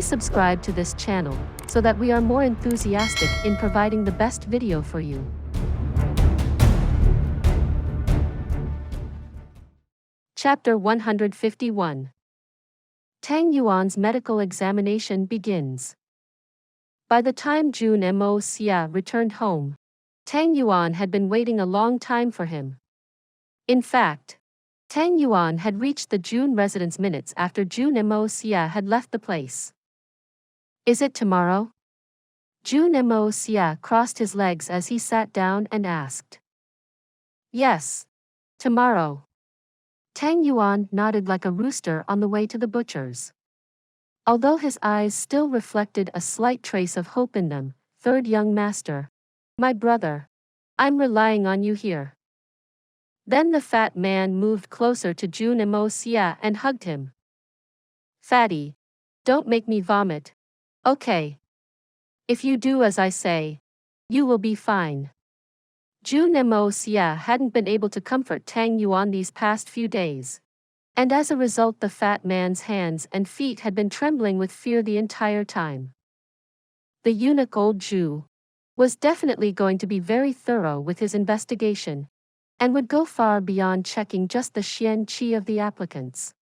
Please subscribe to this channel, so that we are more enthusiastic in providing the best video for you. Chapter 151. Tang Yuan's medical examination begins. By the time Jun Moxie returned home, Tang Yuan had been waiting a long time for him. In fact, Tang Yuan had reached the Jun residence minutes after Jun Moxie had left the place. Is it tomorrow? Jun Moxie crossed his legs as he sat down and asked. Yes, tomorrow. Tang Yuan nodded like a rooster on the way to the butcher's. Although his eyes still reflected a slight trace of hope in them, third young master. My brother. I'm relying on you here. Then the fat man moved closer to Jun Moxie and hugged him. Fatty. Don't make me vomit. Okay. If you do as I say, you will be fine. Jun Moxie hadn't been able to comfort Tang Yuan these past few days. And as a result, the fat man's hands and feet had been trembling with fear the entire time. The eunuch old Zhu was definitely going to be very thorough with his investigation, and would go far beyond checking just the xian qi of the applicants.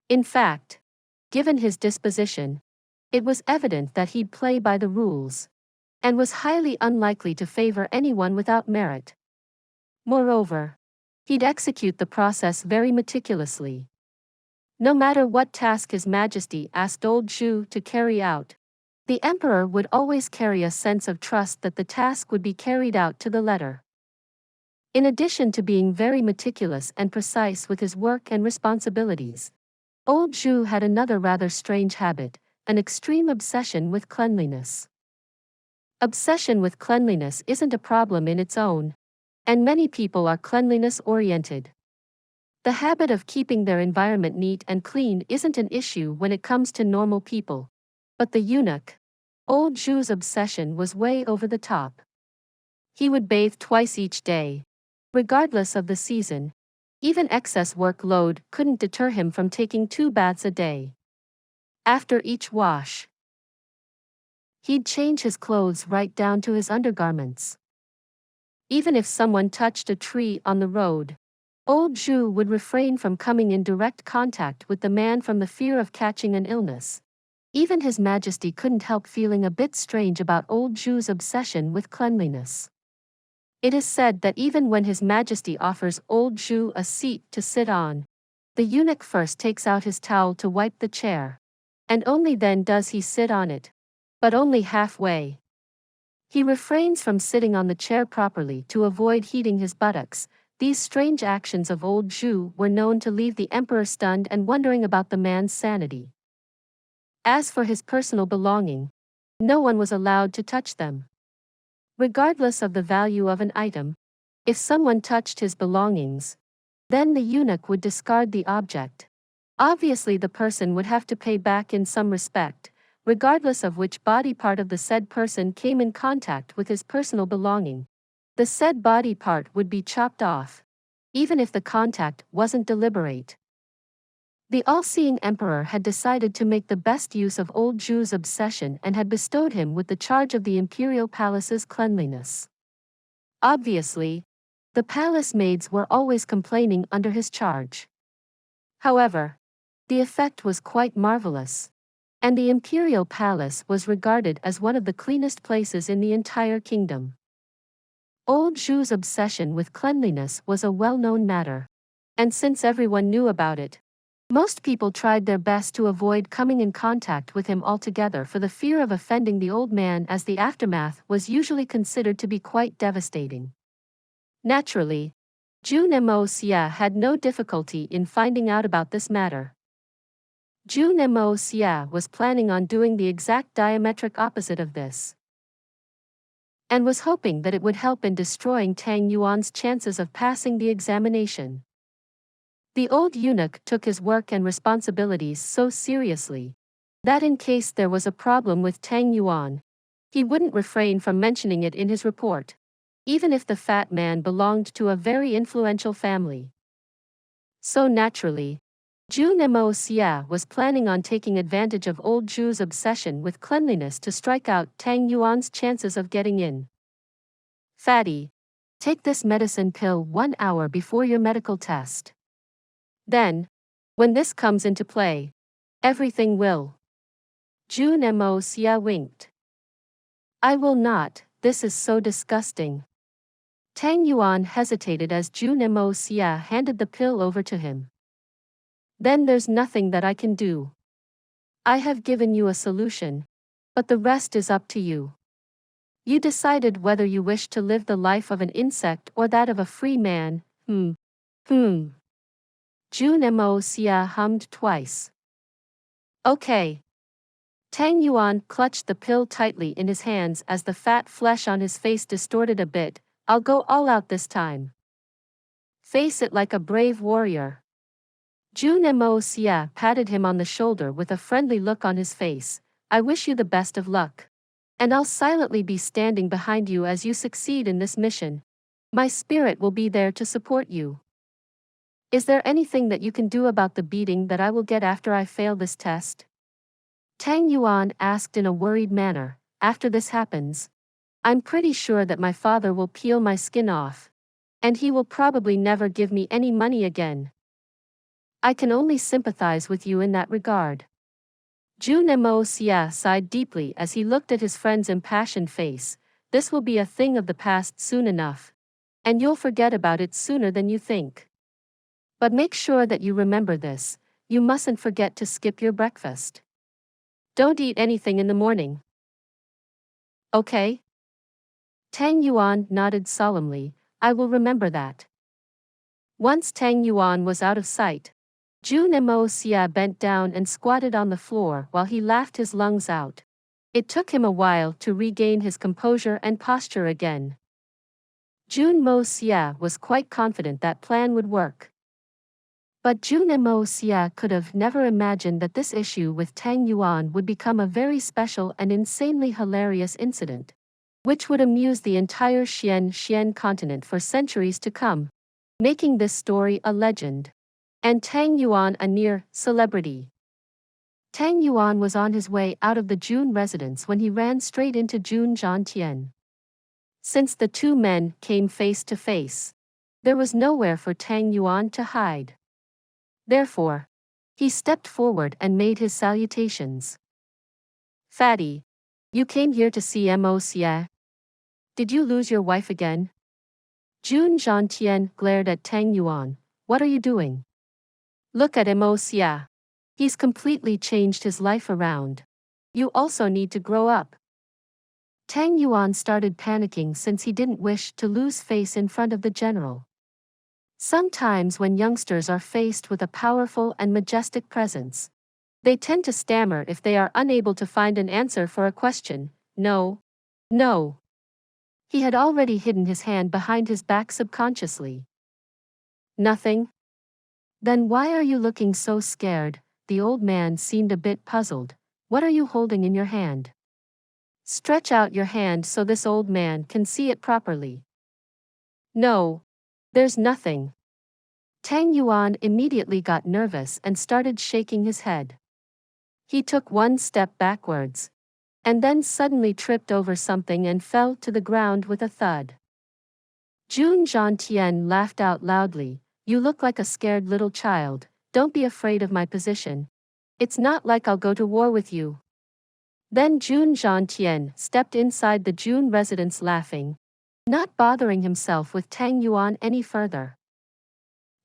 In fact, given his disposition, it was evident that he'd play by the rules, and was highly unlikely to favor anyone without merit. Moreover, he'd execute the process very meticulously. No matter what task His Majesty asked old Zhu to carry out, the Emperor would always carry a sense of trust that the task would be carried out to the letter. In addition to being very meticulous and precise with his work and responsibilities, old Zhu had another rather strange habit, an extreme obsession with cleanliness. Obsession with cleanliness isn't a problem in its own, and many people are cleanliness-oriented. The habit of keeping their environment neat and clean isn't an issue when it comes to normal people, but the eunuch, old Zhu's obsession was way over the top. He would bathe twice each day, regardless of the season. Even excess workload couldn't deter him from taking 2 baths a day. After each wash, he'd change his clothes right down to his undergarments. Even if someone touched a tree on the road, old Zhu would refrain from coming in direct contact with the man from the fear of catching an illness. Even His Majesty couldn't help feeling a bit strange about old Zhu's obsession with cleanliness. It is said that even when His Majesty offers old Zhu a seat to sit on, the eunuch first takes out his towel to wipe the chair, and only then does he sit on it. But only halfway. He refrains from sitting on the chair properly to avoid heating his buttocks. These strange actions of old Zhu were known to leave the emperor stunned and wondering about the man's sanity. As for his personal belongings, no one was allowed to touch them. Regardless of the value of an item, if someone touched his belongings, then the eunuch would discard the object. Obviously, the person would have to pay back in some respect, regardless of which body part of the said person came in contact with his personal belonging. The said body part would be chopped off, even if the contact wasn't deliberate. The all-seeing emperor had decided to make the best use of old Zhu's obsession and had bestowed him with the charge of the imperial palace's cleanliness. Obviously, the palace maids were always complaining under his charge. However, the effect was quite marvelous, and the imperial palace was regarded as one of the cleanest places in the entire kingdom. Old Zhu's obsession with cleanliness was a well-known matter, and since everyone knew about it, most people tried their best to avoid coming in contact with him altogether for the fear of offending the old man, as the aftermath was usually considered to be quite devastating. Naturally, Jun Moxie had no difficulty in finding out about this matter. Jun Moxie was planning on doing the exact diametric opposite of this, and was hoping that it would help in destroying Tang Yuan's chances of passing the examination. The old eunuch took his work and responsibilities so seriously that in case there was a problem with Tang Yuan, he wouldn't refrain from mentioning it in his report, even if the fat man belonged to a very influential family. So naturally, Jun Xie was planning on taking advantage of old Zhu's obsession with cleanliness to strike out Tang Yuan's chances of getting in. Fatty, take this medicine pill 1 hour before your medical test. Then, when this comes into play, everything will. Jun Xie winked. I will not, this is so disgusting. Tang Yuan hesitated as Jun Xie handed the pill over to him. Then there's nothing that I can do. I have given you a solution, but the rest is up to you. You decided whether you wish to live the life of an insect or that of a free man. Jun Xie hummed twice. Okay. Tang Yuan clutched the pill tightly in his hands as the fat flesh on his face distorted a bit. I'll go all out this time. Face it like a brave warrior. Jun Xie patted him on the shoulder with a friendly look on his face. I wish you the best of luck. And I'll silently be standing behind you as you succeed in this mission. My spirit will be there to support you. Is there anything that you can do about the beating that I will get after I fail this test? Tang Yuan asked in a worried manner. After this happens, I'm pretty sure that my father will peel my skin off. And he will probably never give me any money again. I can only sympathize with you in that regard. Jun Xie sighed deeply as he looked at his friend's impassioned face. This will be a thing of the past soon enough. And you'll forget about it sooner than you think. But make sure that you remember this, you mustn't forget to skip your breakfast. Don't eat anything in the morning. Okay? Tang Yuan nodded solemnly. I will remember that. Once Tang Yuan was out of sight, Jun Xie bent down and squatted on the floor while he laughed his lungs out. It took him a while to regain his composure and posture again. Jun Xie was quite confident that plan would work. But Jun Xie could have never imagined that this issue with Tang Yuan would become a very special and insanely hilarious incident, which would amuse the entire Xian continent for centuries to come, making this story a legend. And Tang Yuan a near celebrity. Tang Yuan was on his way out of the Jun residence when he ran straight into Jun Xie. Since the two men came face to face, there was nowhere for Tang Yuan to hide. Therefore, he stepped forward and made his salutations. Fatty, you came here to see Moxie? Did you lose your wife again? Jun Xie glared at Tang Yuan. What are you doing? Look at Moxie. He's completely changed his life around. You also need to grow up. Tang Yuan started panicking since he didn't wish to lose face in front of the general. Sometimes when youngsters are faced with a powerful and majestic presence, they tend to stammer if they are unable to find an answer for a question. No. He had already hidden his hand behind his back subconsciously. Nothing? Then why are you looking so scared? The old man seemed a bit puzzled. What are you holding in your hand? Stretch out your hand so this old man can see it properly. No. There's nothing. Tang Yuan immediately got nervous and started shaking his head. He took one step backwards, and then suddenly tripped over something and fell to the ground with a thud. Jun Xie laughed out loudly. You look like a scared little child. Don't be afraid of my position. It's not like I'll go to war with you. Then Jun Xie stepped inside the Jun residence laughing, not bothering himself with Tang Yuan any further.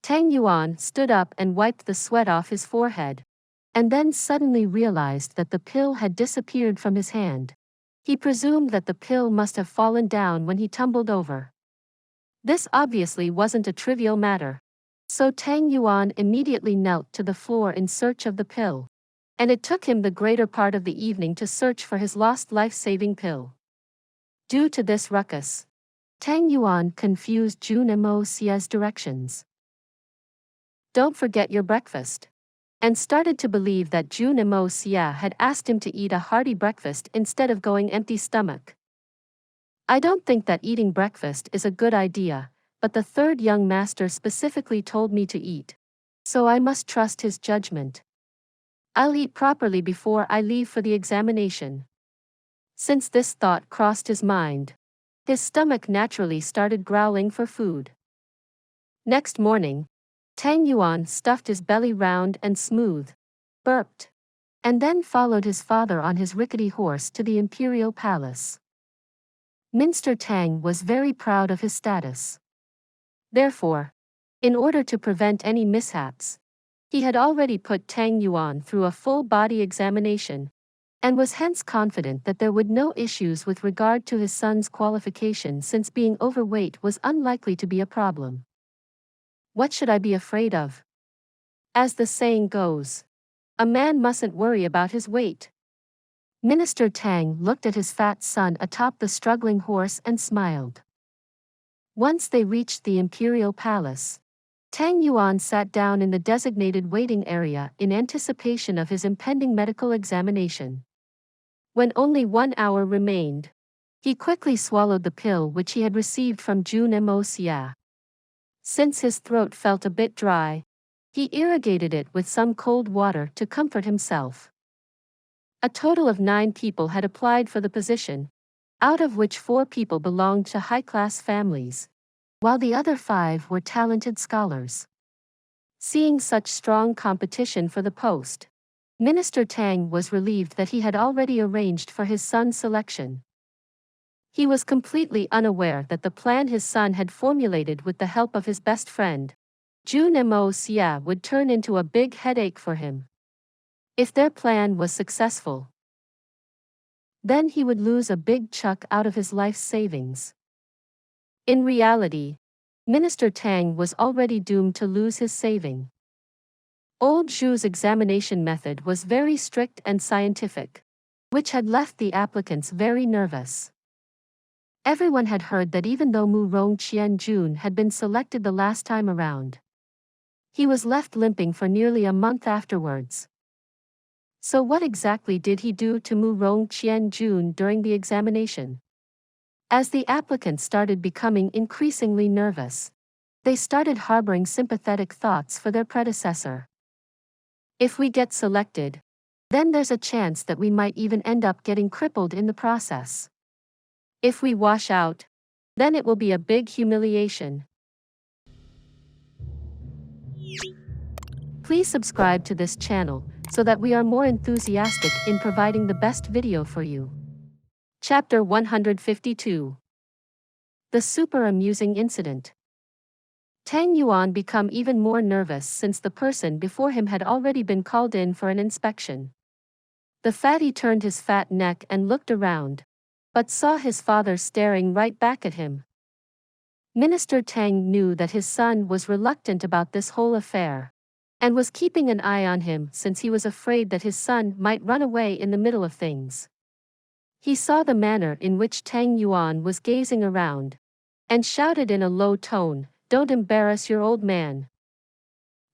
Tang Yuan stood up and wiped the sweat off his forehead, and then suddenly realized that the pill had disappeared from his hand. He presumed that the pill must have fallen down when he tumbled over. This obviously wasn't a trivial matter. So Tang Yuan immediately knelt to the floor in search of the pill. And it took him the greater part of the evening to search for his lost life-saving pill. Due to this ruckus, Tang Yuan confused Jun Xie's directions. Don't forget your breakfast. And started to believe that Jun Xie had asked him to eat a hearty breakfast instead of going empty stomach. I don't think that eating breakfast is a good idea, but the third young master specifically told me to eat. so I must trust his judgment. I'll eat properly before I leave for the examination. Since this thought crossed his mind, his stomach naturally started growling for food. Next morning, Tang Yuan stuffed his belly round and smooth, burped, and then followed his father on his rickety horse to the imperial palace. Minster Tang was very proud of his status. Therefore, in order to prevent any mishaps, he had already put Tang Yuan through a full-body examination, and was hence confident that there would no issues with regard to his son's qualification, since being overweight was unlikely to be a problem. What should I be afraid of? As the saying goes, a man mustn't worry about his weight. Minister Tang looked at his fat son atop the struggling horse and smiled. Once they reached the imperial palace, Tang Yuan sat down in the designated waiting area in anticipation of his impending medical examination. When only 1 hour remained, he quickly swallowed the pill which he had received from Jun Moxie. Since his throat felt a bit dry, he irrigated it with some cold water to comfort himself. A total of 9 people had applied for the position, out of which 4 people belonged to high-class families, while the other 5 were talented scholars. Seeing such strong competition for the post, Minister Tang was relieved that he had already arranged for his son's selection. He was completely unaware that the plan his son had formulated with the help of his best friend, Jun Moxie, would turn into a big headache for him. If their plan was successful, then he would lose a big chunk out of his life's savings. In reality, Minister Tang was already doomed to lose his saving. Old Zhu's examination method was very strict and scientific, which had left the applicants very nervous. Everyone had heard that even though Monarch Jun had been selected the last time around, he was left limping for nearly a month afterwards. So what exactly did he do to Monarch Jun during the examination? As the applicants started becoming increasingly nervous, they started harboring sympathetic thoughts for their predecessor. If we get selected, then there's a chance that we might even end up getting crippled in the process. If we wash out, then it will be a big humiliation. Please subscribe to this channel so that we are more enthusiastic in providing the best video for you. Chapter 152. The super amusing incident. Tang Yuan became even more nervous since the person before him had already been called in for an inspection. The fatty turned his fat neck and looked around, but saw his father staring right back at him. Minister Tang knew that his son was reluctant about this whole affair, and was keeping an eye on him since he was afraid that his son might run away in the middle of things. He saw the manner in which Tang Yuan was gazing around, and shouted in a low tone, "Don't embarrass your old man."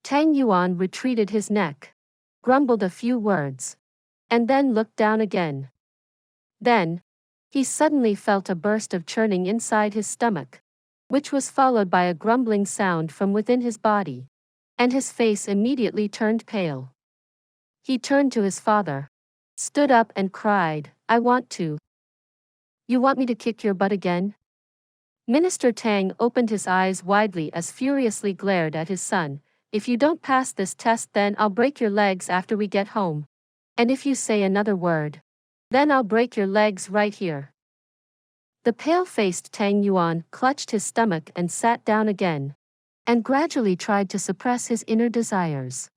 Tang Yuan retreated his neck, grumbled a few words, and then looked down again. Then, he suddenly felt a burst of churning inside his stomach, which was followed by a grumbling sound from within his body, and his face immediately turned pale. He turned to his father, stood up and cried, "I want to." "You want me to kick your butt again?" Minister Tang opened his eyes widely as furiously glared at his son. "If you don't pass this test, then I'll break your legs after we get home. And if you say another word, then I'll break your legs right here." The pale-faced Tang Yuan clutched his stomach and sat down again, and gradually tried to suppress his inner desires.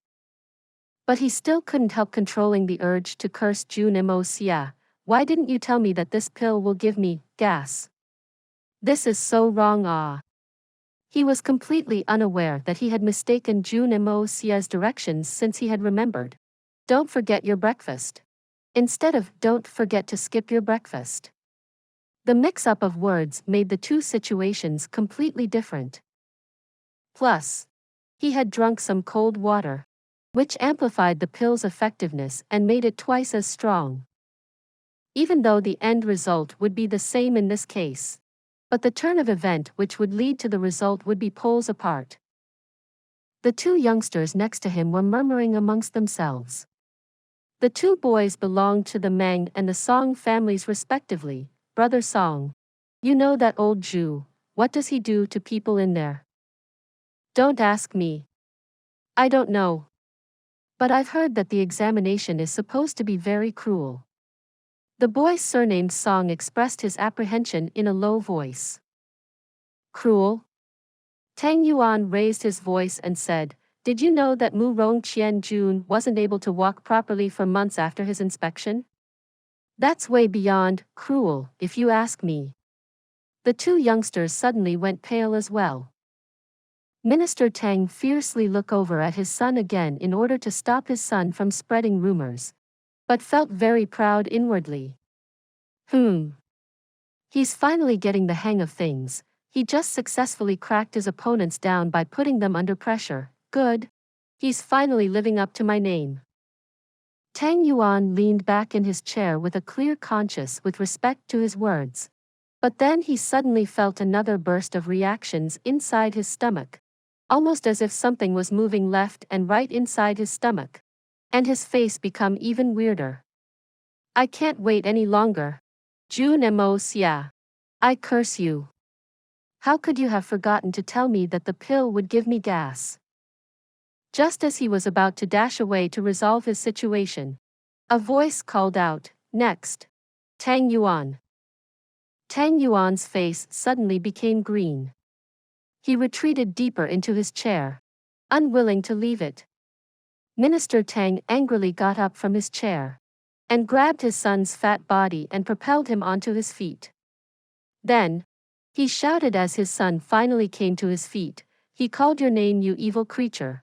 But he still couldn't help controlling the urge to curse Jun Moxie. "Why didn't you tell me that this pill will give me gas? This is so wrong." He was completely unaware that he had mistaken Jun Moxie's directions since he had remembered, "Don't forget your breakfast," instead of "Don't forget to skip your breakfast." The mix-up of words made the two situations completely different. Plus, he had drunk some cold water, which amplified the pill's effectiveness and made it twice as strong. Even though the end result would be the same in this case, but the turn of event which would lead to the result would be poles apart. The two youngsters next to him were murmuring amongst themselves. The two boys belonged to the Meng and the Song families respectively. Brother Song, you know that old Jew, what does he do to people in there? Don't ask me. I don't know. But I've heard that the examination is supposed to be very cruel. The boy surnamed Song expressed his apprehension in a low voice. Cruel? Tang Yuan raised his voice and said, did you know that Mu Rongqian Jun wasn't able to walk properly for months after his inspection? That's way beyond cruel, if you ask me. The two youngsters suddenly went pale as well. Minister Tang fiercely looked over at his son again in order to stop his son from spreading rumors, but felt very proud inwardly. He's finally getting the hang of things. He just successfully cracked his opponents down by putting them under pressure. Good. He's finally living up to my name. Tang Yuan leaned back in his chair with a clear conscience with respect to his words. But then he suddenly felt another burst of reactions inside his stomach, almost as if something was moving left and right inside his stomach, and his face become even weirder. I can't wait any longer. Jun Moxie. I curse you. How could you have forgotten to tell me that the pill would give me gas? Just as he was about to dash away to resolve his situation, a voice called out, next. Tang Yuan. Tang Yuan's face suddenly became green. He retreated deeper into his chair, unwilling to leave it. Minister Tang angrily got up from his chair and grabbed his son's fat body and propelled him onto his feet. Then, he shouted as his son finally came to his feet, he called your name, you evil creature.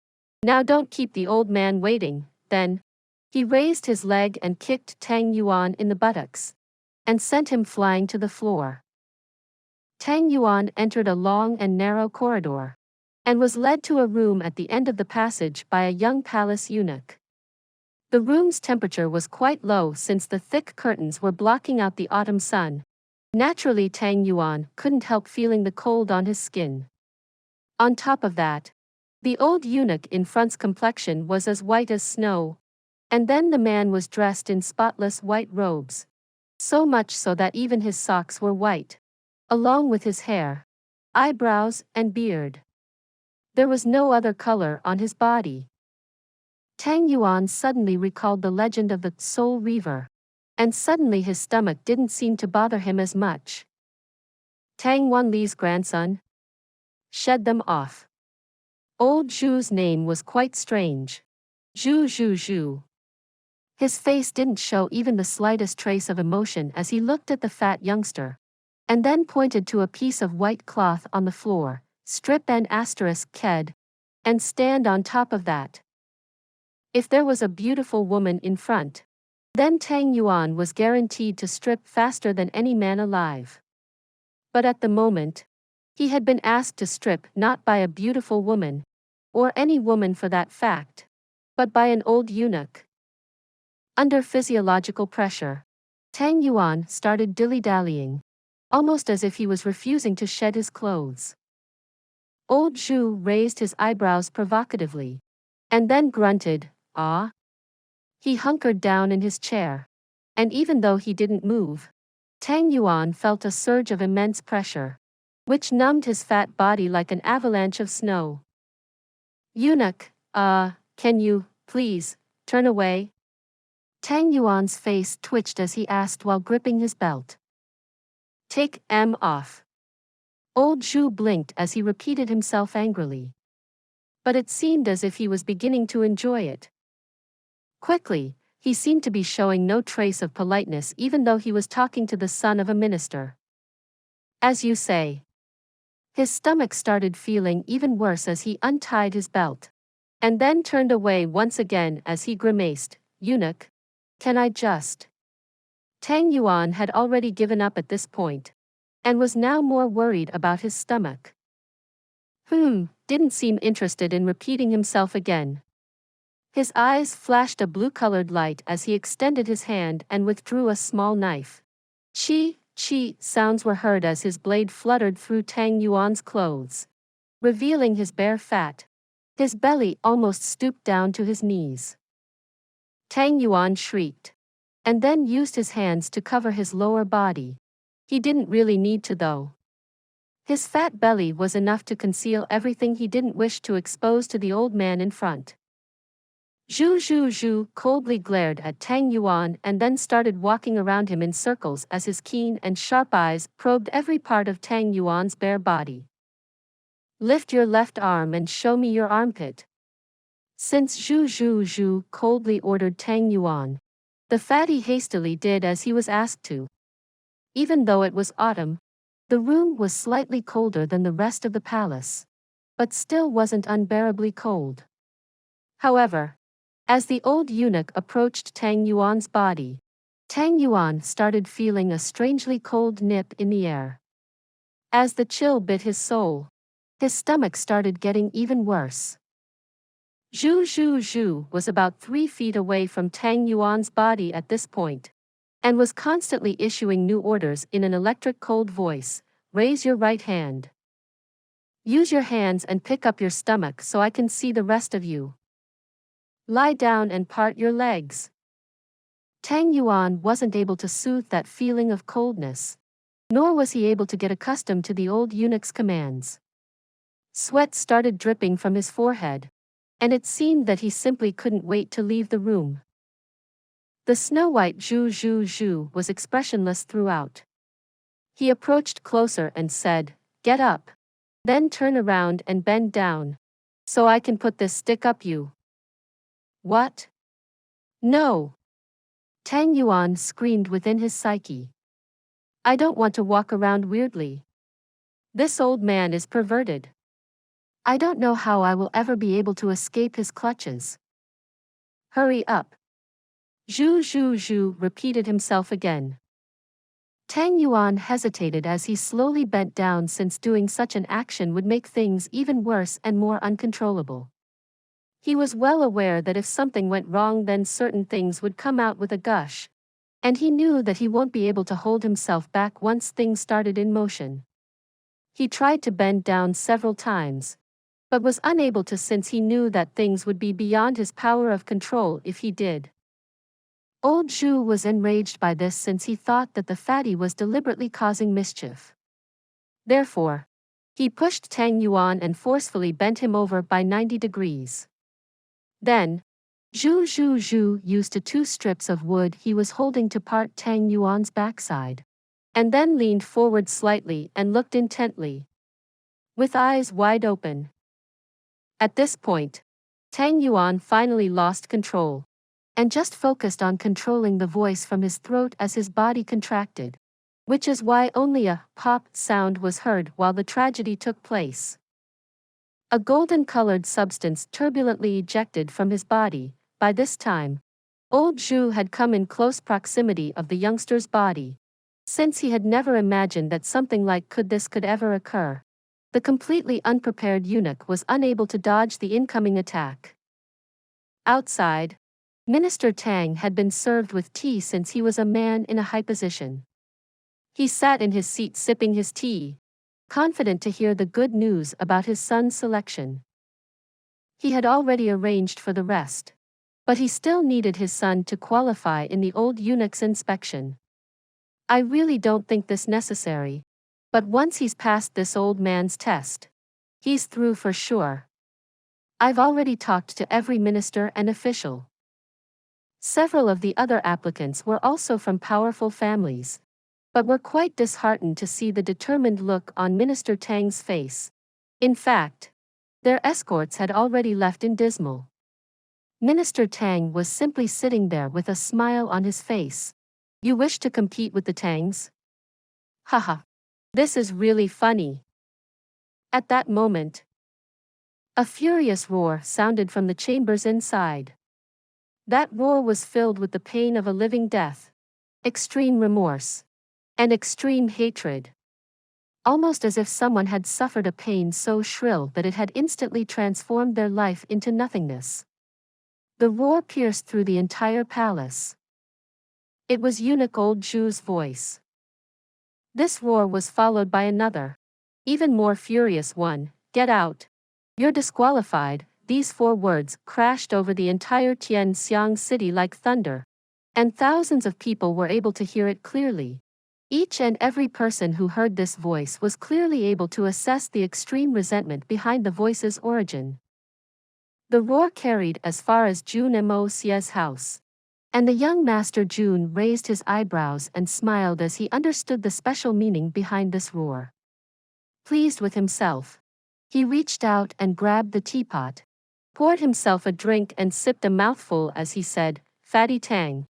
Now don't keep the old man waiting. Then, he raised his leg and kicked Tang Yuan in the buttocks, and sent him flying to the floor. Tang Yuan entered a long and narrow corridor, and was led to a room at the end of the passage by a young palace eunuch. The room's temperature was quite low since the thick curtains were blocking out the autumn sun. Naturally, Tang Yuan couldn't help feeling the cold on his skin. On top of that, the old eunuch in front's complexion was as white as snow, and then the man was dressed in spotless white robes, so much so that even his socks were white, along with his hair, eyebrows, and beard. There was no other color on his body. Tang Yuan suddenly recalled the legend of the Soul Reaver, and suddenly his stomach didn't seem to bother him as much. Tang Wanli's grandson? Shed them off. Old Zhu's name was quite strange. Zhu. His face didn't show even the slightest trace of emotion as he looked at the fat youngster, and then pointed to a piece of white cloth on the floor, strip and asterisk ked, and stand on top of that. If there was a beautiful woman in front, then Tang Yuan was guaranteed to strip faster than any man alive. But at the moment, he had been asked to strip not by a beautiful woman, or any woman for that fact, but by an old eunuch. Under physiological pressure, Tang Yuan started dilly-dallying, almost as if he was refusing to shed his clothes. Old Zhu raised his eyebrows provocatively, and then grunted, ah. He hunkered down in his chair, and even though he didn't move, Tang Yuan felt a surge of immense pressure, which numbed his fat body like an avalanche of snow. Eunuch, can you, please, turn away? Tang Yuan's face twitched as he asked while gripping his belt. Take M off. Old Zhu blinked as he repeated himself angrily. But it seemed as if he was beginning to enjoy it. Quickly, he seemed to be showing no trace of politeness even though he was talking to the son of a minister. As you say. His stomach started feeling even worse as he untied his belt, and then turned away once again as he grimaced, eunuch, can I just? Tang Yuan had already given up at this point, and was now more worried about his stomach. Didn't seem interested in repeating himself again. His eyes flashed a blue-colored light as he extended his hand and withdrew a small knife. Chi sounds were heard as his blade fluttered through Tang Yuan's clothes, revealing his bare fat, His belly almost stooped down to his knees. Tang Yuan shrieked, and then used his hands to cover his lower body. He didn't really need to though. His fat belly was enough to conceal everything he didn't wish to expose to the old man in front. Zhu coldly glared at Tang Yuan and then started walking around him in circles as his keen and sharp eyes probed every part of Tang Yuan's bare body. Lift your left arm and show me your armpit. Since Zhu coldly ordered Tang Yuan, the fatty hastily did as he was asked to. Even though it was autumn, the room was slightly colder than the rest of the palace, but still wasn't unbearably cold. However, as the old eunuch approached Tang Yuan's body, Tang Yuan started feeling a strangely cold nip in the air. As the chill bit his soul, his stomach started getting even worse. Zhu was about 3 feet away from Tang Yuan's body at this point, and was constantly issuing new orders in an electric cold voice. Raise your right hand. Use your hands and pick up your stomach so I can see the rest of you. Lie down and part your legs. Tang Yuan wasn't able to soothe that feeling of coldness, nor was he able to get accustomed to the old eunuch's commands. Sweat started dripping from his forehead, and it seemed that he simply couldn't wait to leave the room. The snow-white Zhu was expressionless throughout. He approached closer and said, "Get up. Then turn around and bend down, so I can put this stick up you." What? No! Tang Yuan screamed within his psyche. I don't want to walk around weirdly. This old man is perverted. I don't know how I will ever be able to escape his clutches. Hurry up. Zhu repeated himself again. Tang Yuan hesitated as he slowly bent down, since doing such an action would make things even worse and more uncontrollable. He was well aware that if something went wrong, then certain things would come out with a gush, and he knew that he won't be able to hold himself back once things started in motion. He tried to bend down several times, but was unable to, since he knew that things would be beyond his power of control if he did. Old Zhu was enraged by this, since he thought that the fatty was deliberately causing mischief. Therefore, he pushed Tang Yuan and forcefully bent him over by 90 degrees. Then, Zhu used the 2 strips of wood he was holding to part Tang Yuan's backside, and then leaned forward slightly and looked intently, with eyes wide open. At this point, Tang Yuan finally lost control, and just focused on controlling the voice from his throat as his body contracted, which is why only a pop sound was heard while the tragedy took place. A golden-colored substance turbulently ejected from his body. By this time, old Zhu had come in close proximity of the youngster's body. Since he had never imagined that something like this could ever occur, the completely unprepared eunuch was unable to dodge the incoming attack. Outside, Minister Tang had been served with tea, since he was a man in a high position. He sat in his seat sipping his tea, confident to hear the good news about his son's selection. He had already arranged for the rest, but he still needed his son to qualify in the old eunuch's inspection. I really don't think this necessary, but once he's passed this old man's test, he's through for sure. I've already talked to every minister and official. Several of the other applicants were also from powerful families, but were quite disheartened to see the determined look on Minister Tang's face. In fact, their escorts had already left in dismal. Minister Tang was simply sitting there with a smile on his face. You wish to compete with the Tangs? Haha. This is really funny. At that moment, a furious roar sounded from the chambers inside. That roar was filled with the pain of a living death, extreme remorse, and extreme hatred. Almost as if someone had suffered a pain so shrill that it had instantly transformed their life into nothingness. The roar pierced through the entire palace. It was eunuch old Zhu's voice. This roar was followed by another, even more furious one. Get out. You're disqualified. these 4 words crashed over the entire Tianxiang city like thunder, and thousands of people were able to hear it clearly. Each and every person who heard this voice was clearly able to assess the extreme resentment behind the voice's origin. The roar carried as far as Jun Moxie's house, and the young master Jun raised his eyebrows and smiled as he understood the special meaning behind this roar. Pleased with himself, he reached out and grabbed the teapot, poured himself a drink and sipped a mouthful as he said, "Fatty Tang.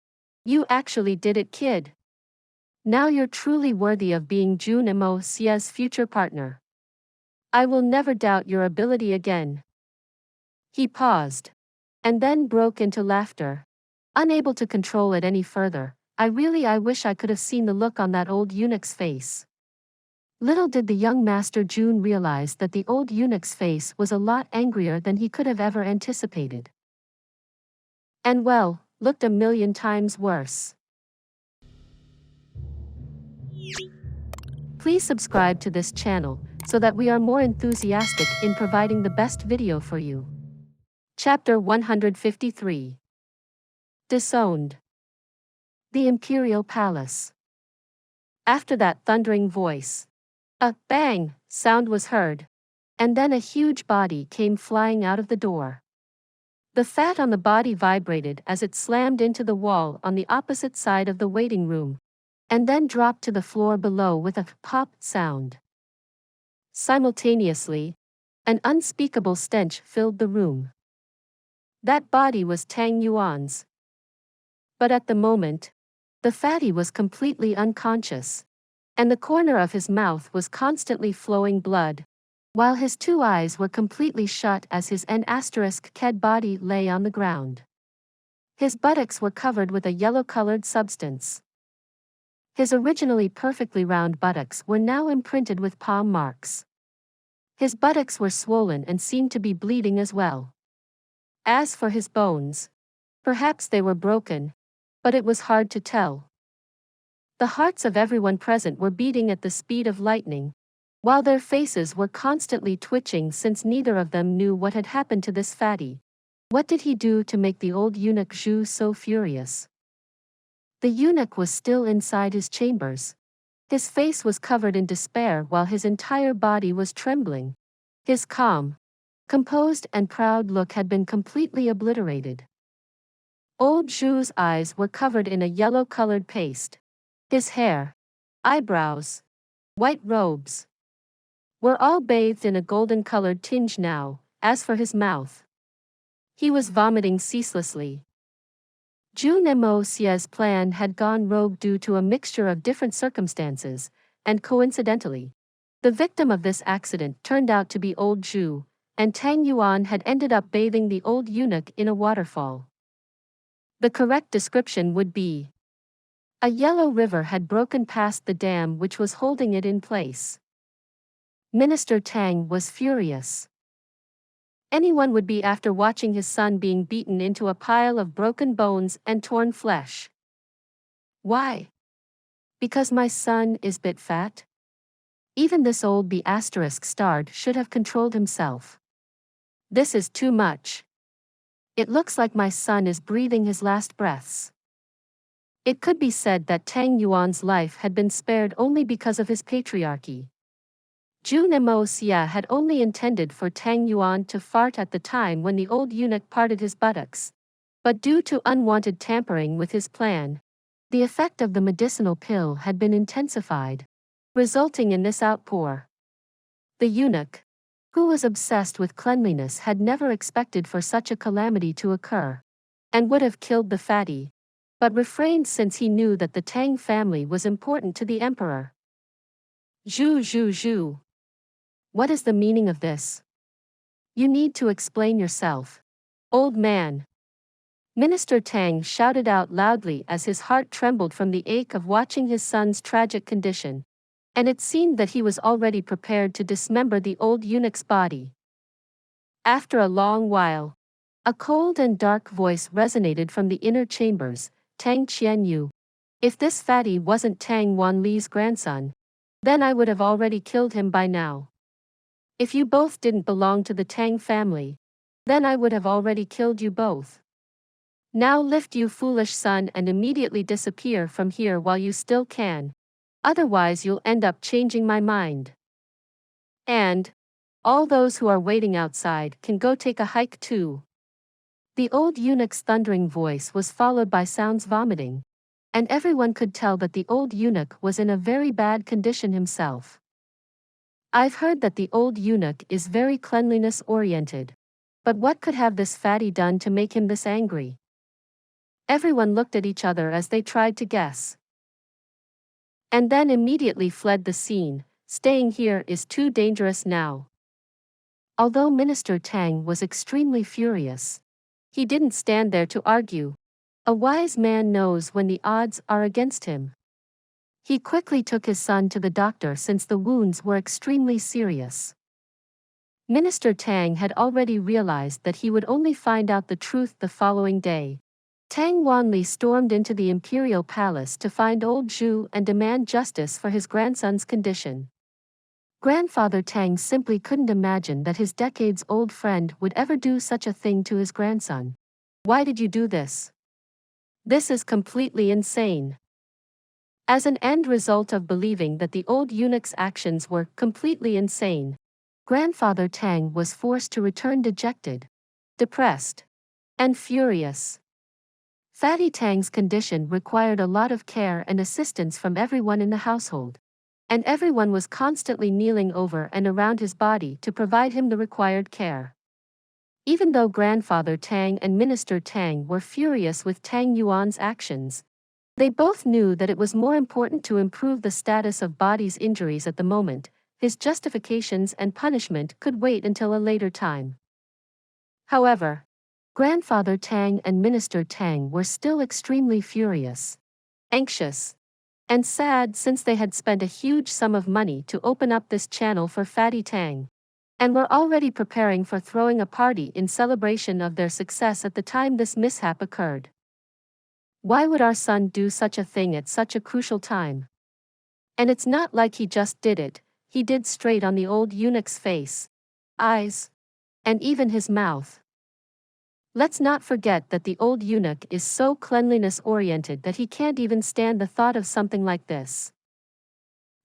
You actually did it, kid. Now you're truly worthy of being Jun Moxie's future partner. I will never doubt your ability again." He paused, and then broke into laughter. Unable to control it any further, I wish I could have seen the look on that old eunuch's face. Little did the young master Jun realize that the old eunuch's face was a lot angrier than he could have ever anticipated. And well, looked a million times worse. Please subscribe to this channel, so that we are more enthusiastic in providing the best video for you. Chapter 153. Disowned. The Imperial Palace. After that thundering voice, a bang sound was heard, and then a huge body came flying out of the door. The fat on the body vibrated as it slammed into the wall on the opposite side of the waiting room, and then dropped to the floor below with a pop sound. Simultaneously, an unspeakable stench filled the room. That body was Tang Yuan's. But at the moment, the fatty was completely unconscious, and the corner of his mouth was constantly flowing blood, while his 2 eyes were completely shut as his N***ked body lay on the ground. His buttocks were covered with a yellow-colored substance. His originally perfectly round buttocks were now imprinted with palm marks. His buttocks were swollen and seemed to be bleeding as well. As for his bones, perhaps they were broken, but it was hard to tell. The hearts of everyone present were beating at the speed of lightning, while their faces were constantly twitching since neither of them knew what had happened to this fatty. What did he do to make the old eunuch Zhu so furious? The eunuch was still inside his chambers. His face was covered in despair while his entire body was trembling. His calm, composed and proud look had been completely obliterated. Old Zhu's eyes were covered in a yellow-colored paste. His hair, eyebrows, white robes were all bathed in a golden-colored tinge now. As for his mouth, he was vomiting ceaselessly. Jun Moxie's plan had gone rogue due to a mixture of different circumstances, and coincidentally, the victim of this accident turned out to be old Zhu, and Tang Yuan had ended up bathing the old eunuch in a waterfall. The correct description would be: a yellow river had broken past the dam which was holding it in place. Minister Tang was furious. Anyone would be after watching his son being beaten into a pile of broken bones and torn flesh. Why? Because my son is bit fat? Even this old B***starred should have controlled himself. This is too much. It looks like my son is breathing his last breaths. It could be said that Tang Yuan's life had been spared only because of his patriarchy. Jun Moxie had only intended for Tang Yuan to fart at the time when the old eunuch parted his buttocks, but due to unwanted tampering with his plan, the effect of the medicinal pill had been intensified, resulting in this outpour. The eunuch, who was obsessed with cleanliness, had never expected for such a calamity to occur, and would have killed the fatty, but refrained since he knew that the Tang family was important to the emperor. Zhu. What is the meaning of this? You need to explain yourself, old man. Minister Tang shouted out loudly as his heart trembled from the ache of watching his son's tragic condition, and it seemed that he was already prepared to dismember the old eunuch's body. After a long while, a cold and dark voice resonated from the inner chambers. Tang Qianyu. If this fatty wasn't Tang Wanli's grandson, then I would have already killed him by now. If you both didn't belong to the Tang family, then I would have already killed you both. Now lift, you foolish son, and immediately disappear from here while you still can. Otherwise you'll end up changing my mind. And all those who are waiting outside can go take a hike too." The old eunuch's thundering voice was followed by sounds vomiting, and everyone could tell that the old eunuch was in a very bad condition himself. I've heard that the old eunuch is very cleanliness-oriented. But what could have this fatty done to make him this angry? Everyone looked at each other as they tried to guess. And then immediately fled the scene. Staying here is too dangerous now. Although Minister Tang was extremely furious, he didn't stand there to argue. A wise man knows when the odds are against him. He quickly took his son to the doctor since the wounds were extremely serious. Minister Tang had already realized that he would only find out the truth the following day. Tang Yuan stormed into the imperial palace to find old Zhu and demand justice for his grandson's condition. Grandfather Tang simply couldn't imagine that his decades-old friend would ever do such a thing to his grandson. "Why did you do this? This is completely insane." As an end result of believing that the old eunuch's actions were completely insane, Grandfather Tang was forced to return dejected, depressed, and furious. Fatty Tang's condition required a lot of care and assistance from everyone in the household, and everyone was constantly kneeling over and around his body to provide him the required care. Even though Grandfather Tang and Minister Tang were furious with Tang Yuan's actions, they both knew that it was more important to improve the status of body's injuries at the moment. His justifications and punishment could wait until a later time. However, Grandfather Tang and Minister Tang were still extremely furious, anxious, and sad since they had spent a huge sum of money to open up this channel for Fatty Tang, and were already preparing for throwing a party in celebration of their success at the time this mishap occurred. Why would our son do such a thing at such a crucial time? And it's not like he just did it, he did straight on the old eunuch's face, eyes, and even his mouth. Let's not forget that the old eunuch is so cleanliness-oriented that he can't even stand the thought of something like this.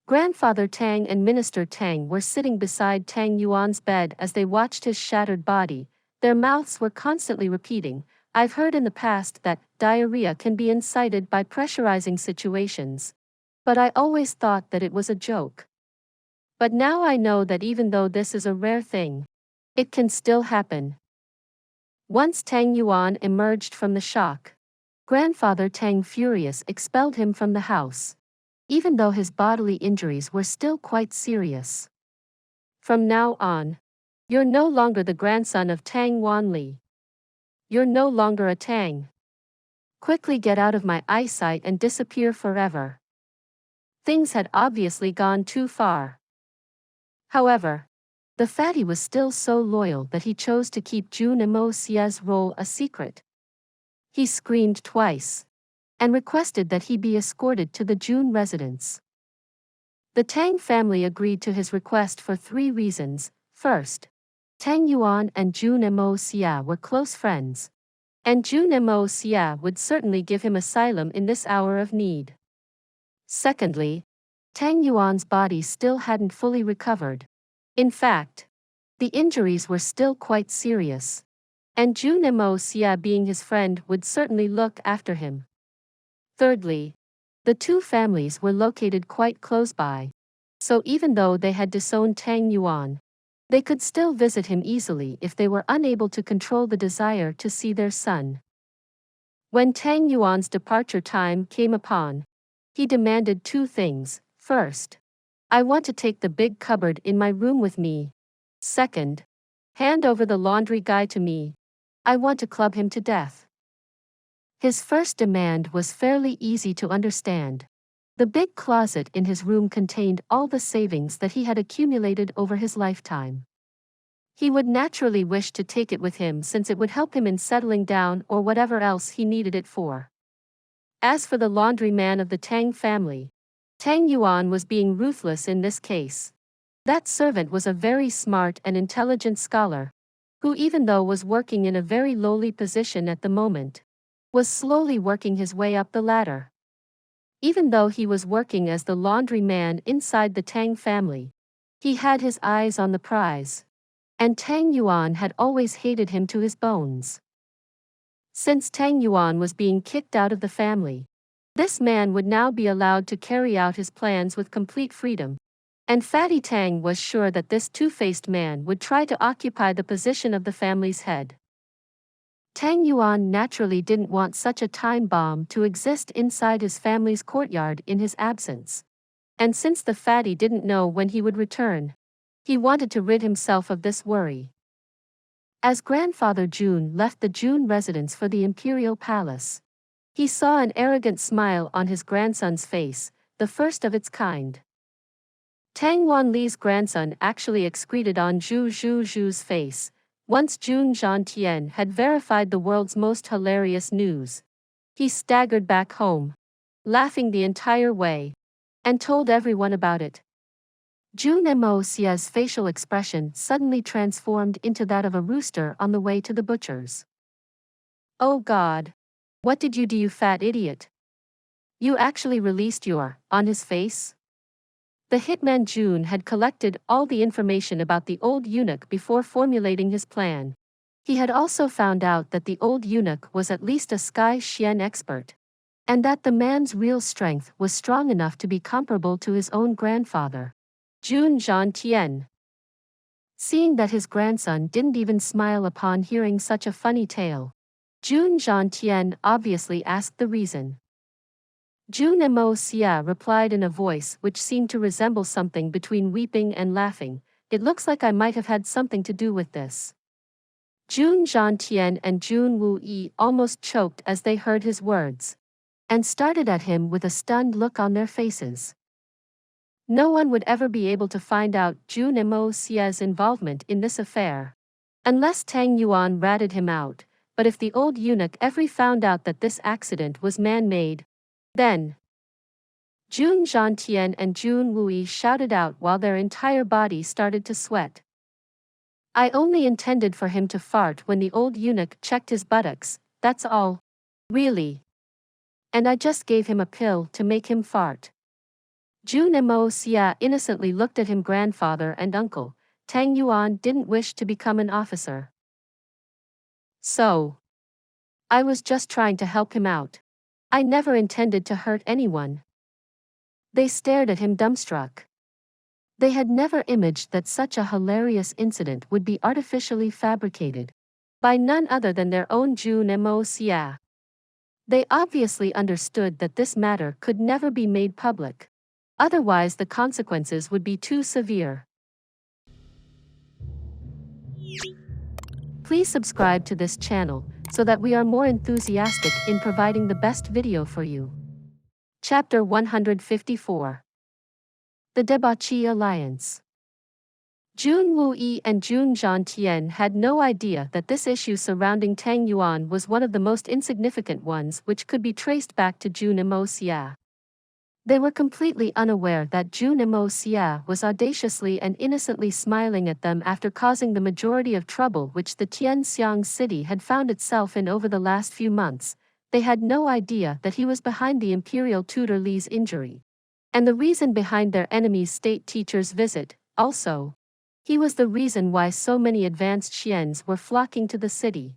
Grandfather Tang and Minister Tang were sitting beside Tang Yuan's bed as they watched his shattered body. Their mouths were constantly repeating, "I've heard in the past that diarrhea can be incited by pressurizing situations, but I always thought that it was a joke. But now I know that even though this is a rare thing, it can still happen." Once Tang Yuan emerged from the shock, Grandfather Tang, furious, expelled him from the house, even though his bodily injuries were still quite serious. "From now on, you're no longer the grandson of Tang Yuan. You're no longer a Tang. Quickly get out of my eyesight and disappear forever." Things had obviously gone too far. However, the fatty was still so loyal that he chose to keep Jun Moxie's role a secret. He screamed twice and requested that he be escorted to the Jun residence. The Tang family agreed to his request for 3 reasons. First, Tang Yuan and Jun Moxie were close friends, and Jun Moxie would certainly give him asylum in this hour of need. Secondly, Tang Yuan's body still hadn't fully recovered. In fact, the injuries were still quite serious, and Jun Moxie, being his friend, would certainly look after him. Thirdly, the 2 families were located quite close by, so even though they had disowned Tang Yuan, they could still visit him easily if they were unable to control the desire to see their son. When Tang Yuan's departure time came upon, he demanded 2 things. First, "I want to take the big cupboard in my room with me." Second, "Hand over the laundry guy to me. I want to club him to death." His first demand was fairly easy to understand. The big closet in his room contained all the savings that he had accumulated over his lifetime. He would naturally wish to take it with him since it would help him in settling down or whatever else he needed it for. As for the laundryman of the Tang family, Tang Yuan was being ruthless in this case. That servant was a very smart and intelligent scholar, who even though was working in a very lowly position at the moment, was slowly working his way up the ladder. Even though he was working as the laundry man inside the Tang family, he had his eyes on the prize. And Tang Yuan had always hated him to his bones. Since Tang Yuan was being kicked out of the family, this man would now be allowed to carry out his plans with complete freedom. And Fatty Tang was sure that this two-faced man would try to occupy the position of the family's head. Tang Yuan naturally didn't want such a time bomb to exist inside his family's courtyard in his absence. And since the fatty didn't know when he would return, he wanted to rid himself of this worry. As grandfather Jun left the Jun residence for the imperial palace, he saw an arrogant smile on his grandson's face, the first of its kind. Tang Yuanli's grandson actually excreted on Zhu's face, once Jun Xie had verified the world's most hilarious news. He staggered back home, laughing the entire way, and told everyone about it. Jun Moxie's facial expression suddenly transformed into that of a rooster on the way to the butcher's. "Oh God! What did you do, you fat idiot? You actually released your on his face?" The hitman Jun had collected all the information about the old eunuch before formulating his plan. He had also found out that the old eunuch was at least a Sky Xian expert, and that the man's real strength was strong enough to be comparable to his own grandfather, Jun Xie. Seeing that his grandson didn't even smile upon hearing such a funny tale, Jun Xie obviously asked the reason. Jun Moxie replied in a voice which seemed to resemble something between weeping and laughing, "It looks like I might have had something to do with this." Jun Xie and Jun Wuyi almost choked as they heard his words, and started at him with a stunned look on their faces. No one would ever be able to find out Jun Moxie's involvement in this affair, unless Tang Yuan ratted him out, but if the old eunuch ever found out that this accident was man-made, then Jun Xie and Jun Wuyi shouted out while their entire body started to sweat. "I only intended for him to fart when the old eunuch checked his buttocks, that's all. Really. And I just gave him a pill to make him fart." Jun Moxie innocently looked at him. Grandfather and uncle, Tang Yuan didn't wish to become an officer. "So. I was just trying to help him out. I never intended to hurt anyone." They stared at him dumbstruck. They had never imagined that such a hilarious incident would be artificially fabricated by none other than their own Jun Moxie. They obviously understood that this matter could never be made public, otherwise the consequences would be too severe. Please subscribe to this channel so that we are more enthusiastic in providing the best video for you. Chapter 154. The Debauchee Alliance. Jun Wuyi and Jun Xie had no idea that this issue surrounding Tang Yuan was one of the most insignificant ones which could be traced back to Jun Moxie. They were completely unaware that Jun Moxie was audaciously and innocently smiling at them after causing the majority of trouble which the Tianxiang city had found itself in over the last few months. They had no idea that he was behind the imperial tutor Li's injury, and the reason behind their enemy's state teacher's visit. Also, he was the reason why so many advanced Xians were flocking to the city.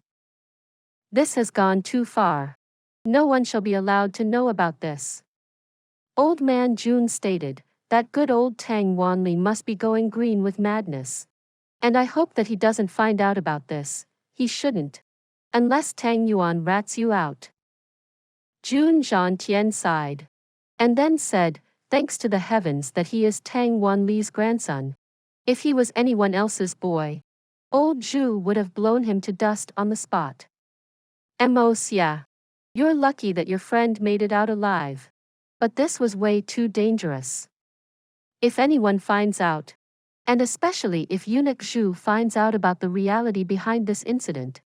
"This has gone too far. No one shall be allowed to know about this." Old man Jun stated, "That good old Tang Yuanli must be going green with madness. And I hope that he doesn't find out about this. He shouldn't. Unless Tang Yuan rats you out." Jun Xie sighed, and then said, "Thanks to the heavens that he is Tang Yuanli's grandson. If he was anyone else's boy, old Zhu would have blown him to dust on the spot." "Moxie, you're lucky that your friend made it out alive. But this was way too dangerous. If anyone finds out, and especially if Eunuch Zhu finds out about the reality behind this incident,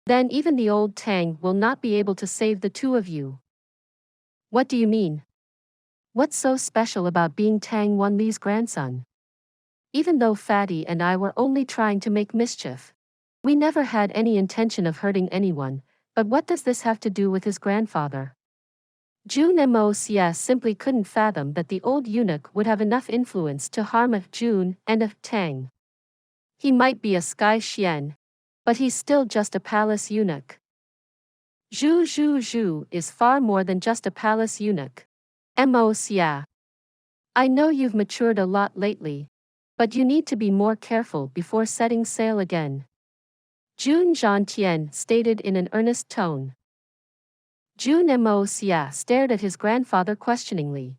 then even the old Tang will not be able to save the two of you." "What do you mean? What's so special about being Tang Yuanli's grandson? Even though Fatty and I were only trying to make mischief, We never had any intention of hurting anyone, but what does this have to do with his grandfather? Jun Moxie simply couldn't fathom that the old eunuch would have enough influence to harm a Jun and a Tang. He might be a sky xian, but he's still just a palace eunuch. Zhu is far more than just a palace eunuch. Moxie. I know you've matured a lot lately, but you need to be more careful before setting sail again. Jun Xie stated in an earnest tone. Jun Moxie stared at his grandfather questioningly.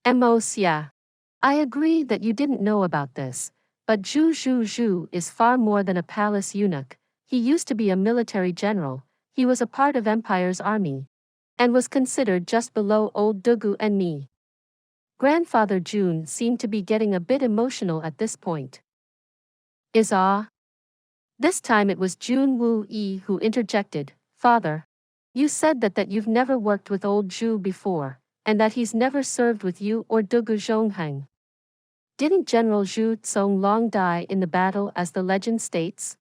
Moxie. I agree that you didn't know about this, but Zhu is far more than a palace eunuch. He used to be a military general, he was a part of Empire's army, and was considered just below old Dugu and me. Grandfather Jun seemed to be getting a bit emotional at this point. This time it was Jun Xie who interjected. Father, you said that you've never worked with old Zhu before, and that he's never served with you or Dugu Zhongheng. Didn't General Zhu Zonglong die in the battle as the legend states?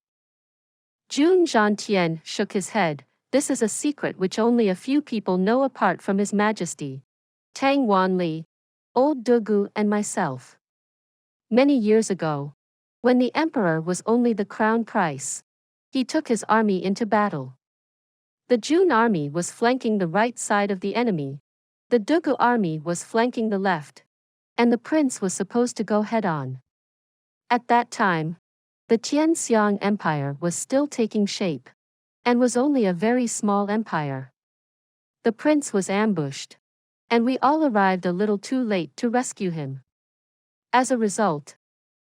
Jun Xie shook his head. This is a secret which only a few people know apart from His Majesty, Tang Yuan, old Dugu and myself. Many years ago, when the emperor was only the crown prince, he took his army into battle. The Jun army was flanking the right side of the enemy, the Dugu army was flanking the left, and the prince was supposed to go head-on. At that time, the Tianxiang Empire was still taking shape, and was only a very small empire. The prince was ambushed, and we all arrived a little too late to rescue him. As a result,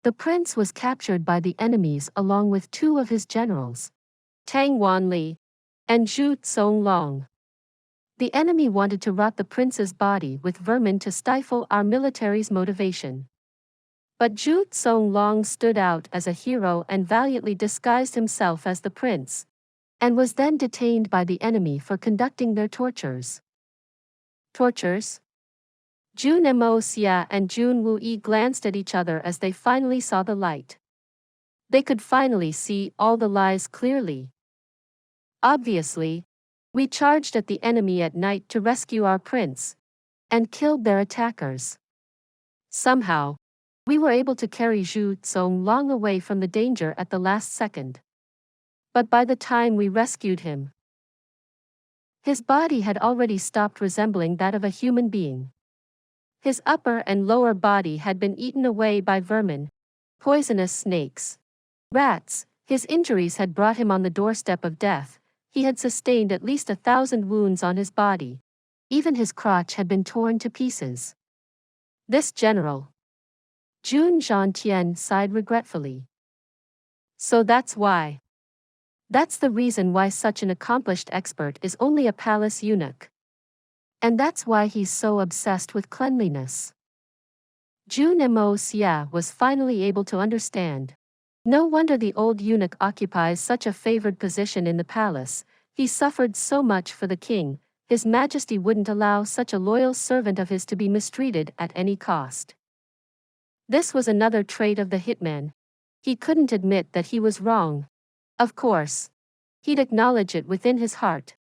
the prince was captured by the enemies along with two of his generals, Tang Yuan and Zhu Zonglong. The enemy wanted to rot the prince's body with vermin to stifle our military's motivation. But Zhu Zonglong stood out as a hero and valiantly disguised himself as the prince, and was then detained by the enemy for conducting their tortures. Tortures? Jun Moxie and Jun Xie glanced at each other as they finally saw the light. They could finally see all the lies clearly. Obviously, we charged at the enemy at night to rescue our prince, and killed their attackers. Somehow, we were able to carry Zhu Zonglong away from the danger at the last second. But by the time we rescued him, his body had already stopped resembling that of a human being. His upper and lower body had been eaten away by vermin, poisonous snakes, rats. His injuries had brought him on the doorstep of death. He had sustained at least 1,000 wounds on his body. Even his crotch had been torn to pieces. This general, Jun Xie sighed regretfully. So that's why. That's the reason why such an accomplished expert is only a palace eunuch. And that's why he's so obsessed with cleanliness. Jun Moxie was finally able to understand. No wonder the old eunuch occupies such a favored position in the palace. He suffered so much for the king. His Majesty wouldn't allow such a loyal servant of his to be mistreated at any cost. This was another trait of the hitman. He couldn't admit that he was wrong. Of course, he'd acknowledge it within his heart,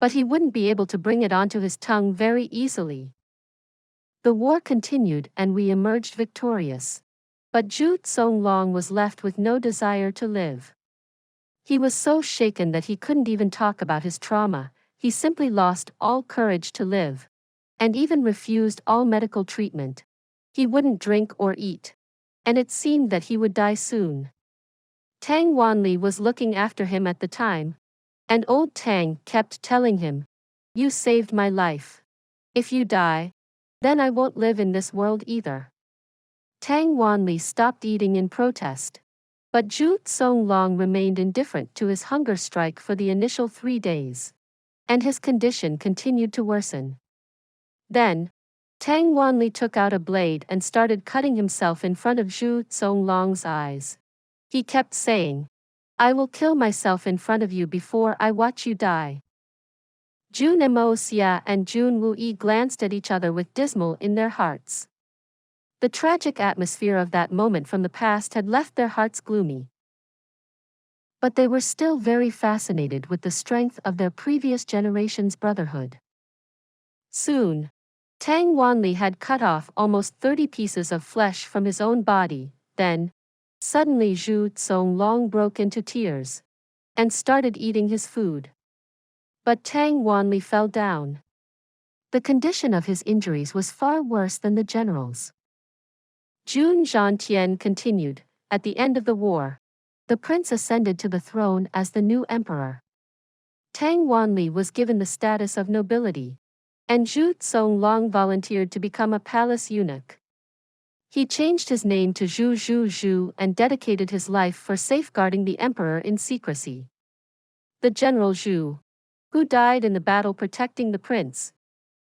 but he wouldn't be able to bring it onto his tongue very easily. The war continued and we emerged victorious. But Zhu Zonglong was left with no desire to live. He was so shaken that he couldn't even talk about his trauma. He simply lost all courage to live, and even refused all medical treatment. He wouldn't drink or eat, and it seemed that he would die soon. Tang Yuan was looking after him at the time, and old Tang kept telling him, "You saved my life. If you die, then I won't live in this world either." Tang Yuan stopped eating in protest, but Zhu Zonglong remained indifferent to his hunger strike for the initial 3 days, and his condition continued to worsen. Then, Tang Yuan took out a blade and started cutting himself in front of Zhu Zonglong's eyes. He kept saying, "I will kill myself in front of you before I watch you die." Jun Moxie and Jun Xie glanced at each other with dismal in their hearts. The tragic atmosphere of that moment from the past had left their hearts gloomy. but they were still very fascinated with the strength of their previous generation's brotherhood. Soon, Tang Yuan had cut off almost 30 pieces of flesh from his own body. Then, suddenly Zhu Zonglong broke into tears and started eating his food. But Tang Yuan fell down. The condition of his injuries was far worse than the general's. Jun Xie continued. At the end of the war, the prince ascended to the throne as the new emperor. Tang Yuan was given the status of nobility, and Zhu Zonglong volunteered to become a palace eunuch. He changed his name to Zhu and dedicated his life for safeguarding the emperor in secrecy. The general Zhu, who died in the battle protecting the prince,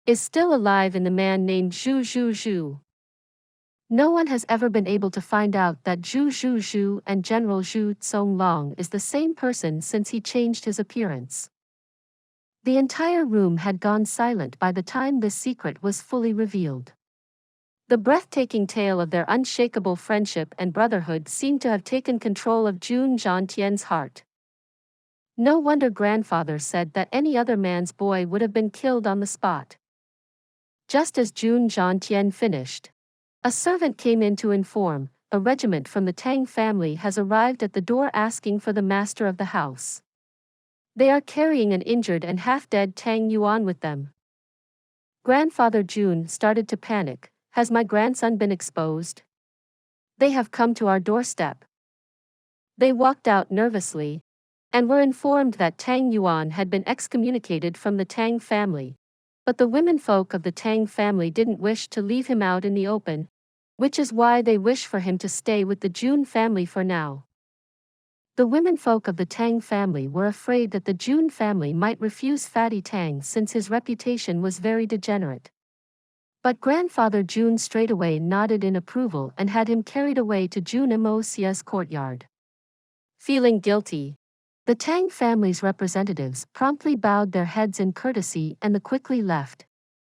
is still alive in the man named Zhu. No one has ever been able to find out that Zhu and General Zhu Zonglong is the same person since he changed his appearance. The entire room had gone silent by the time this secret was fully revealed. The breathtaking tale of their unshakable friendship and brotherhood seemed to have taken control of Jun Xien's heart. No wonder grandfather said that any other man's boy would have been killed on the spot. Just as Jun Xien finished, a servant came in to inform, a regiment from the Tang family has arrived at the door asking for the master of the house. They are carrying an injured and half-dead Tang Yuan with them. Grandfather Jun started to panic. Has my grandson been exposed? They have come to our doorstep. They walked out nervously, and were informed that Tang Yuan had been excommunicated from the Tang family. But the womenfolk of the Tang family didn't wish to leave him out in the open, which is why they wish for him to stay with the Jun family for now. The womenfolk of the Tang family were afraid that the Jun family might refuse Fatty Tang since his reputation was very degenerate. But grandfather Jun straightaway nodded in approval and had him carried away to Jun Moxie's courtyard. Feeling guilty, the Tang family's representatives promptly bowed their heads in courtesy and quickly left,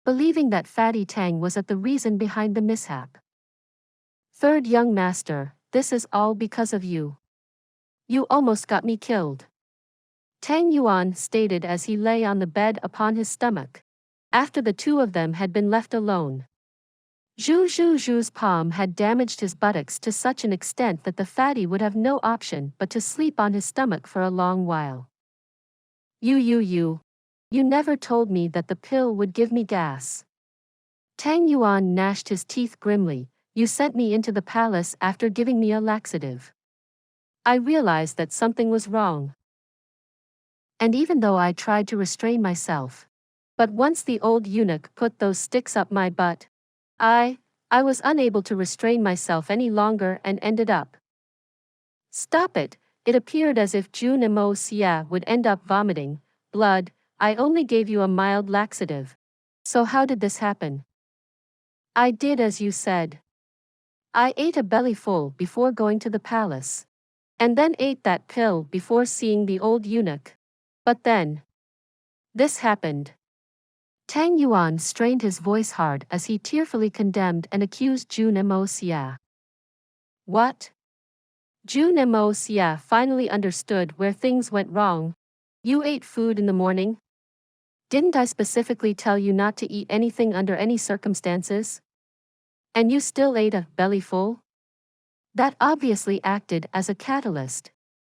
believing that Fatty Tang was at the reason behind the mishap. Third young master, this is all because of you. You almost got me killed. Tang Yuan stated as he lay on the bed upon his stomach, after the two of them had been left alone. Zhu's palm had damaged his buttocks to such an extent that the fatty would have no option but to sleep on his stomach for a long while. You never told me that the pill would give me gas. Tang Yuan gnashed his teeth grimly. You sent me into the palace after giving me a laxative. I realized that something was wrong. And even though I tried to restrain myself, but once the old eunuch put those sticks up my butt, I was unable to restrain myself any longer and ended up. Stop it, it appeared as if Jun Moxie would end up vomiting blood. I only gave you a mild laxative. So how did this happen? I did as you said. I ate a bellyful before going to the palace, and then ate that pill before seeing the old eunuch. But then, this happened. Tang Yuan strained his voice hard as he tearfully condemned and accused Jun Moxie. What? Jun Moxie finally understood where things went wrong. You ate food in the morning? Didn't I specifically tell you not to eat anything under any circumstances? And you still ate a bellyful? That obviously acted as a catalyst,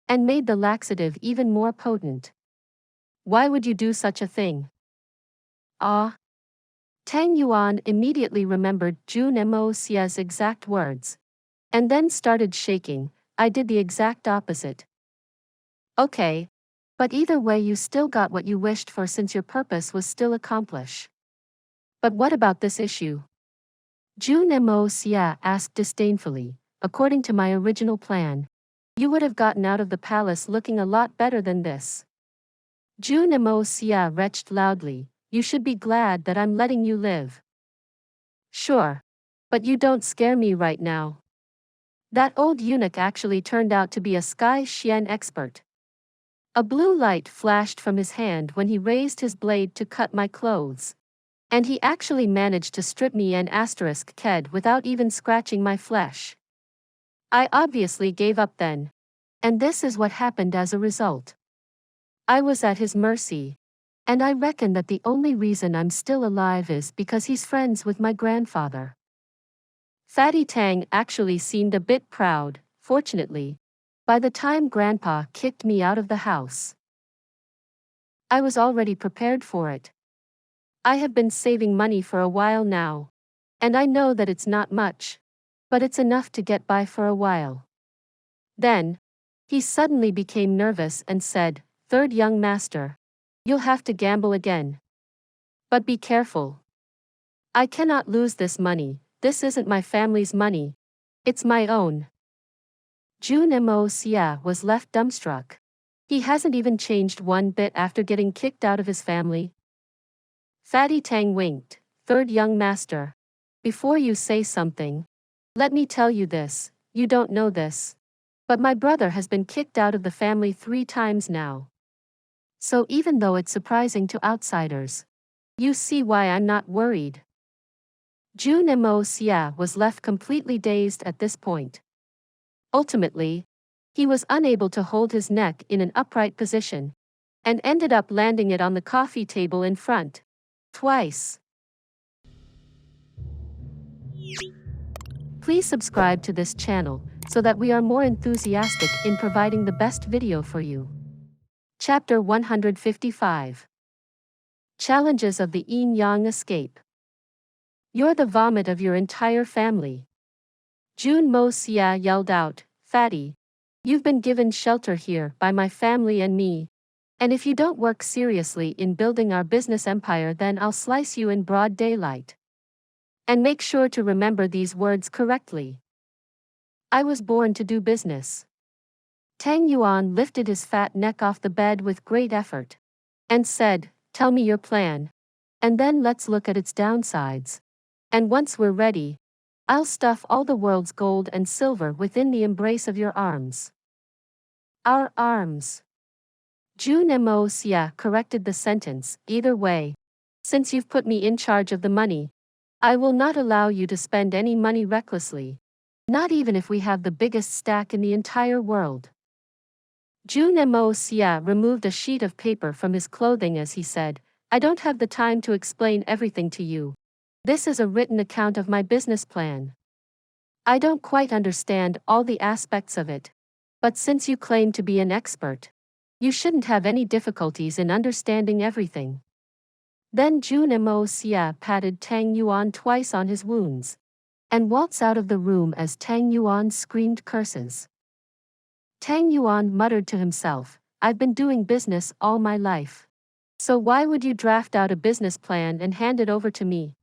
and made the laxative even more potent. Why would you do such a thing? Tang Yuan immediately remembered Jun Moxie's exact words, and then started shaking. I did the exact opposite. Okay, but either way you still got what you wished for since your purpose was still accomplished. But what about this issue? Jun Moxie asked disdainfully. According to my original plan, you would have gotten out of the palace looking a lot better than this. Jun Moxie retched loudly. You should be glad that I'm letting you live. Sure. But you don't scare me right now. That old eunuch actually turned out to be a Sky Xian expert. A blue light flashed from his hand when he raised his blade to cut my clothes. And he actually managed to strip me an asterisk ked without even scratching my flesh. I obviously gave up then. And this is what happened as a result. I was at his mercy. And I reckon that the only reason I'm still alive is because he's friends with my grandfather. Fatty Tang actually seemed a bit proud, fortunately, by the time Grandpa kicked me out of the house. I was already prepared for it. I have been saving money for a while now. And I know that it's not much. But it's enough to get by for a while. Then, he suddenly became nervous and said, "Third young master. You'll have to gamble again. But be careful. I cannot lose this money, this isn't my family's money. It's my own." Jun Moxie was left dumbstruck. He hasn't even changed one bit after getting kicked out of his family. Fatty Tang winked, "Third young master. Before you say something, let me tell you this, you don't know this. But my brother has been kicked out of the family 3 times now. So even though it's surprising to outsiders, you see why I'm not worried." Jun Moxie was left completely dazed at this point. Ultimately, he was unable to hold his neck in an upright position, and ended up landing it on the coffee table in front. Twice. Please subscribe to this channel, so that we are more enthusiastic in providing the best video for you. Chapter 155. Challenges of the Yin-Yang Escape. "You're the vomit of your entire family." Jun Moxie yelled out, "Fatty, you've been given shelter here by my family and me. And if you don't work seriously in building our business empire, then I'll slice you in broad daylight. And make sure to remember these words correctly. I was born to do business." Tang Yuan lifted his fat neck off the bed with great effort. And said, "Tell me your plan. And then let's look at its downsides. And once we're ready, I'll stuff all the world's gold and silver within the embrace of your arms." "Our arms." Jun Moxie corrected the sentence, "Either way. Since you've put me in charge of the money, I will not allow you to spend any money recklessly. Not even if we have the biggest stack in the entire world." Jun Moxie removed a sheet of paper from his clothing as he said, "I don't have the time to explain everything to you. This is a written account of my business plan. I don't quite understand all the aspects of it. But since you claim to be an expert, you shouldn't have any difficulties in understanding everything." Then Jun Moxie patted Tang Yuan twice on his wounds, and waltzed out of the room as Tang Yuan screamed curses. Tang Yuan muttered to himself, "I've been doing business all my life. So why would you draft out a business plan and hand it over to me?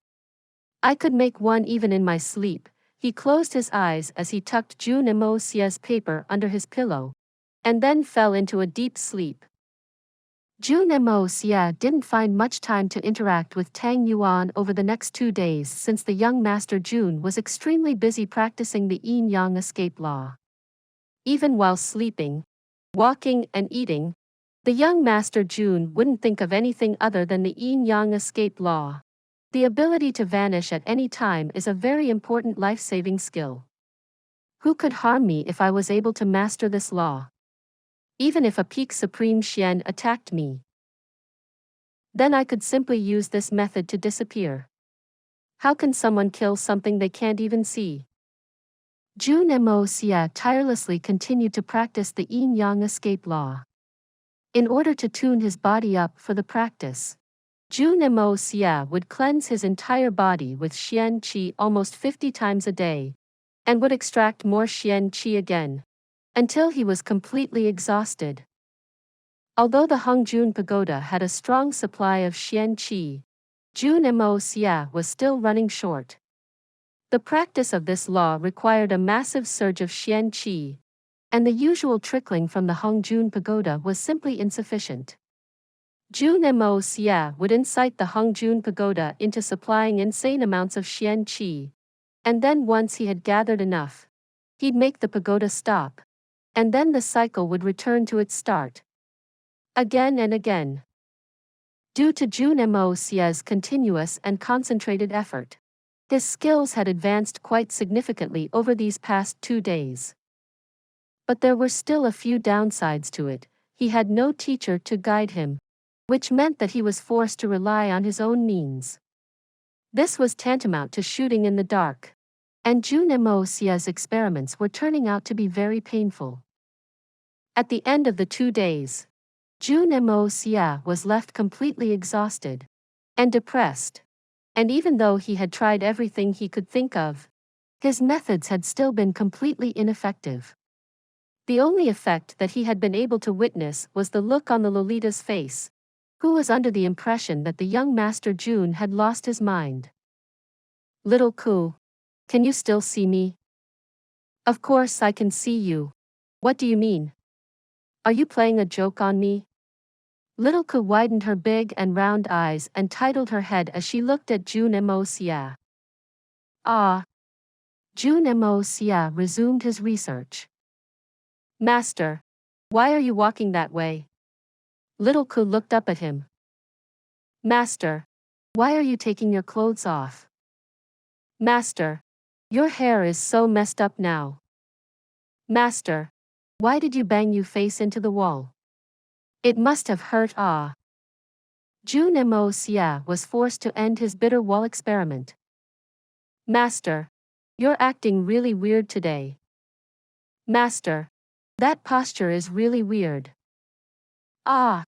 I could make one even in my sleep." He closed his eyes as he tucked Jun Moxie's paper under his pillow, and then fell into a deep sleep. Jun Moxie didn't find much time to interact with Tang Yuan over the next 2 days since the young master Jun was extremely busy practicing the yin-yang escape law. Even while sleeping, walking and eating, the young master Jun wouldn't think of anything other than the yin-yang escape law. The ability to vanish at any time is a very important life-saving skill. Who could harm me if I was able to master this law? Even if a peak supreme Xian attacked me, then I could simply use this method to disappear. How can someone kill something they can't even see? Jun Moxie tirelessly continued to practice the yin-yang escape law. In order to tune his body up for the practice, Jun Moxie would cleanse his entire body with Xian Qi almost 50 times a day, and would extract more Xian Qi again, until he was completely exhausted. Although the Hongjun Pagoda had a strong supply of Xian Qi, Jun Moxie was still running short. The practice of this law required a massive surge of Xian Qi, and the usual trickling from the Hongjun Pagoda was simply insufficient. Jun Moxie would incite the Hongjun Pagoda into supplying insane amounts of Xian Qi, and then once he had gathered enough, he'd make the pagoda stop, and then the cycle would return to its start. Again and again. Due to Jun Moxie's continuous and concentrated effort, his skills had advanced quite significantly over these past 2 days. But there were still a few downsides to it. He had no teacher to guide him, which meant that he was forced to rely on his own means. This was tantamount to shooting in the dark. And Jun Moxie's experiments were turning out to be very painful. At the end of the 2 days, Jun Moxie was left completely exhausted and depressed. And even though he had tried everything he could think of, his methods had still been completely ineffective. The only effect that he had been able to witness was the look on the Lolita's face, who was under the impression that the young Master Jun had lost his mind. "Little Ku, can you still see me?" "Of course I can see you. What do you mean? Are you playing a joke on me?" Little Ku widened her big and round eyes and titled her head as she looked at Jun Moxie. "Ah." Jun Moxie resumed his research. "Master, why are you walking that way?" Little Ku looked up at him. "Master, why are you taking your clothes off?" "Master, your hair is so messed up now." "Master, why did you bang your face into the wall? It must have hurt." "Ah." Jun Moxie was forced to end his bitter wall experiment. "Master, you're acting really weird today." "Master, that posture is really weird." "Ah."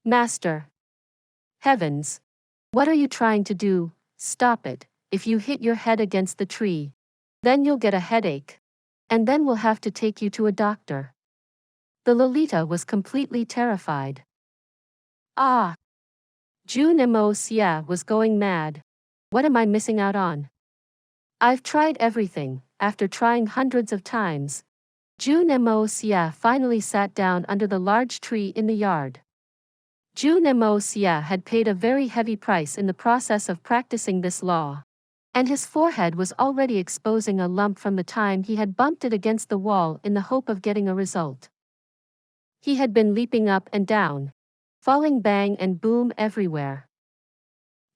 "Master. Heavens. What are you trying to do? Stop it. If you hit your head against the tree, then you'll get a headache. And then we'll have to take you to a doctor." The Lolita was completely terrified. "Ah." Jun Moxie was going mad. "What am I missing out on? I've tried everything." After trying hundreds of times, Jun Moxie finally sat down under the large tree in the yard. Jun Moxie had paid a very heavy price in the process of practicing this law, and his forehead was already exposing a lump from the time he had bumped it against the wall in the hope of getting a result. He had been leaping up and down, falling bang and boom everywhere.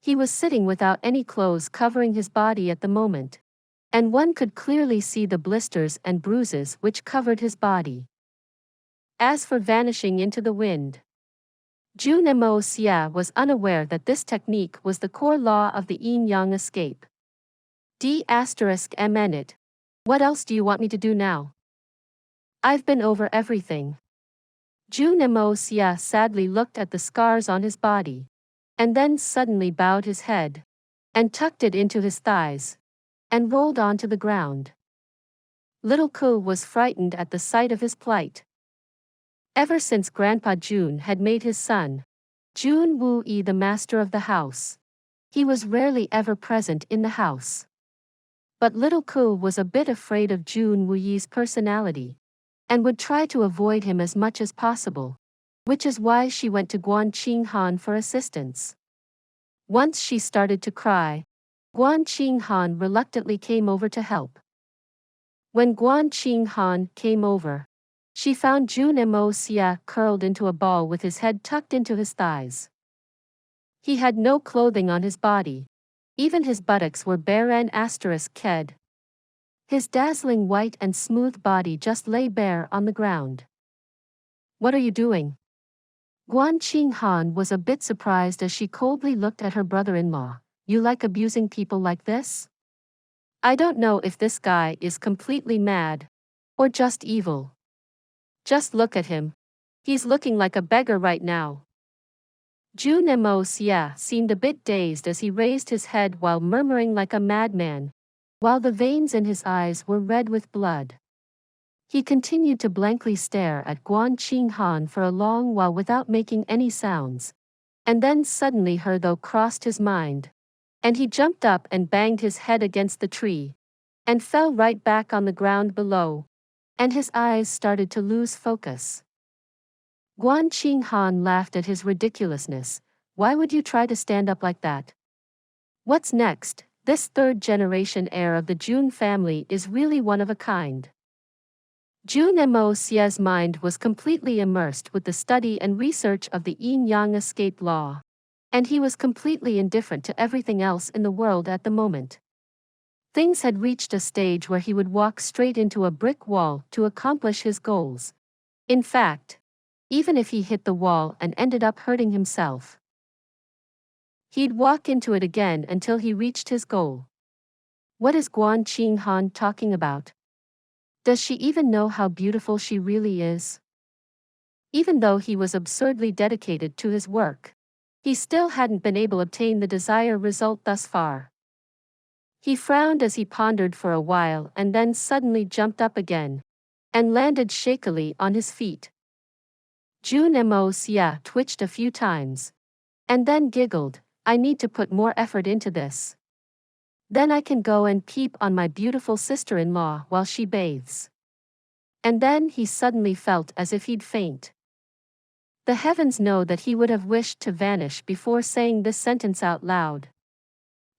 He was sitting without any clothes covering his body at the moment, and one could clearly see the blisters and bruises which covered his body. As for vanishing into the wind, Jun Moxie was unaware that this technique was the core law of the yin-yang escape. D***mn. What else do you want me to do now? I've been over everything. Jun Moxie sadly looked at the scars on his body, and then suddenly bowed his head, and tucked it into his thighs, and rolled onto the ground. Little Ku was frightened at the sight of his plight. Ever since Grandpa Jun had made his son, Jun Wuyi, the master of the house, he was rarely ever present in the house. But Little Ku was a bit afraid of Jun Wuyi's personality, and would try to avoid him as much as possible, which is why she went to Guan Qinghan for assistance. Once she started to cry, Guan Qinghan reluctantly came over to help. When Guan Qinghan came over, she found Jun Moxie curled into a ball with his head tucked into his thighs. He had no clothing on his body. Even his buttocks were bare and **ked. His dazzling white and smooth body just lay bare on the ground. "What are you doing?" Guan Qinghan was a bit surprised as she coldly looked at her brother-in-law. "You like abusing people like this? I don't know if this guy is completely mad, or just evil. Just look at him. He's looking like a beggar right now." Jun Moxie seemed a bit dazed as he raised his head while murmuring like a madman, while the veins in his eyes were red with blood. He continued to blankly stare at Guan Qinghan for a long while without making any sounds, and then suddenly her thought crossed his mind, and he jumped up and banged his head against the tree, and fell right back on the ground below, and his eyes started to lose focus. Guan Qinghan laughed at his ridiculousness. "Why would you try to stand up like that? What's next? This third-generation heir of the Jun family is really one of a kind." Jun Moxie's mind was completely immersed with the study and research of the yin-yang escape law, and he was completely indifferent to everything else in the world at the moment. Things had reached a stage where he would walk straight into a brick wall to accomplish his goals. In fact, even if he hit the wall and ended up hurting himself, he'd walk into it again until he reached his goal. What is Guan Qinghan talking about? Does she even know how beautiful she really is? Even though he was absurdly dedicated to his work, he still hadn't been able to obtain the desired result thus far. He frowned as he pondered for a while and then suddenly jumped up again and landed shakily on his feet. Jun Moxie twitched a few times and then giggled. I need to put more effort into this. Then I can go and peep on my beautiful sister-in-law while she bathes. And then he suddenly felt as if he'd faint. The heavens know that he would have wished to vanish before saying this sentence out loud.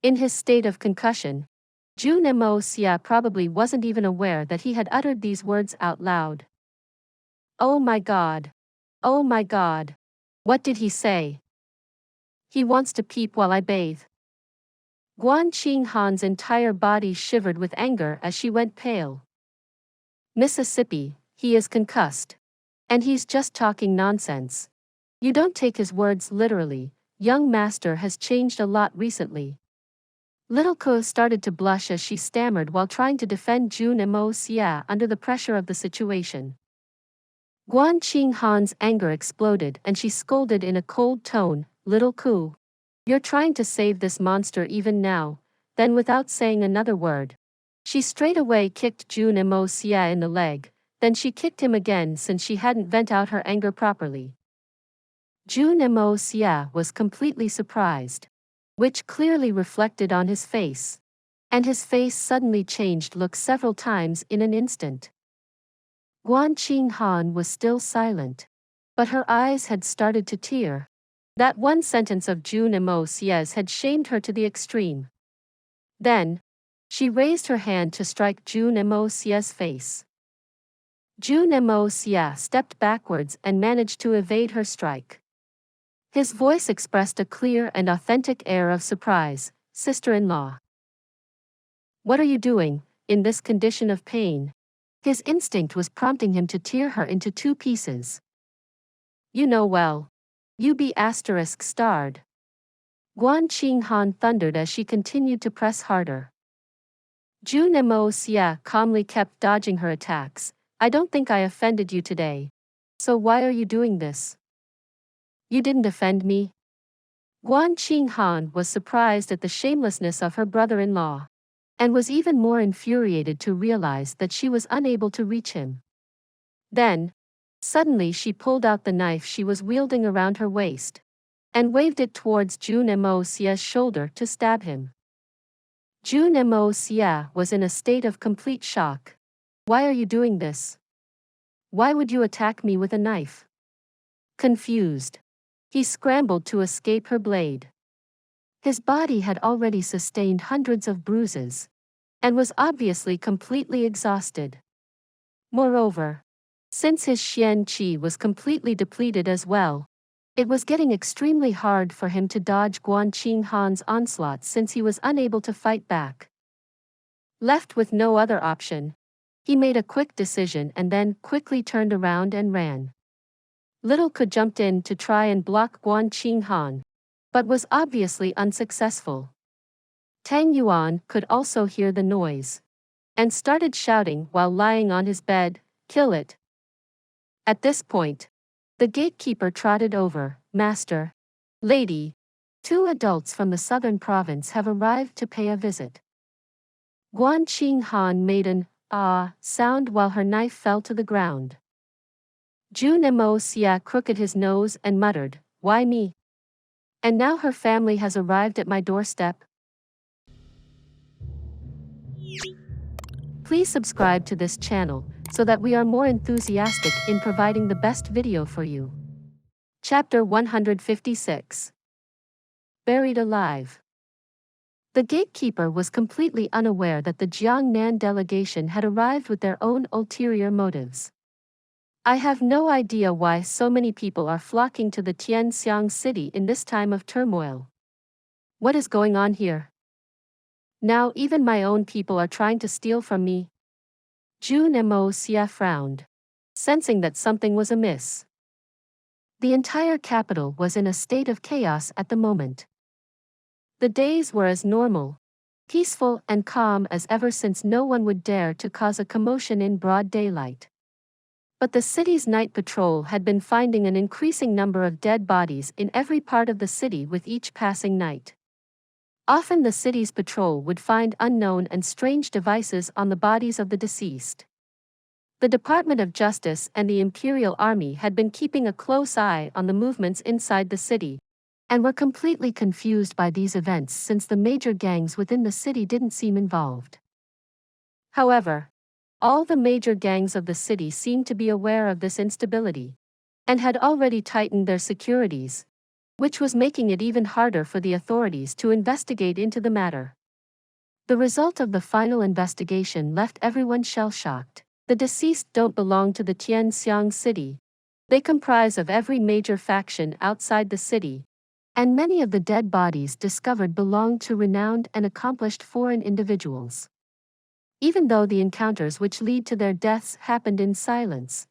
In his state of concussion, Jun Moxie probably wasn't even aware that he had uttered these words out loud. Oh my God! Oh my God! What did he say? He wants to peep while I bathe. Guan Qinghan's entire body shivered with anger as she went pale. Mississippi, he is concussed. And he's just talking nonsense. You don't take his words literally. Young master has changed a lot recently. Little Ko started to blush as she stammered while trying to defend Jun Moxie under the pressure of the situation. Guan Qinghan's anger exploded and she scolded in a cold tone, Little Ko, you're trying to save this monster even now. Then without saying another word, she straight away kicked Jun Moxie in the leg, then she kicked him again since she hadn't vent out her anger properly. Jun Moxie was completely surprised, which clearly reflected on his face. And his face suddenly changed look several times in an instant. Guan Qinghan was still silent, but her eyes had started to tear. That one sentence of Jun Moxie's had shamed her to the extreme. Then, she raised her hand to strike Jun Moxie's face. Jun Moxie stepped backwards and managed to evade her strike. His voice expressed a clear and authentic air of surprise, sister-in-law. What are you doing, in this condition of pain? His instinct was prompting him to tear her into two pieces. You know well. You be *****. Guan Qinghan thundered as she continued to press harder. Jun Moxie calmly kept dodging her attacks. I don't think I offended you today. So why are you doing this? You didn't offend me. Guan Qinghan was surprised at the shamelessness of her brother-in-law, and was even more infuriated to realize that she was unable to reach him. Then, suddenly she pulled out the knife she was wielding around her waist, and waved it towards Jun Moxie's shoulder to stab him. Jun Moxie was in a state of complete shock. Why are you doing this? Why would you attack me with a knife? Confused, he scrambled to escape her blade. His body had already sustained hundreds of bruises, and was obviously completely exhausted. Moreover, since his Xian Qi was completely depleted as well, it was getting extremely hard for him to dodge Guan Qinghan's onslaught since he was unable to fight back. Left with no other option, he made a quick decision and then quickly turned around and ran. Little Ko jumped in to try and block Guan Qinghan, but was obviously unsuccessful. Tang Yuan could also hear the noise, and started shouting while lying on his bed, "Kill it!" At this point, the gatekeeper trotted over. "Master, lady, 2 adults from the southern province have arrived to pay a visit." Guan Qinghan made an "ah" sound while her knife fell to the ground. Jun Moxie crooked his nose and muttered, "Why me? And now her family has arrived at my doorstep?" Please subscribe to this channel, so that we are more enthusiastic in providing the best video for you. Chapter 156. Buried alive. The gatekeeper was completely unaware that the Jiangnan delegation had arrived with their own ulterior motives. I have no idea why so many people are flocking to the Tianxiang city in this time of turmoil. What is going on here? Now even my own people are trying to steal from me. Jun Moxie frowned, sensing that something was amiss. The entire capital was in a state of chaos at the moment. The days were as normal, peaceful and calm as ever, since no one would dare to cause a commotion in broad daylight. But the city's night patrol had been finding an increasing number of dead bodies in every part of the city with each passing night. Often the city's patrol would find unknown and strange devices on the bodies of the deceased. The Department of Justice and the Imperial Army had been keeping a close eye on the movements inside the city, and were completely confused by these events since the major gangs within the city didn't seem involved. However, all the major gangs of the city seemed to be aware of this instability, and had already tightened their securities, which was making it even harder for the authorities to investigate into the matter. The result of the final investigation left everyone shell-shocked. The deceased don't belong to the Tianxiang city. They comprise of every major faction outside the city, and many of the dead bodies discovered belonged to renowned and accomplished foreign individuals. Even though the encounters which lead to their deaths happened in silence,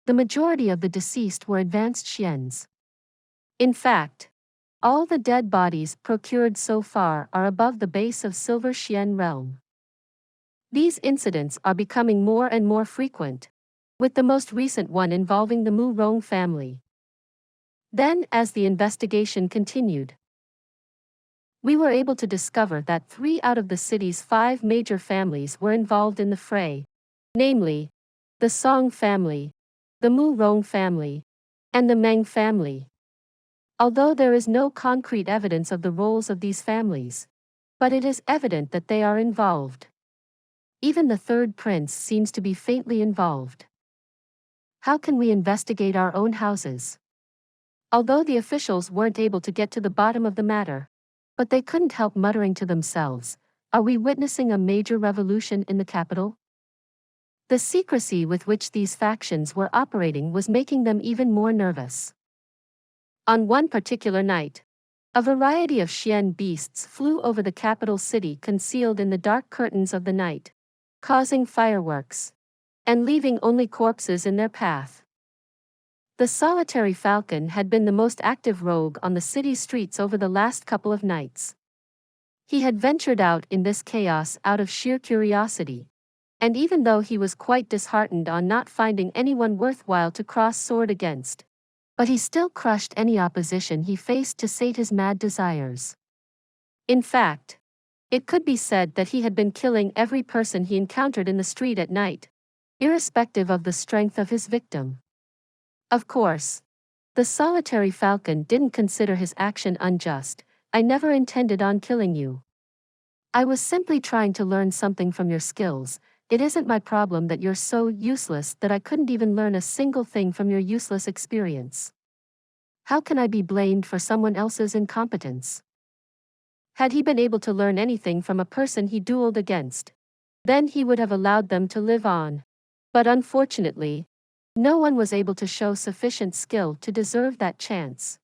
the majority of the deceased were advanced Xians. In fact, all the dead bodies procured so far are above the base of Silver Xian realm. These incidents are becoming more and more frequent, with the most recent one involving the Mu Rong family. Then, as the investigation continued, we were able to discover that 3 out of the city's 5 major families were involved in the fray, namely, the Song family, the Mu Rong family, and the Meng family. Although there is no concrete evidence of the roles of these families, but it is evident that they are involved. Even the third prince seems to be faintly involved. How can we investigate our own houses? Although the officials weren't able to get to the bottom of the matter, but they couldn't help muttering to themselves, are we witnessing a major revolution in the capital? The secrecy with which these factions were operating was making them even more nervous. On one particular night, a variety of Xian beasts flew over the capital city concealed in the dark curtains of the night, causing fireworks, and leaving only corpses in their path. The solitary falcon had been the most active rogue on the city streets over the last couple of nights. He had ventured out in this chaos out of sheer curiosity, and even though he was quite disheartened on not finding anyone worthwhile to cross sword against, but he still crushed any opposition he faced to sate his mad desires. In fact, it could be said that he had been killing every person he encountered in the street at night, irrespective of the strength of his victim. Of course, the solitary falcon didn't consider his action unjust. I never intended on killing you. I was simply trying to learn something from your skills. It isn't my problem that you're so useless that I couldn't even learn a single thing from your useless experience. How can I be blamed for someone else's incompetence? Had he been able to learn anything from a person he dueled against, then he would have allowed them to live on. But unfortunately, no one was able to show sufficient skill to deserve that chance,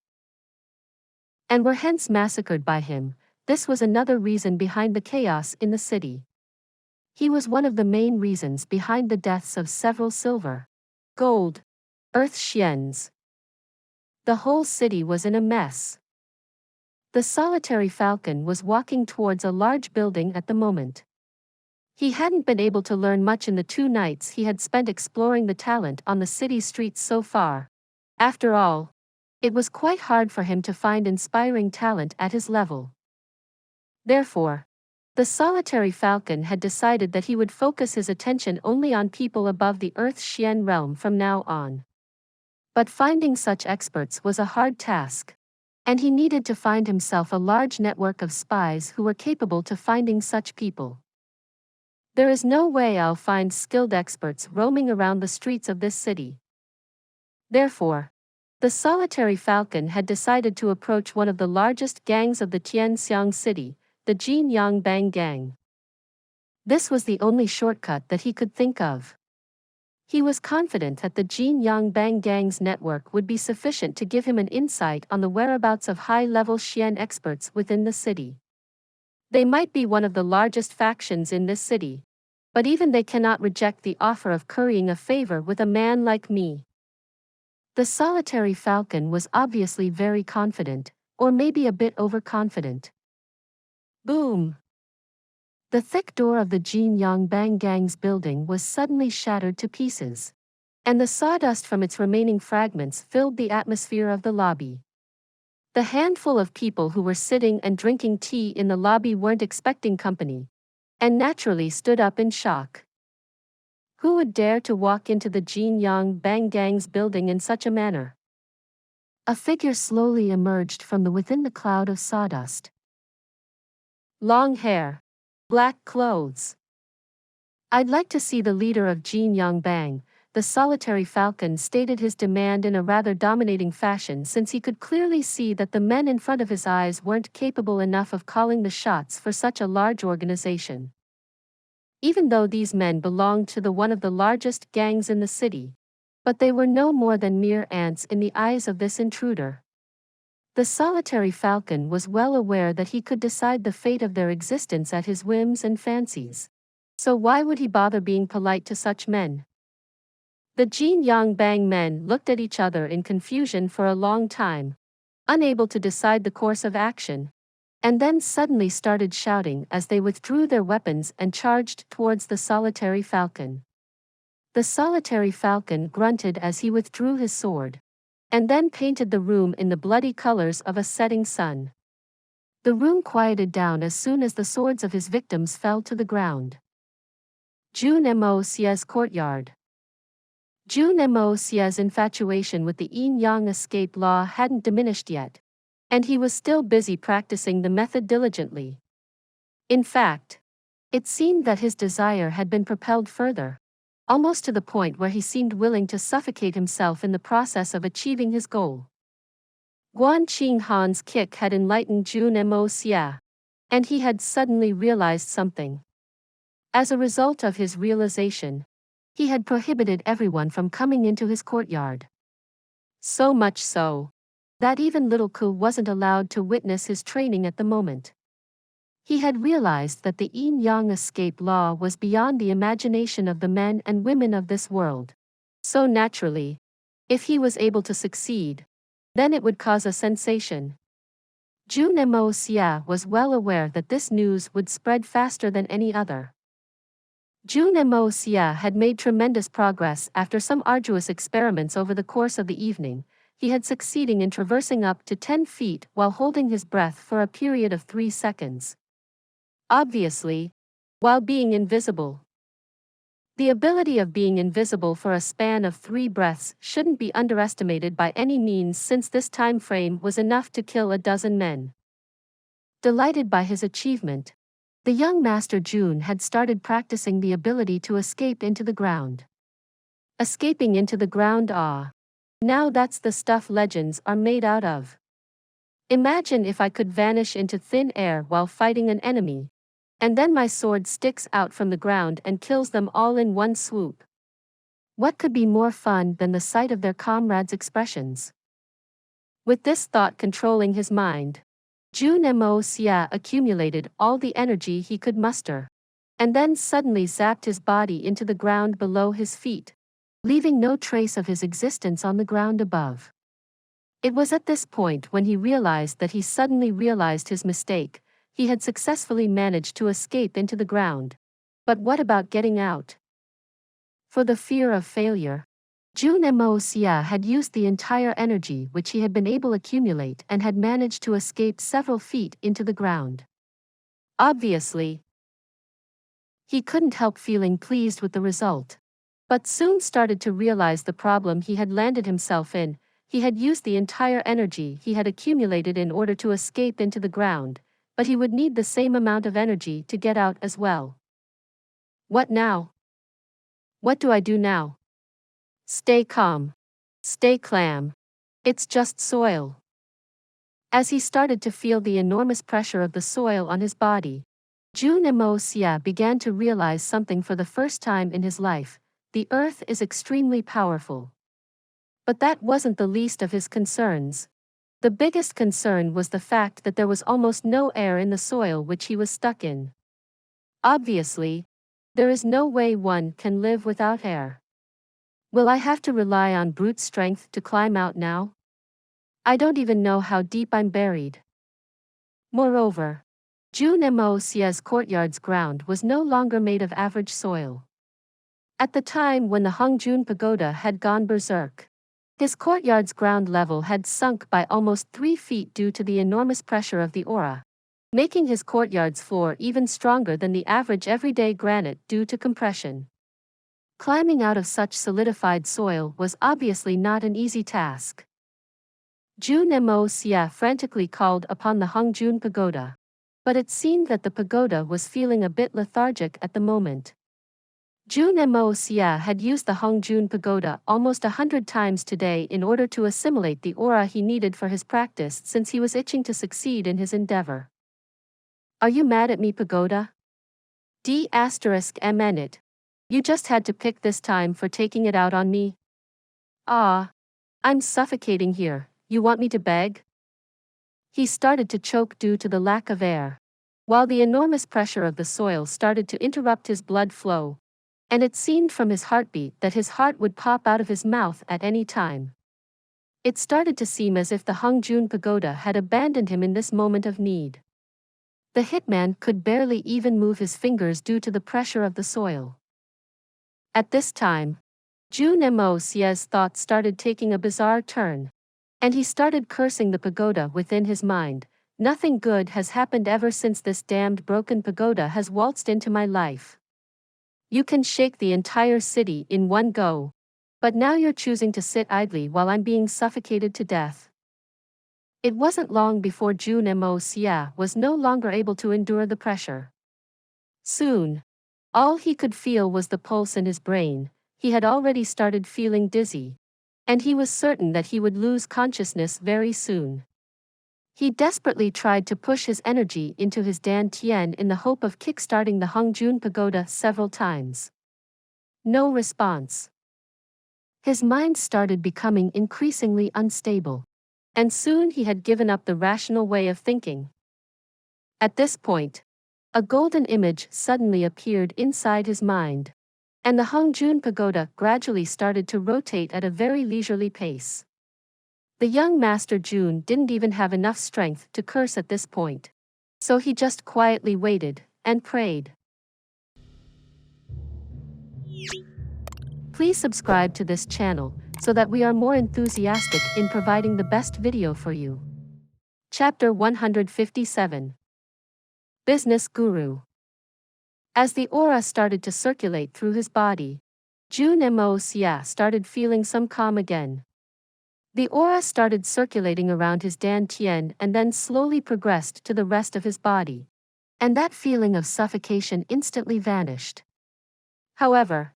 and were hence massacred by him. This was another reason behind the chaos in the city. He was one of the main reasons behind the deaths of several silver, gold, earth Xians. The whole city was in a mess. The solitary falcon was walking towards a large building at the moment. He hadn't been able to learn much in the 2 nights he had spent exploring the talent on the city streets so far. After all, it was quite hard for him to find inspiring talent at his level. Therefore, the solitary falcon had decided that he would focus his attention only on people above the Earth Xian realm from now on. But finding such experts was a hard task, and he needed to find himself a large network of spies who were capable to finding such people. There is no way I'll find skilled experts roaming around the streets of this city. Therefore, the solitary falcon had decided to approach one of the largest gangs of the Tianxiang city, the Jinyang Bang gang. This was the only shortcut that he could think of. He was confident that the Jinyang Bang gang's network would be sufficient to give him an insight on the whereabouts of high-level Xian experts within the city. They might be one of the largest factions in this city, but even they cannot reject the offer of currying a favor with a man like me. The solitary falcon was obviously very confident, or maybe a bit overconfident. Boom! The thick door of the Jin Yang Bang Gang's building was suddenly shattered to pieces, and the sawdust from its remaining fragments filled the atmosphere of the lobby. The handful of people who were sitting and drinking tea in the lobby weren't expecting company, and naturally stood up in shock. Who would dare to walk into the Jin Yang Bang Gang's building in such a manner? A figure slowly emerged from within the cloud of sawdust. Long hair. Black clothes. I'd like to see the leader of Jin Yang Bang. The solitary falcon stated his demand in a rather dominating fashion, since he could clearly see that the men in front of his eyes weren't capable enough of calling the shots for such a large organization. Even though these men belonged to one of the largest gangs in the city, but they were no more than mere ants in the eyes of this intruder. The solitary falcon was well aware that he could decide the fate of their existence at his whims and fancies. So why would he bother being polite to such men? The Jin Yang Bang men looked at each other in confusion for a long time, unable to decide the course of action, and then suddenly started shouting as they withdrew their weapons and charged towards the solitary falcon. The solitary falcon grunted as he withdrew his sword, and then painted the room in the bloody colors of a setting sun. The room quieted down as soon as the swords of his victims fell to the ground. Jun Moxie's courtyard. Jun Moxie's infatuation with the yin-yang escape law hadn't diminished yet, and he was still busy practicing the method diligently. In fact, it seemed that his desire had been propelled further, almost to the point where he seemed willing to suffocate himself in the process of achieving his goal. Guan Qinghan's kick had enlightened Jun Moxie, and he had suddenly realized something. As a result of his realization, he had prohibited everyone from coming into his courtyard. So much so that even little Ku wasn't allowed to witness his training at the moment. He had realized that the yin-yang escape law was beyond the imagination of the men and women of this world. So naturally, if he was able to succeed, then it would cause a sensation. Jun Moxie was well aware that this news would spread faster than any other. Jun Moxie had made tremendous progress after some arduous experiments over the course of the evening. He had succeeded in traversing up to 10 feet while holding his breath for a period of 3 seconds. Obviously, while being invisible. The ability of being invisible for a span of 3 breaths shouldn't be underestimated by any means, since this time frame was enough to kill a dozen men. Delighted by his achievement, the young Master Jun had started practicing the ability to escape into the ground. Escaping into the ground, now that's the stuff legends are made out of. Imagine if I could vanish into thin air while fighting an enemy, and then my sword sticks out from the ground and kills them all in one swoop. What could be more fun than the sight of their comrades' expressions? With this thought controlling his mind, Jun Moxie accumulated all the energy he could muster, and then suddenly zapped his body into the ground below his feet, leaving no trace of his existence on the ground above. It was at this point when he realized that he suddenly realized his mistake. He had successfully managed to escape into the ground. But what about getting out? For the fear of failure, Jun Moxie had used the entire energy which he had been able to accumulate and had managed to escape several feet into the ground. Obviously, he couldn't help feeling pleased with the result, but soon started to realize the problem he had landed himself in. He had used the entire energy he had accumulated in order to escape into the ground, but he would need the same amount of energy to get out as well. What now? What do I do now? Stay calm. Stay calm. It's just soil. As he started to feel the enormous pressure of the soil on his body, Jun Moxie began to realize something for the first time in his life. The earth is extremely powerful. But that wasn't the least of his concerns. The biggest concern was the fact that there was almost no air in the soil which he was stuck in. Obviously, there is no way one can live without air. Will I have to rely on brute strength to climb out now? I don't even know how deep I'm buried. Moreover, Jun Moxie's courtyard's ground was no longer made of average soil. At the time when the Hongjun Pagoda had gone berserk, his courtyard's ground level had sunk by almost 3 feet due to the enormous pressure of the aura, making his courtyard's floor even stronger than the average everyday granite due to compression. Climbing out of such solidified soil was obviously not an easy task. Jun Moxie frantically called upon the Hongjun Pagoda, but it seemed that the pagoda was feeling a bit lethargic at the moment. Jun Moxie had used the Hongjun Pagoda almost 100 times today in order to assimilate the aura he needed for his practice, since he was itching to succeed in his endeavor. Are you mad at me, Pagoda? D*****. You just had to pick this time for taking it out on me? Ah, I'm suffocating here, you want me to beg? He started to choke due to the lack of air, while the enormous pressure of the soil started to interrupt his blood flow, and it seemed from his heartbeat that his heart would pop out of his mouth at any time. It started to seem as if the Hongjun Pagoda had abandoned him in this moment of need. The hitman could barely even move his fingers due to the pressure of the soil. At this time, Jun Moxie's thoughts started taking a bizarre turn, and he started cursing the pagoda within his mind. Nothing good has happened ever since this damned broken pagoda has waltzed into my life. You can shake the entire city in one go, but now you're choosing to sit idly while I'm being suffocated to death. It wasn't long before Jun Moxie was no longer able to endure the pressure. Soon, all he could feel was the pulse in his brain. He had already started feeling dizzy, and he was certain that he would lose consciousness very soon. He desperately tried to push his energy into his dantian in the hope of kickstarting the Hongjun Pagoda several times. No response. His mind started becoming increasingly unstable, and soon he had given up the rational way of thinking. At this point, a golden image suddenly appeared inside his mind, and the Hongjun Pagoda gradually started to rotate at a very leisurely pace. The young Master Jun didn't even have enough strength to curse at this point, so he just quietly waited and prayed. Please subscribe to this channel so that we are more enthusiastic in providing the best video for you. Chapter 157. Business Guru. As the aura started to circulate through his body, Jun Moxie started feeling some calm again. The aura started circulating around his dantian and then slowly progressed to the rest of his body, and that feeling of suffocation instantly vanished. However,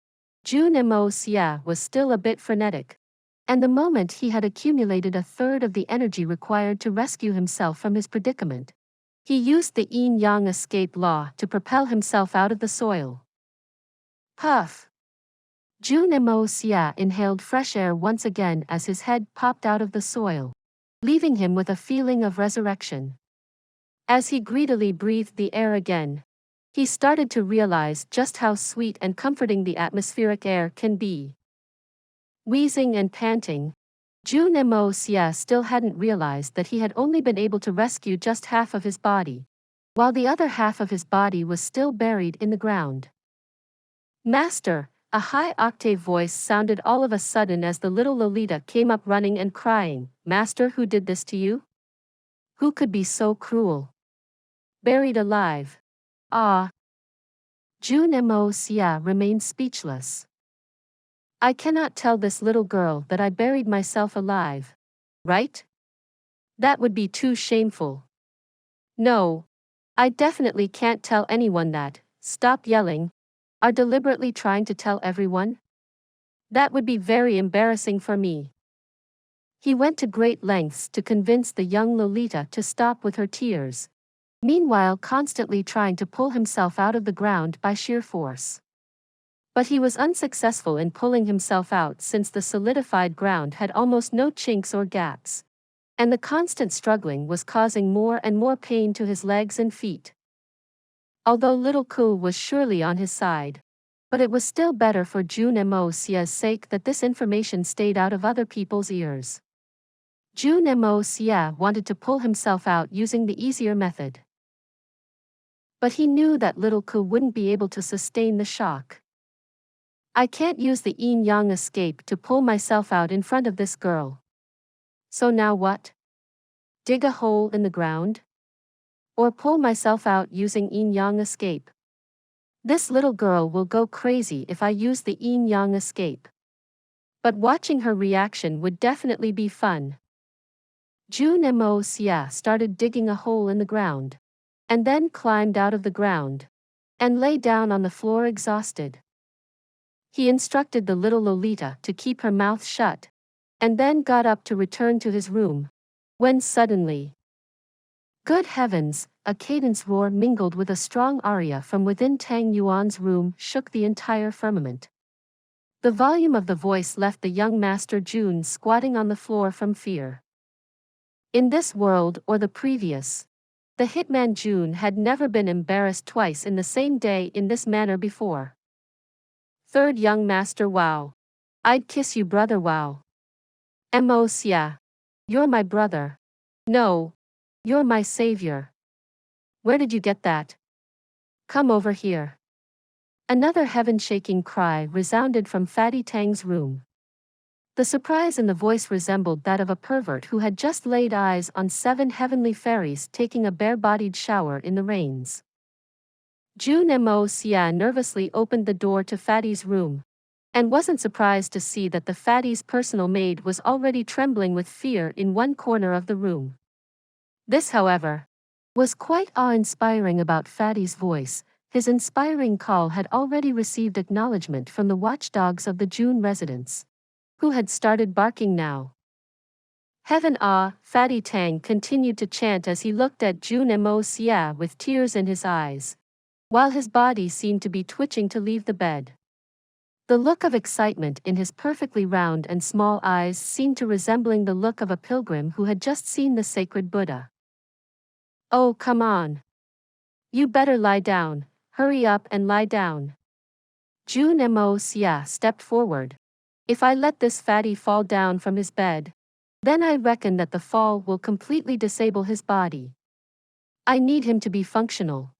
Jun Moxie was still a bit frenetic, and the moment he had accumulated a third of the energy required to rescue himself from his predicament, he used the yin-yang escape law to propel himself out of the soil. Puff! Jun Moxie inhaled fresh air once again as his head popped out of the soil, leaving him with a feeling of resurrection. As he greedily breathed the air again, he started to realize just how sweet and comforting the atmospheric air can be. Wheezing and panting, Jun Moxie still hadn't realized that he had only been able to rescue just half of his body, while the other half of his body was still buried in the ground. Master! A high-octave voice sounded all of a sudden as the little Lolita came up running and crying, "Master, who did this to you? Who could be so cruel? Buried alive. Ah!" Jun Moxie remained speechless. "I cannot tell this little girl that I buried myself alive, right? That would be too shameful. No, I definitely can't tell anyone that." Stop yelling. Are deliberately trying to tell everyone? That would be very embarrassing for me. He went to great lengths to convince the young Lolita to stop with her tears, meanwhile constantly trying to pull himself out of the ground by sheer force. But he was unsuccessful in pulling himself out since the solidified ground had almost no chinks or gaps. and the constant struggling was causing more and more pain to his legs and feet. Although little Ku was surely on his side, but it was still better for Jun Moxie's sake that this information stayed out of other people's ears. Jun Moxie wanted to pull himself out using the easier method. But he knew that little Ku wouldn't be able to sustain the shock. I can't use the yin-yang escape to pull myself out in front of this girl. So now what? Dig a hole in the ground? Or pull myself out using yin-yang escape? This little girl will go crazy if I use the yin-yang escape. But watching her reaction would definitely be fun. Jun Moxie started digging a hole in the ground, and then climbed out of the ground, and lay down on the floor exhausted. He instructed the little Lolita to keep her mouth shut, and then got up to return to his room, when suddenly, good heavens, a cadence roar mingled with a strong aria from within Tang Yuan's room shook the entire firmament. The volume of the voice left the young master Jun squatting on the floor from fear. In this world or the previous, the hitman Jun had never been embarrassed twice in the same day in this manner before. Third young master, wow. I'd kiss you, brother, wow. Moxie. You're my brother. No. You're my savior. Where did you get that? Come over here. Another heaven-shaking cry resounded from Fatty Tang's room. The surprise in the voice resembled that of a pervert who had just laid eyes on 7 heavenly fairies taking a bare-bodied shower in the rains. Jun Moxie nervously opened the door to Fatty's room, and wasn't surprised to see that the Fatty's personal maid was already trembling with fear in one corner of the room. This, however, was quite awe-inspiring about Fatty's voice. His inspiring call had already received acknowledgement from the watchdogs of the Jun residence, who had started barking now. Heaven Fatty Tang continued to chant as he looked at Jun Moxie with tears in his eyes, while his body seemed to be twitching to leave the bed. The look of excitement in his perfectly round and small eyes seemed to resembling the look of a pilgrim who had just seen the sacred Buddha. Oh, come on. You better lie down, hurry up and lie down. Jun Moxie stepped forward. If I let this fatty fall down from his bed, then I reckon that the fall will completely disable his body. I need him to be functional.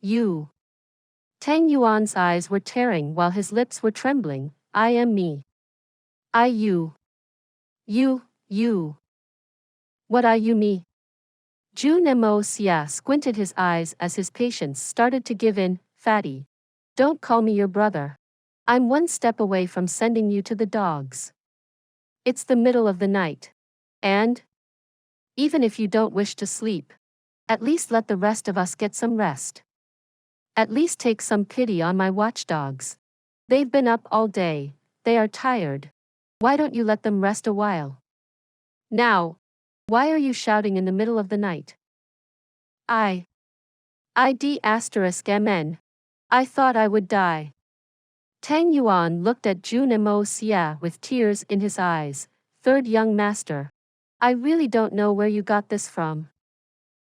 You. Tang Yuan's eyes were tearing while his lips were trembling. I am me. You. What are you me? Jun Moxie squinted his eyes as his patience started to give in. Fatty. Don't call me your brother. I'm one step away from sending you to the dogs. It's the middle of the night. And even if you don't wish to sleep, at least let the rest of us get some rest. At least take some pity on my watchdogs. They've been up all day, they are tired. Why don't you let them rest a while? Now, why are you shouting in the middle of the night? I thought I would die. Tang Yuan looked at Jun Moxie with tears in his eyes. Third young master. I really don't know where you got this from.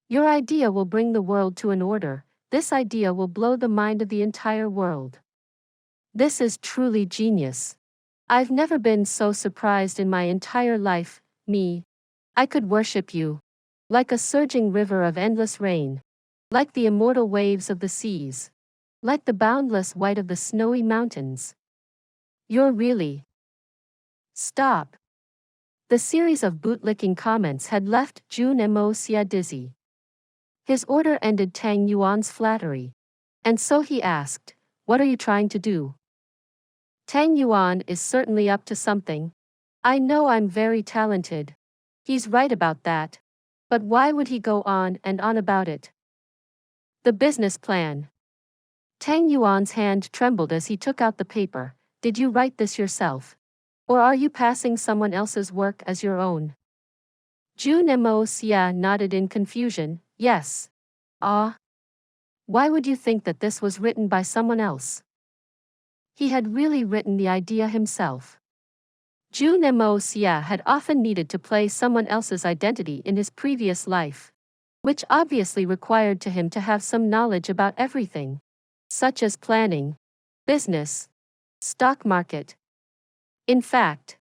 Your idea will bring the world to an order. This idea will blow the mind of the entire world. This is truly genius. I've never been so surprised in my entire life. I could worship you. Like a surging river of endless rain. Like the immortal waves of the seas. Like the boundless white of the snowy mountains. You're really... Stop. The series of bootlicking comments had left Jun Moxie dizzy. His order ended Tang Yuan's flattery. And so he asked, what are you trying to do? Tang Yuan is certainly up to something. I know I'm very talented. He's right about that. But why would he go on and on about it? The business plan. Tang Yuan's hand trembled as he took out the paper. Did you write this yourself? Or are you passing someone else's work as your own? Jun Moxie nodded in confusion. Yes. Why would you think that this was written by someone else? He had really written the idea himself. Jun Moxie had often needed to play someone else's identity in his previous life, which obviously required to him to have some knowledge about everything, such as planning, business, stock market. In fact,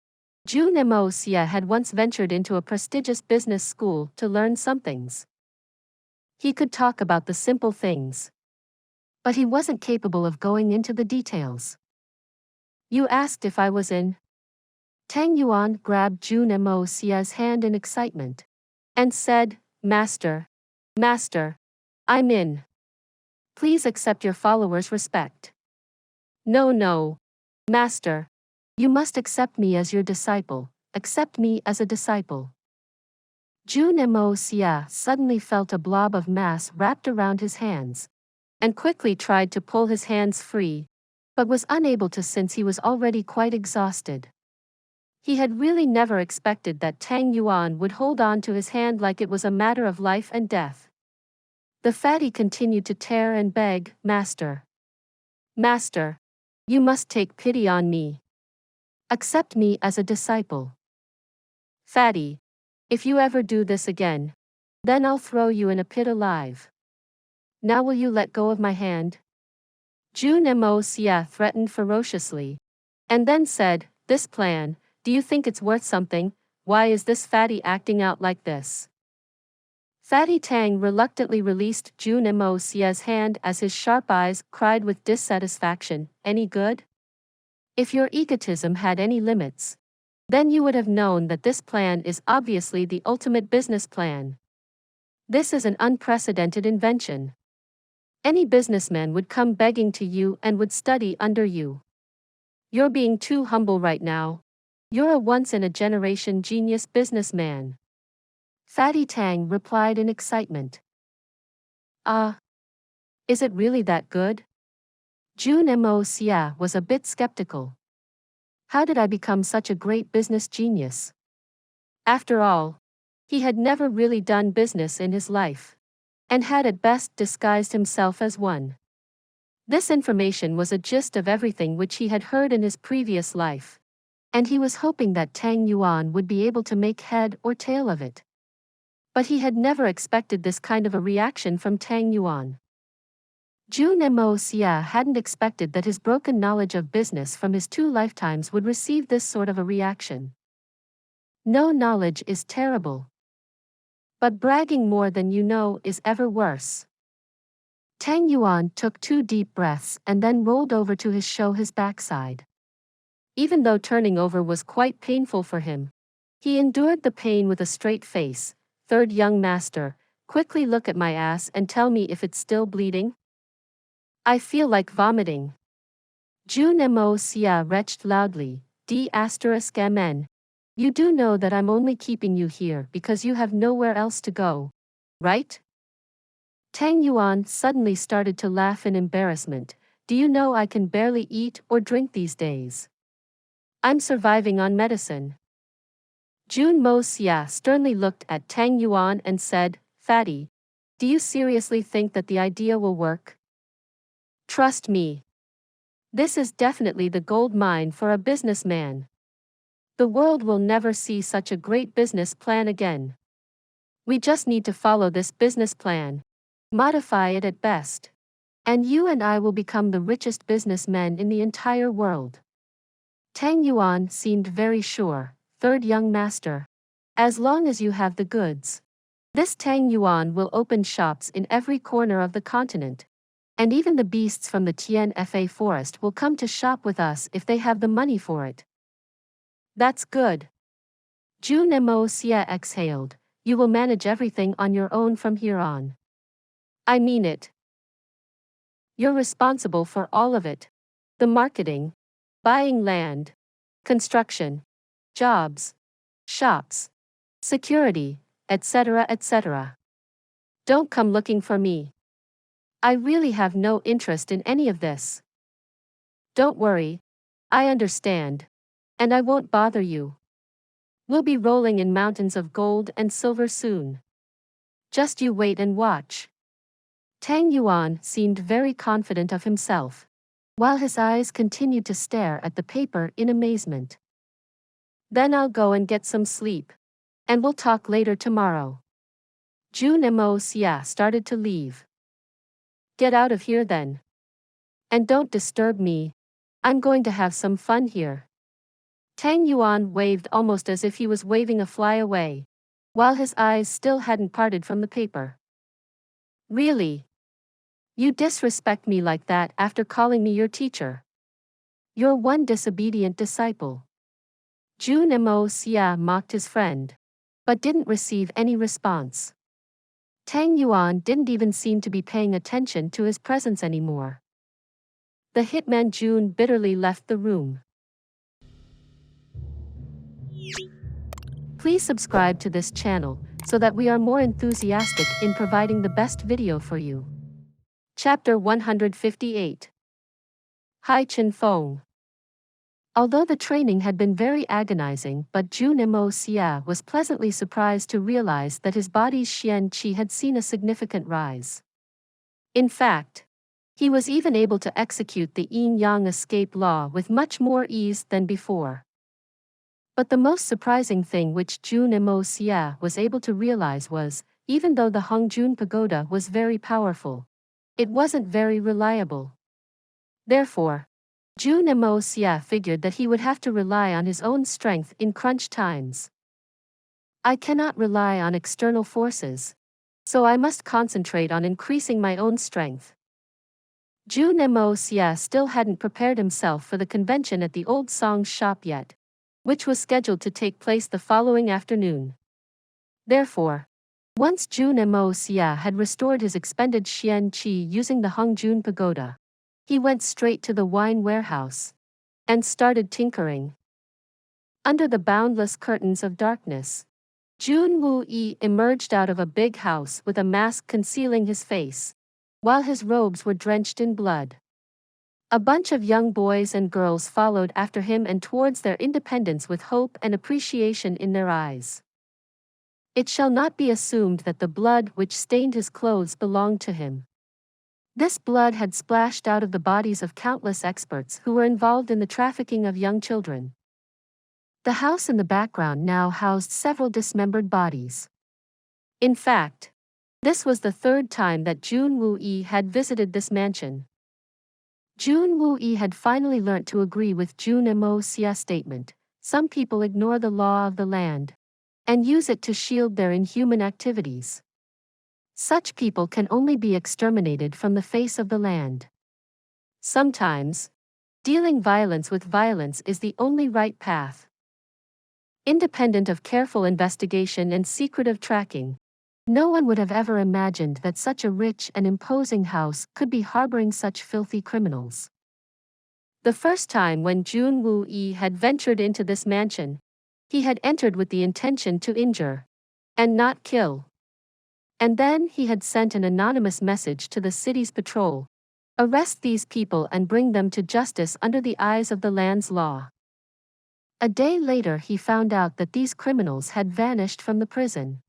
Jun Moxie had once ventured into a prestigious business school to learn some things. He could talk about the simple things, but he wasn't capable of going into the details. You asked if I was in. Tang Yuan grabbed Jun Moxie's hand in excitement and said, Master, I'm in. Please accept your followers' respect. No, Master. You must accept me as your disciple, accept me as a disciple. Jun Moxie suddenly felt a blob of mass wrapped around his hands, and quickly tried to pull his hands free, but was unable to since he was already quite exhausted. He had really never expected that Tang Yuan would hold on to his hand like it was a matter of life and death. The fatty continued to tear and beg, Master, you must take pity on me. Accept me as a disciple. Fatty, if you ever do this again, then I'll throw you in a pit alive. Now will you let go of my hand? Jun Moxie threatened ferociously, and then said, This plan, do you think it's worth something? Why is this fatty acting out like this? Fatty Tang reluctantly released Jun Moxie's hand as his sharp eyes cried with dissatisfaction, Any good? If your egotism had any limits, then you would have known that this plan is obviously the ultimate business plan. This is an unprecedented invention. Any businessman would come begging to you and would study under you. You're being too humble right now. You're a once-in-a-generation genius businessman. Fatty Tang replied in excitement. Is it really that good? Jun Moxie was a bit skeptical. How did I become such a great business genius? After all, he had never really done business in his life, and had at best disguised himself as one. This information was a gist of everything which he had heard in his previous life, and he was hoping that Tang Yuan would be able to make head or tail of it. But he had never expected this kind of a reaction from Tang Yuan. Jun Moxie hadn't expected that his broken knowledge of business from his 2 lifetimes would receive this sort of a reaction. No knowledge is terrible, but bragging more than you know is ever worse. Tang Yuan took 2 deep breaths and then rolled over to show his backside. Even though turning over was quite painful for him, he endured the pain with a straight face. Third young master, quickly look at my ass and tell me if it's still bleeding. I feel like vomiting. Jun Moxie retched loudly, D***mn. You do know that I'm only keeping you here because you have nowhere else to go, right? Tang Yuan suddenly started to laugh in embarrassment. Do you know I can barely eat or drink these days? I'm surviving on medicine. Jun Moxie sternly looked at Tang Yuan and said, Fatty, do you seriously think that the idea will work? Trust me. This is definitely the gold mine for a businessman. The world will never see such a great business plan again. We just need to follow this business plan, modify it at best, and you and I will become the richest businessmen in the entire world. Tang Yuan seemed very sure. Third young master. As long as you have the goods, this Tang Yuan will open shops in every corner of the continent, and even the beasts from the Tianfa forest will come to shop with us if they have the money for it. That's good. Jun Moxie exhaled. You will manage everything on your own from here on. I mean it. You're responsible for all of it. The marketing, buying land, construction, jobs, shops, security, etc. Don't come looking for me. I really have no interest in any of this. Don't worry, I understand, and I won't bother you. We'll be rolling in mountains of gold and silver soon. Just you wait and watch. Tang Yuan seemed very confident of himself, while his eyes continued to stare at the paper in amazement. Then I'll go and get some sleep. And we'll talk later tomorrow. Jun Moxie started to leave. Get out of here then. And don't disturb me. I'm going to have some fun here. Tang Yuan waved almost as if he was waving a fly away, while his eyes still hadn't parted from the paper. Really? You disrespect me like that after calling me your teacher? You're one disobedient disciple. Jun Moxie mocked his friend, but didn't receive any response. Tang Yuan didn't even seem to be paying attention to his presence anymore. The hitman Jun bitterly left the room. Please subscribe to this channel so that we are more enthusiastic in providing the best video for you. Chapter 158. Hai Chen Feng. Although the training had been very agonizing, but Jun Moxie was pleasantly surprised to realize that his body's xian qi had seen a significant rise. In fact, he was even able to execute the yin-yang escape law with much more ease than before. But the most surprising thing which Jun Moxie was able to realize was, even though the Hongjun pagoda was very powerful, it wasn't very reliable. Therefore, Jun Moxie figured that he would have to rely on his own strength in crunch times. I cannot rely on external forces, so I must concentrate on increasing my own strength. Jun Moxie still hadn't prepared himself for the convention at the old Song's shop yet, which was scheduled to take place the following afternoon. Therefore, once Jun Moxie had restored his expended xian qi using the Hongjun pagoda, he went straight to the wine warehouse and started tinkering. Under the boundless curtains of darkness, Jun Wuyi emerged out of a big house with a mask concealing his face, while his robes were drenched in blood. A bunch of young boys and girls followed after him and towards their independence with hope and appreciation in their eyes. It shall not be assumed that the blood which stained his clothes belonged to him. This blood had splashed out of the bodies of countless experts who were involved in the trafficking of young children. The house in the background now housed several dismembered bodies. In fact, this was the third time that Jun Wuyi had visited this mansion. Jun Wuyi had finally learnt to agree with Jun Moxie's statement: some people ignore the law of the land and use it to shield their inhuman activities. Such people can only be exterminated from the face of the land. Sometimes, dealing violence with violence is the only right path. Independent of careful investigation and secretive tracking, no one would have ever imagined that such a rich and imposing house could be harboring such filthy criminals. The first time when Jun Wuyi had ventured into this mansion, he had entered with the intention to injure and not kill. And then he had sent an anonymous message to the city's patrol: arrest these people and bring them to justice under the eyes of the land's law. A day later he found out that these criminals had vanished from the prison.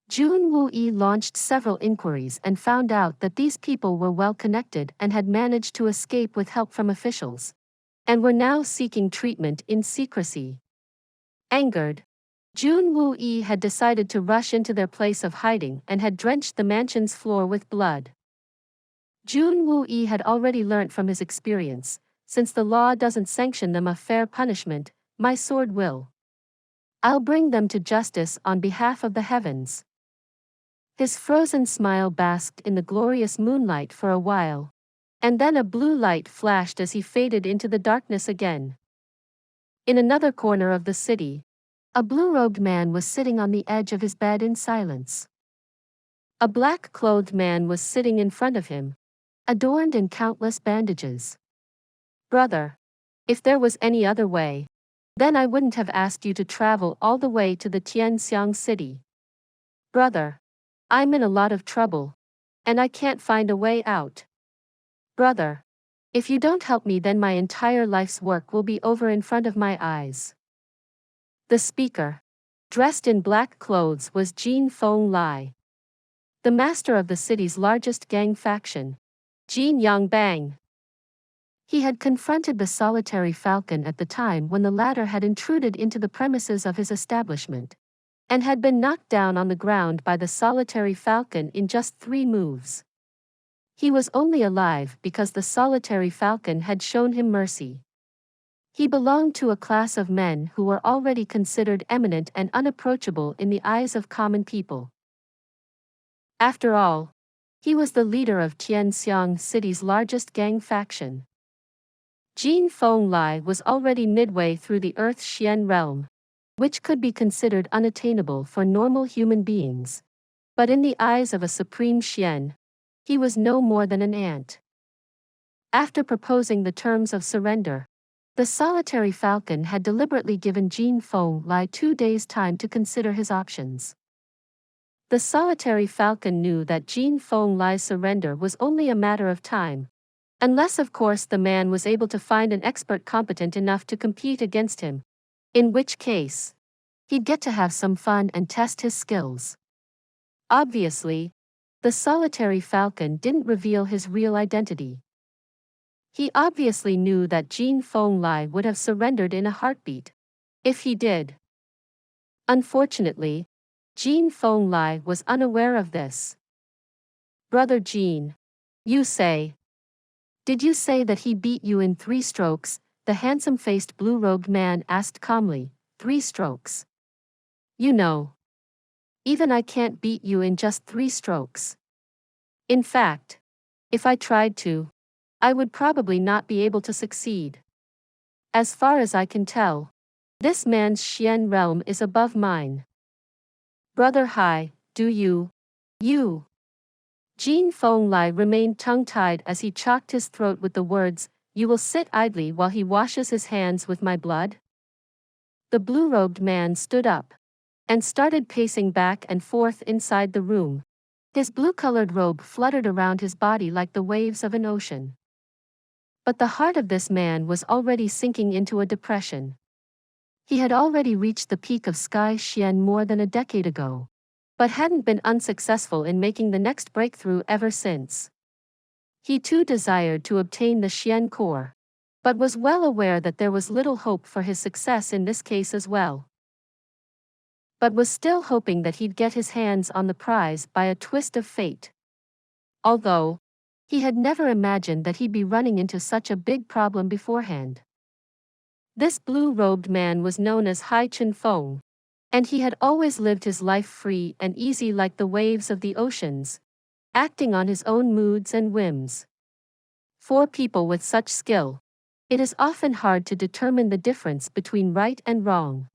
Jun Wuyi launched several inquiries and found out that these people were well connected and had managed to escape with help from officials, and were now seeking treatment in secrecy. Angered, Jun Wuyi had decided to rush into their place of hiding and had drenched the mansion's floor with blood. Jun Wuyi had already learnt from his experience: since the law doesn't sanction them a fair punishment, my sword will. I'll bring them to justice on behalf of the heavens. His frozen smile basked in the glorious moonlight for a while, and then a blue light flashed as he faded into the darkness again. In another corner of the city, a blue-robed man was sitting on the edge of his bed in silence. A black-clothed man was sitting in front of him, adorned in countless bandages. Brother, if there was any other way, then I wouldn't have asked you to travel all the way to the Tianxiang city. Brother, I'm in a lot of trouble, and I can't find a way out. Brother, if you don't help me, then my entire life's work will be over in front of my eyes. The speaker, dressed in black clothes, was Jin Feng Lai, the master of the city's largest gang faction, Jin Yangbang. He had confronted the solitary falcon at the time when the latter had intruded into the premises of his establishment, and had been knocked down on the ground by the solitary falcon in just 3 moves. He was only alive because the solitary falcon had shown him mercy. He belonged to a class of men who were already considered eminent and unapproachable in the eyes of common people. After all, he was the leader of Tianxiang City's largest gang faction. Jin Feng Lai was already midway through the Earth Xian realm, which could be considered unattainable for normal human beings. But in the eyes of a supreme Xian, he was no more than an ant. After proposing the terms of surrender, the solitary falcon had deliberately given Jin Feng Lai 2 days' time to consider his options. The solitary falcon knew that Jin Feng Lai's surrender was only a matter of time, unless of course the man was able to find an expert competent enough to compete against him, in which case, he'd get to have some fun and test his skills. Obviously, the solitary falcon didn't reveal his real identity. He obviously knew that Jin Feng Lai would have surrendered in a heartbeat, if he did. Unfortunately, Jin Feng Lai was unaware of this. "Brother Jin, you say. Did you say that he beat you in 3 strokes?" the handsome-faced blue-robed man asked calmly. 3 strokes. You know. Even I can't beat you in just 3 strokes. In fact, if I tried to, I would probably not be able to succeed. As far as I can tell, this man's Xian realm is above mine. Brother Hai, do you? Jin Feng Lai remained tongue-tied as he chalked his throat with the words, "You will sit idly while he washes his hands with my blood?" The blue-robed man stood up and started pacing back and forth inside the room. His blue-colored robe fluttered around his body like the waves of an ocean. But the heart of this man was already sinking into a depression. He had already reached the peak of Sky Xian more than a decade ago, but hadn't been unsuccessful in making the next breakthrough ever since. He too desired to obtain the Xian core, but was well aware that there was little hope for his success in this case as well. But was still hoping that he'd get his hands on the prize by a twist of fate. Although, he had never imagined that he'd be running into such a big problem beforehand. This blue-robed man was known as Hai Chen Feng, and he had always lived his life free and easy like the waves of the oceans, acting on his own moods and whims. For people with such skill, it is often hard to determine the difference between right and wrong.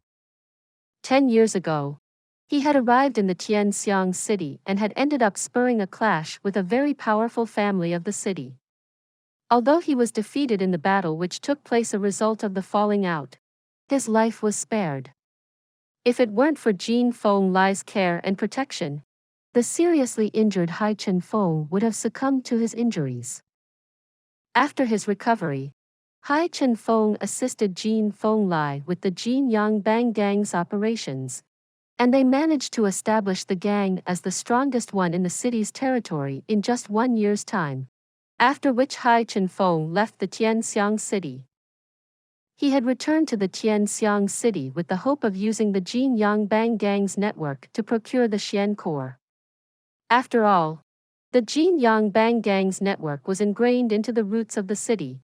10 years ago, he had arrived in the Tianxiang city and had ended up spurring a clash with a very powerful family of the city. Although he was defeated in the battle which took place a result of the falling out, his life was spared. If it weren't for Jin Feng Lai's care and protection, the seriously injured Hai Chen Feng would have succumbed to his injuries. After his recovery, Hai Chen Feng assisted Jin Feng Lai with the Jin Yang Bang Gang's operations, and they managed to establish the gang as the strongest one in the city's territory in just 1 year's time, after which Hai Chen Feng left the Tianxiang city. He had returned to the Tianxiang city with the hope of using the Jin Yang Bang Gang's network to procure the Xian core. After all, the Jin Yang Bang Gang's network was ingrained into the roots of the city,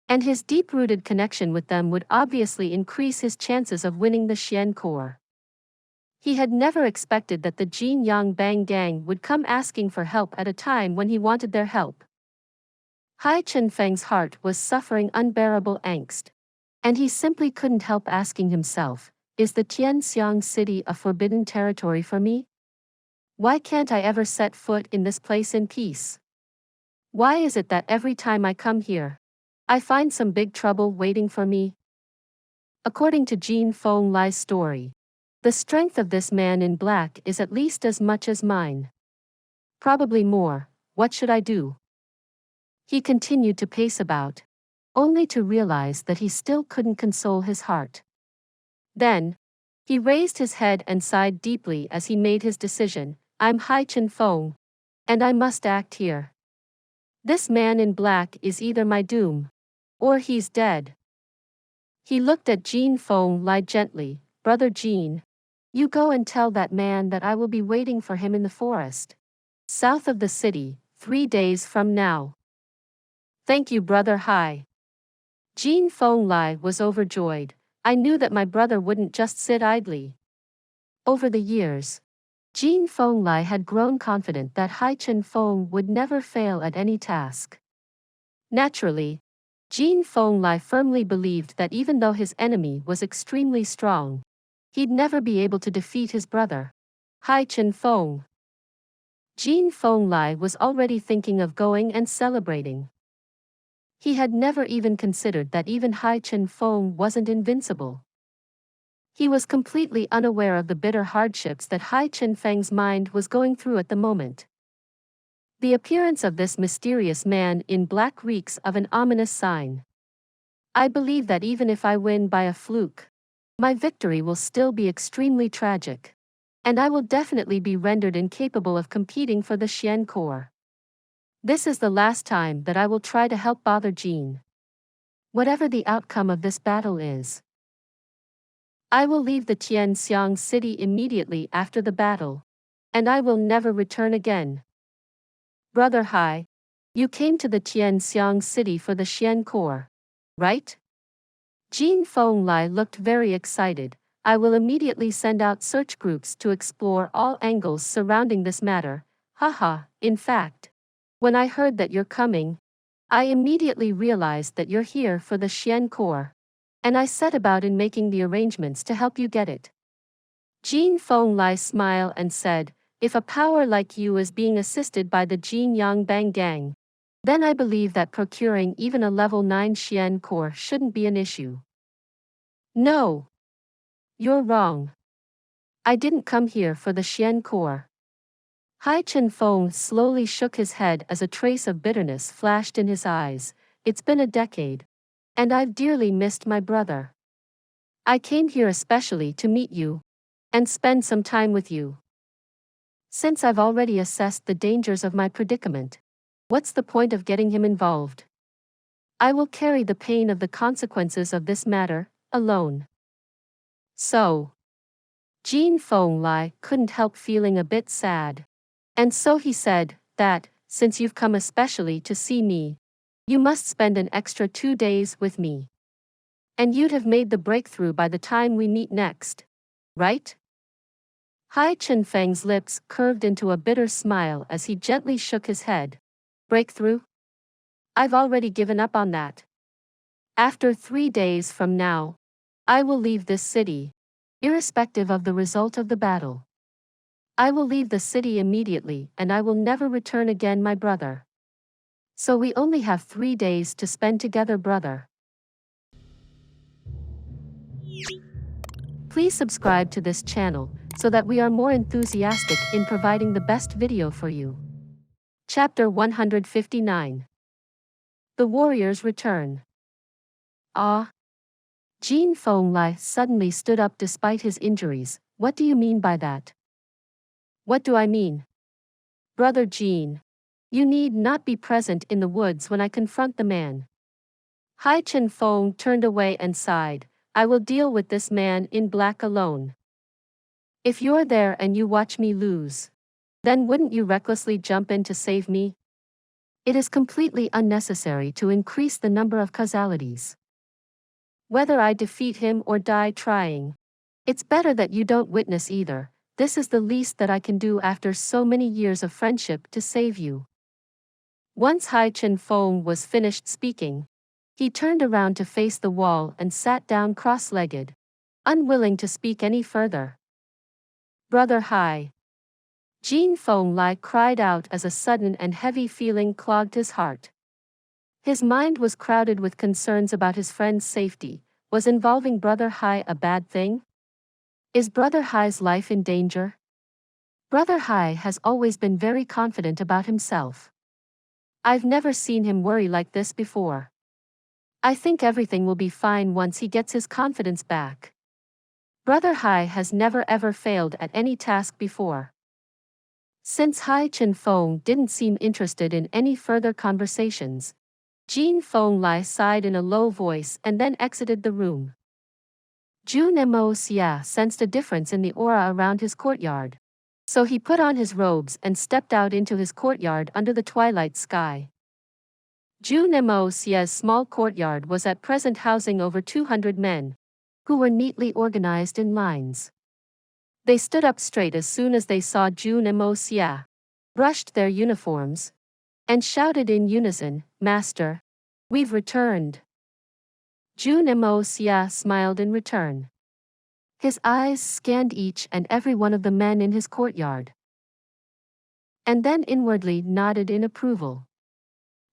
and his deep-rooted connection with them would obviously increase his chances of winning the Xian core. He had never expected that the Jin Yang Bang Gang would come asking for help at a time when he wanted their help. Hai Chen Feng's heart was suffering unbearable angst, and he simply couldn't help asking himself, is the Tianxiang city a forbidden territory for me? Why can't I ever set foot in this place in peace? Why is it that every time I come here, I find some big trouble waiting for me? According to Jin Feng Lai's story, the strength of this man in black is at least as much as mine. Probably more. What should I do? He continued to pace about, only to realize that he still couldn't console his heart. Then, he raised his head and sighed deeply as he made his decision. I'm Hai Chen Feng, and I must act here. This man in black is either my doom, or he's dead. He looked at Jin Feng gently. Brother Jin, you go and tell that man that I will be waiting for him in the forest, south of the city, 3 days from now. Thank you, Brother Hai. Jin Feng was overjoyed. I knew that my brother wouldn't just sit idly. Over the years, Jin Feng had grown confident that Hai Chen Feng would never fail at any task. Naturally, Jin Feng firmly believed that even though his enemy was extremely strong, he'd never be able to defeat his brother, Hai Chen Feng. Jin Feng was already thinking of going and celebrating. He had never even considered that even Hai Chen Feng wasn't invincible. He was completely unaware of the bitter hardships that Hai Chen Feng's mind was going through at the moment. The appearance of this mysterious man in black reeks of an ominous sign. I believe that even if I win by a fluke, my victory will still be extremely tragic, and I will definitely be rendered incapable of competing for the Xian Corps. This is the last time that I will try to help bother Jin. Whatever the outcome of this battle is, I will leave the Tianxiang city immediately after the battle, and I will never return again. Brother Hai, you came to the Tianxiang city for the Xian Corps, right? Jin Feng looked very excited. I will immediately send out search groups to explore all angles surrounding this matter. Haha, in fact, when I heard that you're coming, I immediately realized that you're here for the Xian Corps, and I set about in making the arrangements to help you get it. Jin Feng smiled and said, if a power like you is being assisted by the Jin Yang Bang Gang, then I believe that procuring even a level 9 Xian Corps shouldn't be an issue. No. You're wrong. I didn't come here for the Xian Corps. Hai Chen Feng slowly shook his head as a trace of bitterness flashed in his eyes. It's been a decade, and I've dearly missed my brother. I came here especially to meet you, and spend some time with you. Since I've already assessed the dangers of my predicament, what's the point of getting him involved? I will carry the pain of the consequences of this matter, alone. So, Jin Feng couldn't help feeling a bit sad. And so he said that, since you've come especially to see me, you must spend an extra 2 days with me. And you'd have made the breakthrough by the time we meet next, right? Hai Chen Feng's lips curved into a bitter smile as he gently shook his head. Breakthrough? I've already given up on that. After 3 days from now, I will leave this city, irrespective of the result of the battle. I will leave the city immediately and I will never return again, my brother. So we only have 3 days to spend together, brother. Please subscribe to this channel so that we are more enthusiastic in providing the best video for you. Chapter 159. The Warriors Return. Ah. Jin Feng suddenly stood up despite his injuries. What do you mean by that? What do I mean? Brother Jin, you need not be present in the woods when I confront the man. Hai Chen Feng turned away and sighed. I will deal with this man in black alone. If you're there and you watch me lose, then wouldn't you recklessly jump in to save me? It is completely unnecessary to increase the number of causalities. Whether I defeat him or die trying, it's better that you don't witness either. This is the least that I can do after so many years of friendship to save you. Once Hai Chen Feng was finished speaking, he turned around to face the wall and sat down cross-legged, unwilling to speak any further. Brother Hai. Jin Feng cried out as a sudden and heavy feeling clogged his heart. His mind was crowded with concerns about his friend's safety. Was involving Brother Hai a bad thing? Is Brother Hai's life in danger? Brother Hai has always been very confident about himself. I've never seen him worry like this before. I think everything will be fine once he gets his confidence back. Brother Hai has never ever failed at any task before. Since Hai Chen Feng didn't seem interested in any further conversations, Feng sighed in a low voice and then exited the room. Jun Moxie sensed a difference in the aura around his courtyard. So he put on his robes and stepped out into his courtyard under the twilight sky. Jun Moxie's small courtyard was at present housing over 200 men, who were neatly organized in lines. They stood up straight as soon as they saw Jun Moxie, brushed their uniforms, and shouted in unison, "Master, we've returned." Jun Moxie smiled in return. His eyes scanned each and every one of the men in his courtyard, and then inwardly nodded in approval.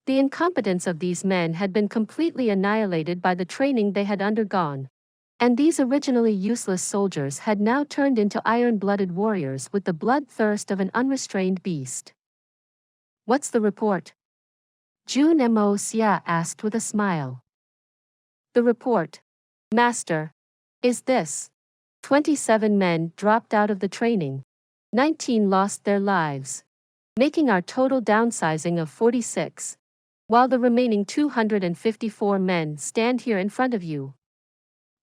The incompetence of these men had been completely annihilated by the training they had undergone, and these originally useless soldiers had now turned into iron-blooded warriors with the bloodthirst of an unrestrained beast. "What's the report?" Jun Moxie asked with a smile. "The report, Master, is this. 27 men dropped out of the training. 19 lost their lives, making our total downsizing of 46, while the remaining 254 men stand here in front of you.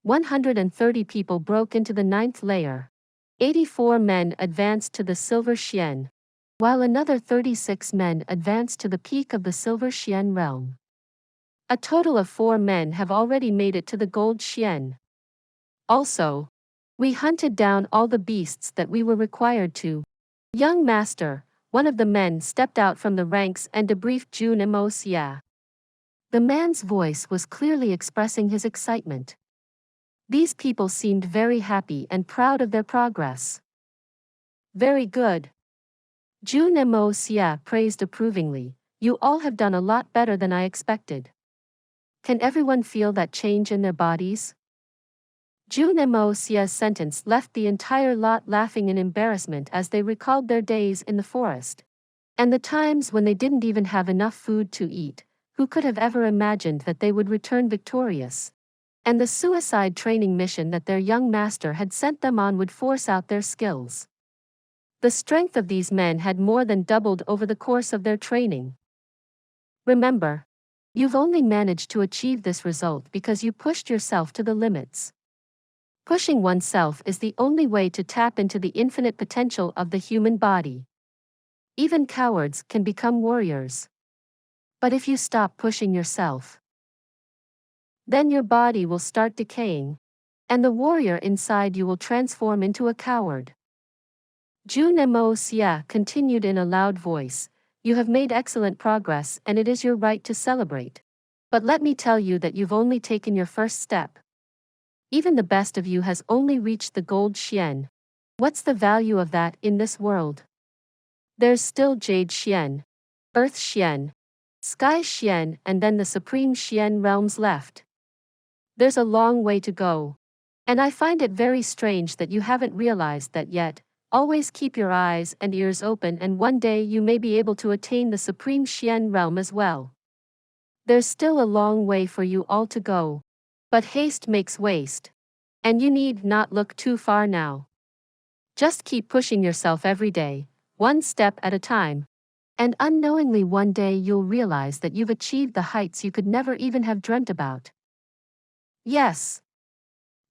130 people broke into the 9th layer. 84 men advanced to the Silver Xian, while another 36 men advanced to the peak of the Silver Xian realm. A total of 4 men have already made it to the Gold Xian. Also, we hunted down all the beasts that we were required to." "Young master," one of the men stepped out from the ranks and debriefed Jun Moxie. The man's voice was clearly expressing his excitement. These people seemed very happy and proud of their progress. "Very good." Jun Moxie praised approvingly. "You all have done a lot better than I expected." "Can everyone feel that change in their bodies?" Jun Moxie's sentence left the entire lot laughing in embarrassment as they recalled their days in the forest, and the times when they didn't even have enough food to eat. Who could have ever imagined that they would return victorious? And the suicide training mission that their young master had sent them on would force out their skills. The strength of these men had more than doubled over the course of their training. Remember, you've only managed to achieve this result because you pushed yourself to the limits. Pushing oneself is the only way to tap into the infinite potential of the human body. Even cowards can become warriors. But if you stop pushing yourself, then your body will start decaying, and the warrior inside you will transform into a coward. Jun Moxie continued in a loud voice, "You have made excellent progress and it is your right to celebrate. But let me tell you that you've only taken your first step. Even the best of you has only reached the Gold Xian. What's the value of that in this world? There's still Jade Xian, Earth Xian, Sky Xian, and then the Supreme Xian realms left. There's a long way to go. And I find it very strange that you haven't realized that yet. Always keep your eyes and ears open, and one day you may be able to attain the Supreme Xian realm as well. There's still a long way for you all to go. But haste makes waste. And you need not look too far now. Just keep pushing yourself every day, one step at a time. And unknowingly one day you'll realize that you've achieved the heights you could never even have dreamt about." "Yes.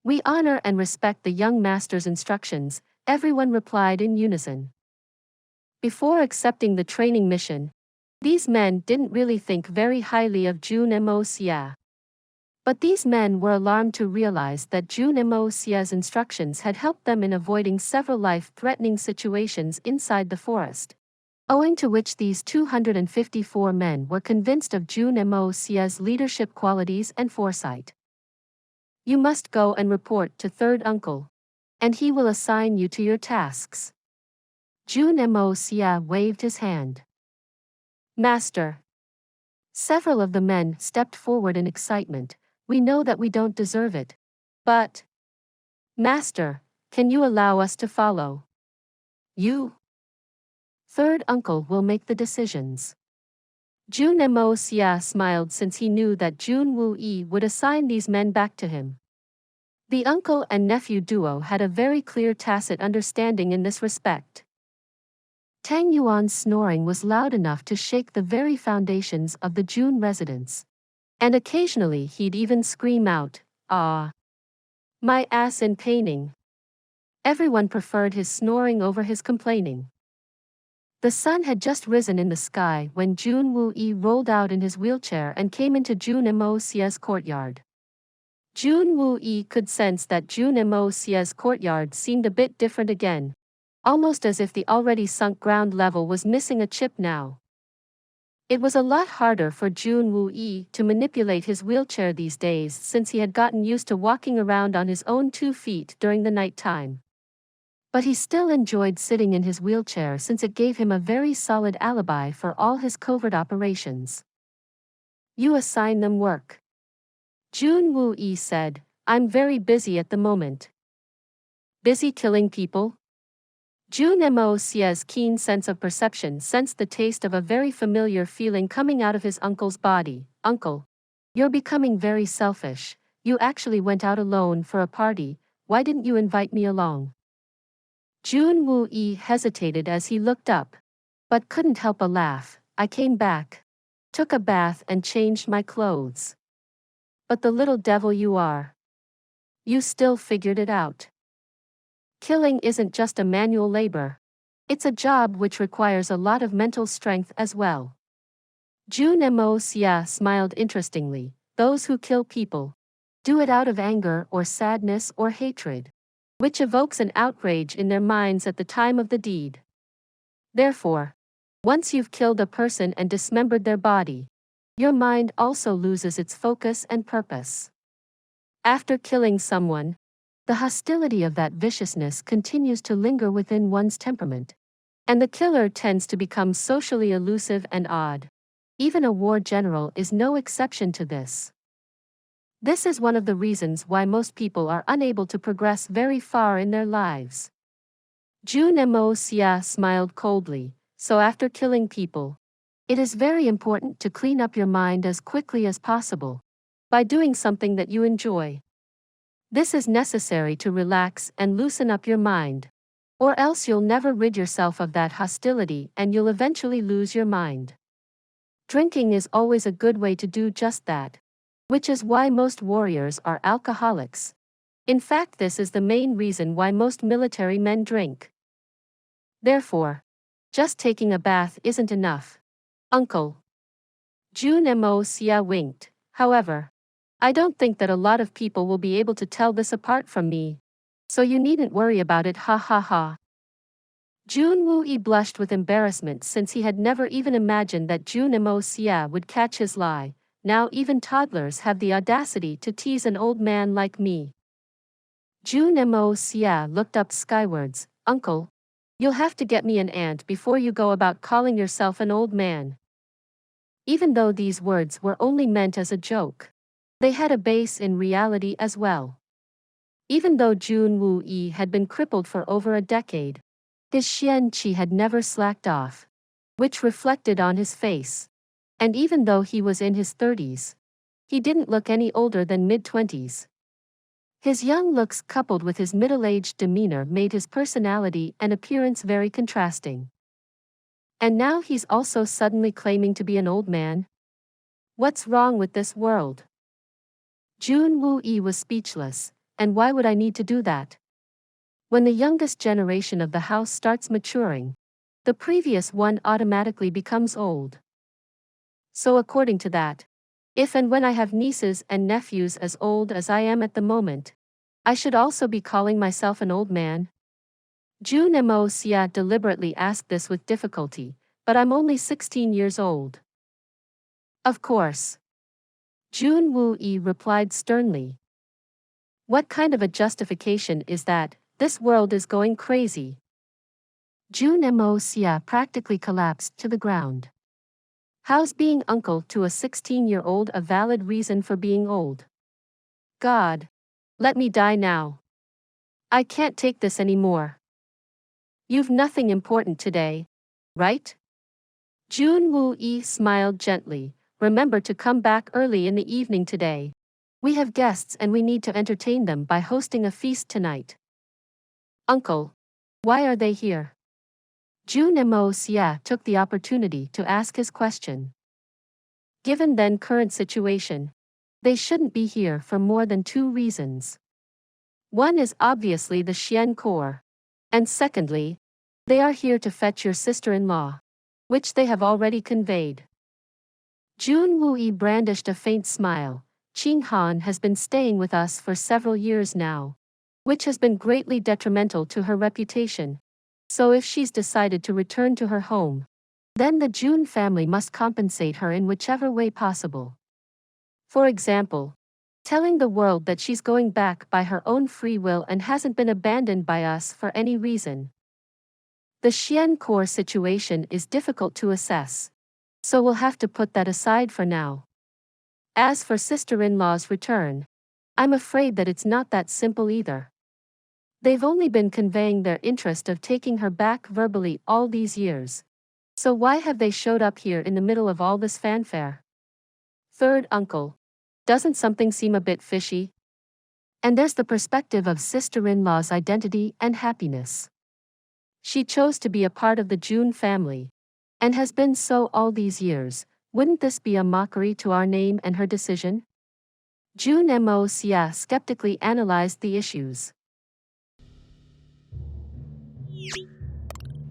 We honor and respect the young master's instructions," everyone replied in unison. Before accepting the training mission, these men didn't really think very highly of Jun Moxie. But these men were alarmed to realize that Jun Moxie's instructions had helped them in avoiding several life-threatening situations inside the forest, owing to which these 254 men were convinced of Jun Moxie's leadership qualities and foresight. "You must go and report to Third Uncle, and he will assign you to your tasks." Jun Moxie waved his hand. "Master." Several of the men stepped forward in excitement. "We know that we don't deserve it. But, Master, can you allow us to follow you? Third Uncle will make the decisions." Jun Moxie smiled since he knew that Jun Yi would assign these men back to him. The uncle and nephew duo had a very clear tacit understanding in this respect. Tang Yuan's snoring was loud enough to shake the very foundations of the Jun residence. And occasionally he'd even scream out, "Ah! My ass in paining." Everyone preferred his snoring over his complaining. The sun had just risen in the sky when Jun Xie rolled out in his wheelchair and came into Jun Moxie's courtyard. Jun Xie could sense that Jun Moxie's courtyard seemed a bit different again, almost as if the already sunk ground level was missing a chip now. It was a lot harder for Jun Xie to manipulate his wheelchair these days since he had gotten used to walking around on his own 2 feet during the night time. But he still enjoyed sitting in his wheelchair since it gave him a very solid alibi for all his covert operations. "You assign them work," Jun Xie said. "I'm very busy at the moment." "Busy killing people?" Jun Moxie's keen sense of perception sensed the taste of a very familiar feeling coming out of his uncle's body. "Uncle, you're becoming very selfish. You actually went out alone for a party. Why didn't you invite me along?" Jun Xie hesitated as he looked up, but couldn't help a laugh. "I came back, took a bath and changed my clothes. But the little devil you are. You still figured it out. Killing isn't just a manual labor. It's a job which requires a lot of mental strength as well." Jun Moxie smiled interestingly. "Those who kill people do it out of anger or sadness or hatred, which evokes an outrage in their minds at the time of the deed. Therefore, once you've killed a person and dismembered their body, your mind also loses its focus and purpose. After killing someone, the hostility of that viciousness continues to linger within one's temperament, and the killer tends to become socially elusive and odd. Even a war general is no exception to this. This is one of the reasons why most people are unable to progress very far in their lives." Jun Moxie smiled coldly. "So after killing people, it is very important to clean up your mind as quickly as possible, by doing something that you enjoy. This is necessary to relax and loosen up your mind, or else you'll never rid yourself of that hostility and you'll eventually lose your mind. Drinking is always a good way to do just that, which is why most warriors are alcoholics. In fact, this is the main reason why most military men drink. Therefore, just taking a bath isn't enough, Uncle." Jun Moxie winked. "However, I don't think that a lot of people will be able to tell this apart from me, so you needn't worry about it, ha ha ha." Jun Xie blushed with embarrassment since he had never even imagined that Jun Moxie would catch his lie. "Now even toddlers have the audacity to tease an old man like me." Jun Moxie looked up skywards. "Uncle, you'll have to get me an ant before you go about calling yourself an old man." Even though these words were only meant as a joke, they had a base in reality as well. Even though Jun Xie had been crippled for over a decade, his xian qi had never slacked off, which reflected on his face. And even though he was in his 30s, he didn't look any older than mid-20s. His young looks coupled with his middle-aged demeanor made his personality and appearance very contrasting. And now he's also suddenly claiming to be an old man? What's wrong with this world? Jun Xie was speechless. And why would I need to do that? When the youngest generation of the house starts maturing, the previous one automatically becomes old. So according to that, if and when I have nieces and nephews as old as I am at the moment, I should also be calling myself an old man? Jun Moxie deliberately asked this with difficulty, "But I'm only 16 years old." "Of course," Jun Xie replied sternly. "What kind of a justification is that? This world is going crazy." Jun Moxie practically collapsed to the ground. How's being uncle to a 16-year-old a valid reason for being old? God, let me die now. I can't take this anymore. You've nothing important today, right? Jun Xie smiled gently. "Remember to come back early in the evening today. We have guests and we need to entertain them by hosting a feast tonight." "Uncle, why are they here?" Jun Xie took the opportunity to ask his question. Given then current situation, they shouldn't be here for more than two reasons. One is obviously the Xian core. And secondly, they are here to fetch your sister-in-law, which they have already conveyed. Jun Wuyi brandished a faint smile. Qing Han has been staying with us for several years now, which has been greatly detrimental to her reputation. So if she's decided to return to her home, then the Jun family must compensate her in whichever way possible. For example, telling the world that she's going back by her own free will and hasn't been abandoned by us for any reason. The Xian core situation is difficult to assess, so we'll have to put that aside for now. As for sister-in-law's return, I'm afraid that it's not that simple either. They've only been conveying their interest of taking her back verbally all these years. So why have they showed up here in the middle of all this fanfare? Third uncle, doesn't something seem a bit fishy? And there's the perspective of sister-in-law's identity and happiness. She chose to be a part of the Jun family, and has been so all these years. Wouldn't this be a mockery to our name and her decision? Jun Moxie skeptically analyzed the issues.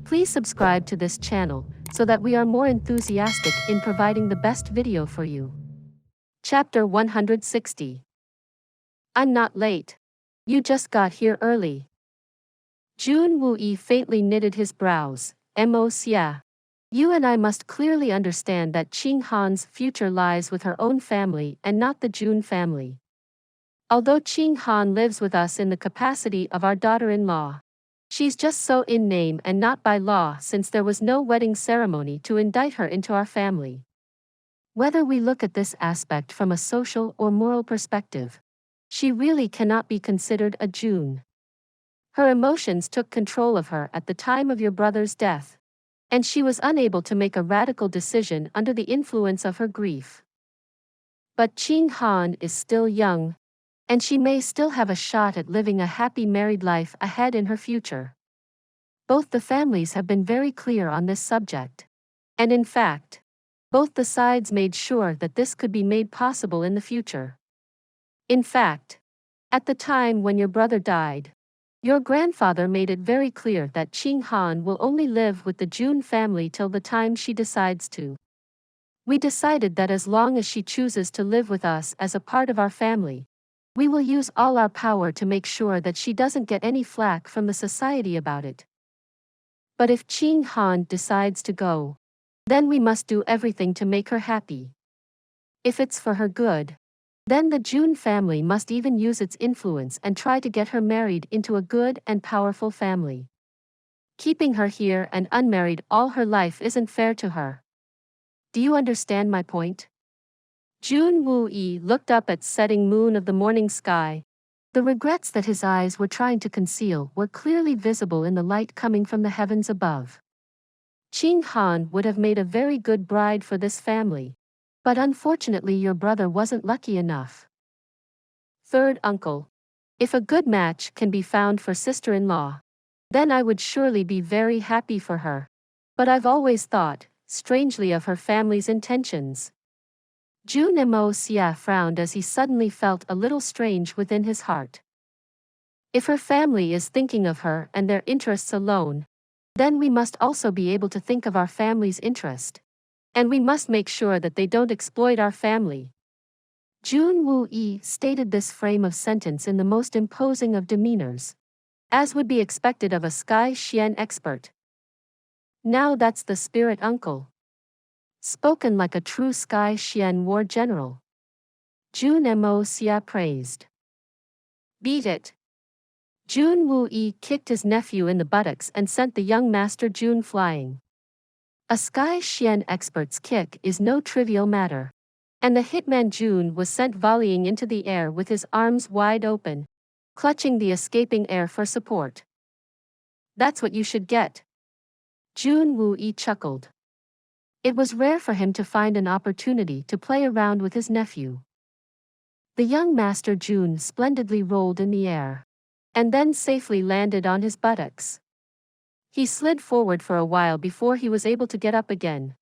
Please subscribe to this channel, so that we are more enthusiastic in providing the best video for you. Chapter 160. I'm not late. You just got here early. Jun Wuyi faintly knitted his brows. Moxie. You and I must clearly understand that Qing Han's future lies with her own family and not the Jun family. Although Qing Han lives with us in the capacity of our daughter-in-law, she's just so in name and not by law, since there was no wedding ceremony to indict her into our family. Whether we look at this aspect from a social or moral perspective, she really cannot be considered a Jun. Her emotions took control of her at the time of your brother's death, and she was unable to make a radical decision under the influence of her grief. But Qing Han is still young, and she may still have a shot at living a happy married life ahead in her future. Both the families have been very clear on this subject. And in fact, both the sides made sure that this could be made possible in the future. In fact, at the time when your brother died, your grandfather made it very clear that Qing Han will only live with the Jun family till the time she decides to. We decided that as long as she chooses to live with us as a part of our family, we will use all our power to make sure that she doesn't get any flack from the society about it. But if Qing Han decides to go, then we must do everything to make her happy. If it's for her good, then the Jun family must even use its influence and try to get her married into a good and powerful family. Keeping her here and unmarried all her life isn't fair to her. Do you understand my point? Jun Wuyi looked up at setting moon of the morning sky. The regrets that his eyes were trying to conceal were clearly visible in the light coming from the heavens above. Qing Han would have made a very good bride for this family, but unfortunately your brother wasn't lucky enough. Third uncle, if a good match can be found for sister-in-law, then I would surely be very happy for her. But I've always thought, strangely, of her family's intentions. Jun Moxie frowned as he suddenly felt a little strange within his heart. If her family is thinking of her and their interests alone, then we must also be able to think of our family's interest. And we must make sure that they don't exploit our family. Jun Wuyi stated this frame of sentence in the most imposing of demeanors, as would be expected of a Sky Xian expert. Now that's the spirit, uncle. Spoken like a true Sky Xian war general. Jun Moxie praised. Beat it. Jun Wuyi kicked his nephew in the buttocks and sent the young master Jun flying. A Sky Xian expert's kick is no trivial matter, and the hitman Jun was sent volleying into the air with his arms wide open, clutching the escaping air for support. That's what you should get. Jun Wuyi chuckled. It was rare for him to find an opportunity to play around with his nephew. The young master Jun splendidly rolled in the air, and then safely landed on his buttocks. He slid forward for a while before he was able to get up again.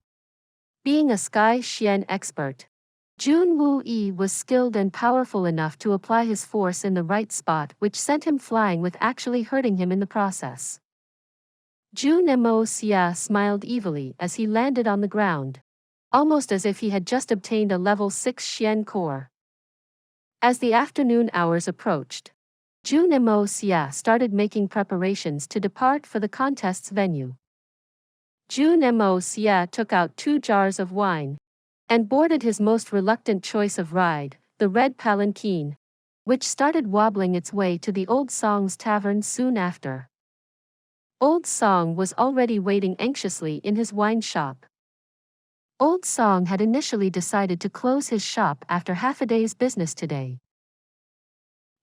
Being a Sky Xian expert, Jun Wuyi was skilled and powerful enough to apply his force in the right spot, which sent him flying with actually hurting him in the process. Jun Moxie smiled evilly as he landed on the ground, almost as if he had just obtained a level 6 Xian core. As the afternoon hours approached, Jun Moxie started making preparations to depart for the contest's venue. Jun Moxie took out 2 jars of wine and boarded his most reluctant choice of ride, the red palanquin, which started wobbling its way to the Old Song's tavern soon after. Old Song was already waiting anxiously in his wine shop. Old Song had initially decided to close his shop after half a day's business today,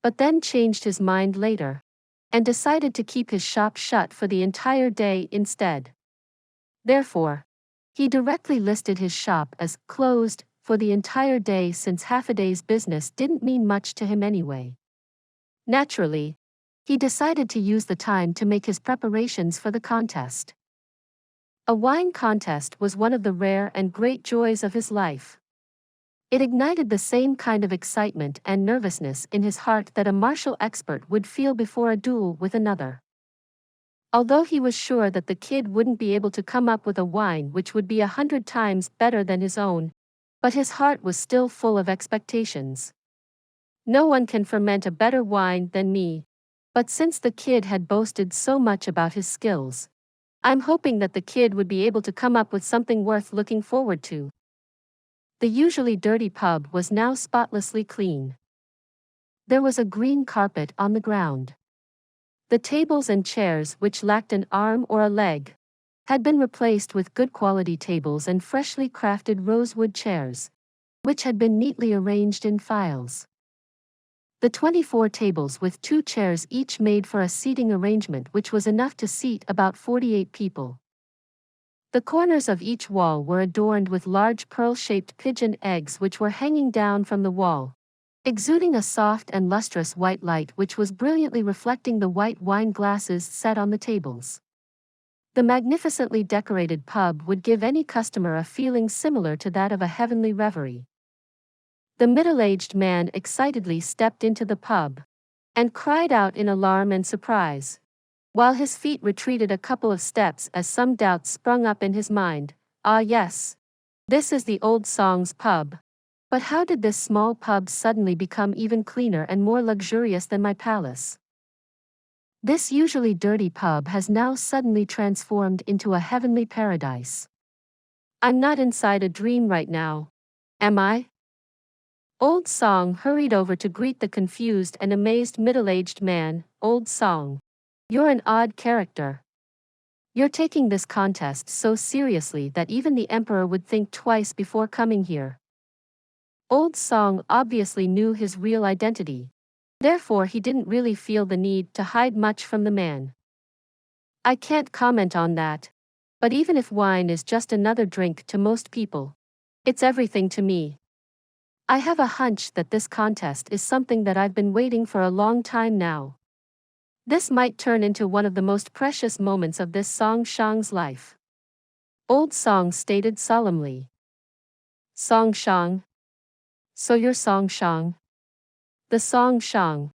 but then changed his mind later and decided to keep his shop shut for the entire day instead. Therefore, he directly listed his shop as closed for the entire day since half a day's business didn't mean much to him anyway. Naturally, he decided to use the time to make his preparations for the contest. A wine contest was one of the rare and great joys of his life. It ignited the same kind of excitement and nervousness in his heart that a martial expert would feel before a duel with another. Although he was sure that the kid wouldn't be able to come up with a wine which would be 100 times better than his own, but his heart was still full of expectations. No one can ferment a better wine than me, but since the kid had boasted so much about his skills, I'm hoping that the kid would be able to come up with something worth looking forward to. The usually dirty pub was now spotlessly clean. There was a green carpet on the ground. The tables and chairs, which lacked an arm or a leg, had been replaced with good quality tables and freshly crafted rosewood chairs, which had been neatly arranged in files. The 24 tables with 2 chairs each made for a seating arrangement which was enough to seat about 48 people. The corners of each wall were adorned with large pearl-shaped pigeon eggs which were hanging down from the wall, exuding a soft and lustrous white light which was brilliantly reflecting the white wine glasses set on the tables. The magnificently decorated pub would give any customer a feeling similar to that of a heavenly reverie. The middle-aged man excitedly stepped into the pub and cried out in alarm and surprise, while his feet retreated a couple of steps as some doubts sprung up in his mind. Ah yes, this is the Old Song's pub. But how did this small pub suddenly become even cleaner and more luxurious than my palace? This usually dirty pub has now suddenly transformed into a heavenly paradise. I'm not inside a dream right now, am I? Old Song hurried over to greet the confused and amazed middle-aged man. Old Song, you're an odd character. You're taking this contest so seriously that even the emperor would think twice before coming here. Old Song obviously knew his real identity. Therefore he didn't really feel the need to hide much from the man. I can't comment on that, but even if wine is just another drink to most people, it's everything to me. I have a hunch that this contest is something that I've been waiting for a long time now. This might turn into one of the most precious moments of this Song Shang's life. Old Song stated solemnly. Song Shang? So you're Song Shang? The Song Shang.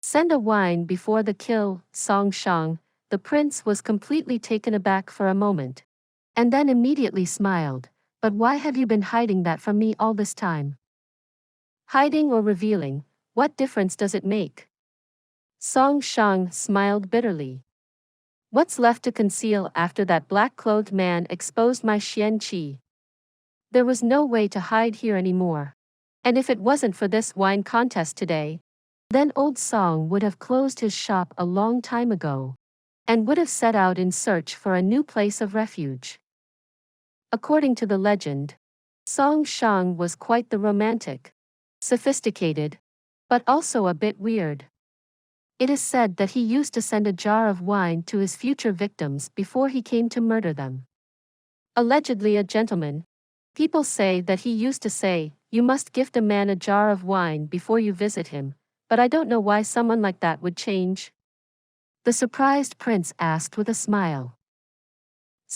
Send a wine before the kill, Song Shang. The prince was completely taken aback for a moment, and then immediately smiled. But why have you been hiding that from me all this time? Hiding or revealing, what difference does it make? Song Shang smiled bitterly. What's left to conceal after that black-clothed man exposed my Xian Qi? There was no way to hide here anymore. And if it wasn't for this wine contest today, then Old Song would have closed his shop a long time ago, and would have set out in search for a new place of refuge. According to the legend, Song Shang was quite the romantic, sophisticated, but also a bit weird. It is said that he used to send a jar of wine to his future victims before he came to murder them. Allegedly a gentleman, people say that he used to say, "You must gift a man a jar of wine before you visit him," but I don't know why someone like that would change. The surprised prince asked with a smile.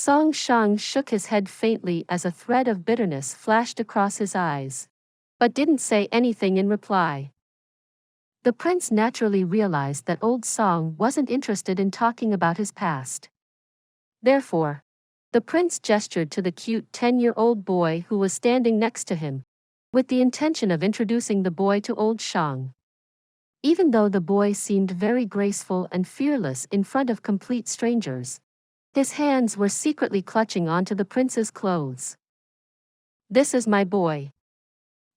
Song Shang shook his head faintly as a thread of bitterness flashed across his eyes, but didn't say anything in reply. The prince naturally realized that old Song wasn't interested in talking about his past. Therefore, the prince gestured to the cute 10-year-old boy who was standing next to him, with the intention of introducing the boy to old Shang. Even though the boy seemed very graceful and fearless in front of complete strangers, his hands were secretly clutching onto the prince's clothes. "This is my boy."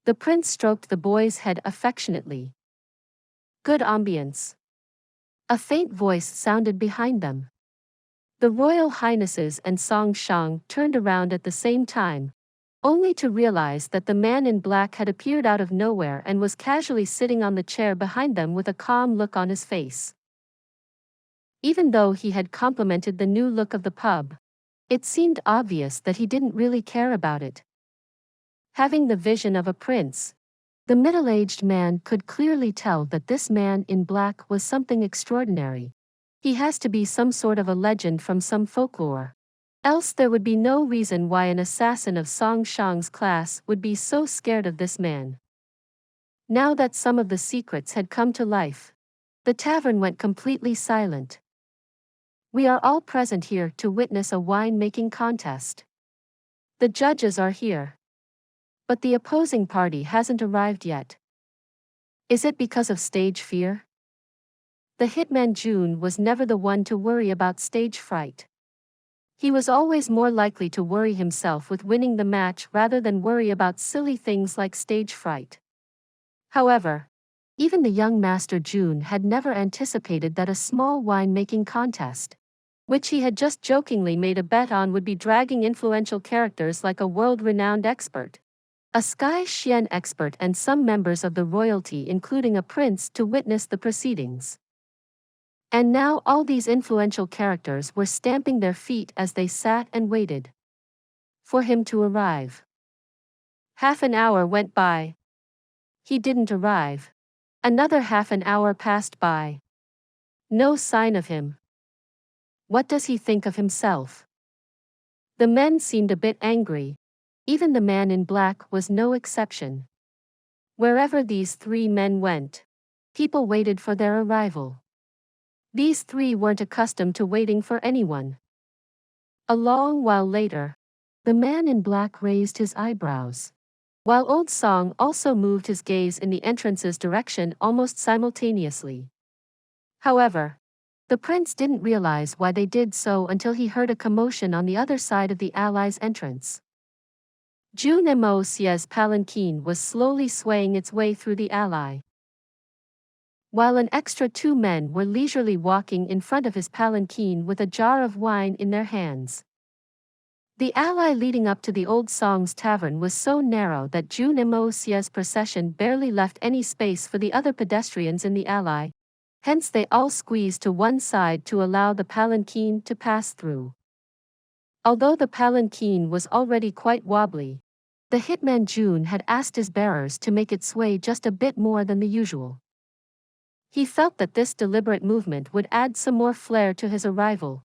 The prince stroked the boy's head affectionately. "Good ambience." A faint voice sounded behind them. The royal highnesses and Song Shang turned around at the same time, only to realize that the man in black had appeared out of nowhere and was casually sitting on the chair behind them with a calm look on his face. Even though he had complimented the new look of the pub, it seemed obvious that he didn't really care about it. Having the vision of a prince, the middle-aged man could clearly tell that this man in black was something extraordinary. He has to be some sort of a legend from some folklore. Else there would be no reason why an assassin of Song Shang's class would be so scared of this man. Now that some of the secrets had come to life, the tavern went completely silent. "We are all present here to witness a wine-making contest. The judges are here. But the opposing party hasn't arrived yet. Is it because of stage fear?" The hitman Jun was never the one to worry about stage fright. He was always more likely to worry himself with winning the match rather than worry about silly things like stage fright. However, even the young master Jun had never anticipated that a small wine-making contest, which he had just jokingly made a bet on, would be dragging influential characters like a world-renowned expert, a Sky Xian expert, and some members of the royalty including a prince to witness the proceedings. And now all these influential characters were stamping their feet as they sat and waited for him to arrive. Half an hour went by. He didn't arrive. Another half an hour passed by. No sign of him. What does he think of himself? The men seemed a bit angry. Even the man in black was no exception. Wherever these three men went, people waited for their arrival. These three weren't accustomed to waiting for anyone. A long while later, the man in black raised his eyebrows, while old Song also moved his gaze in the entrance's direction almost simultaneously. However, the prince didn't realize why they did so until he heard a commotion on the other side of the allies' entrance. Jun Moxie's palanquin was slowly swaying its way through the ally, while an extra two men were leisurely walking in front of his palanquin with a jar of wine in their hands. The alley leading up to the old Song's tavern was so narrow that Jun Moxie's procession barely left any space for the other pedestrians in the alley, hence they all squeezed to one side to allow the palanquin to pass through. Although the palanquin was already quite wobbly, the hitman Jun had asked his bearers to make it sway just a bit more than the usual. He felt that this deliberate movement would add some more flair to his arrival.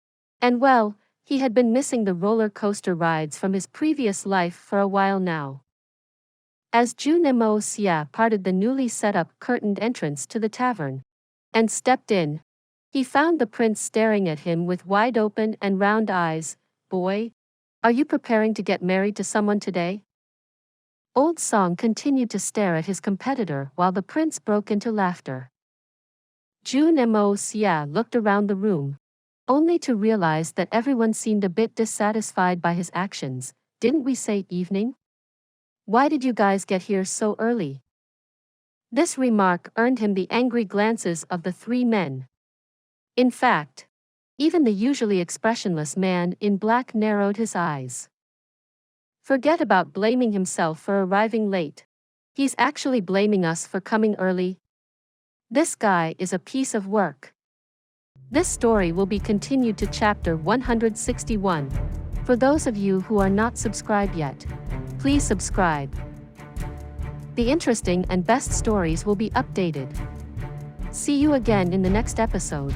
And well, he had been missing the roller coaster rides from his previous life for a while now. As Jun Moxie parted the newly set up curtained entrance to the tavern and stepped in, he found the prince staring at him with wide open and round eyes. "Boy, are you preparing to get married to someone today?" Old Song continued to stare at his competitor while the prince broke into laughter. Jun Moxie looked around the room, only to realize that everyone seemed a bit dissatisfied by his actions. "Didn't we say evening? Why did you guys get here so early?" This remark earned him the angry glances of the three men. In fact, even the usually expressionless man in black narrowed his eyes. Forget about blaming himself for arriving late. He's actually blaming us for coming early. This guy is a piece of work. This story will be continued to chapter 161. For those of you who are not subscribed yet, please subscribe. The interesting and best stories will be updated. See you again in the next episode.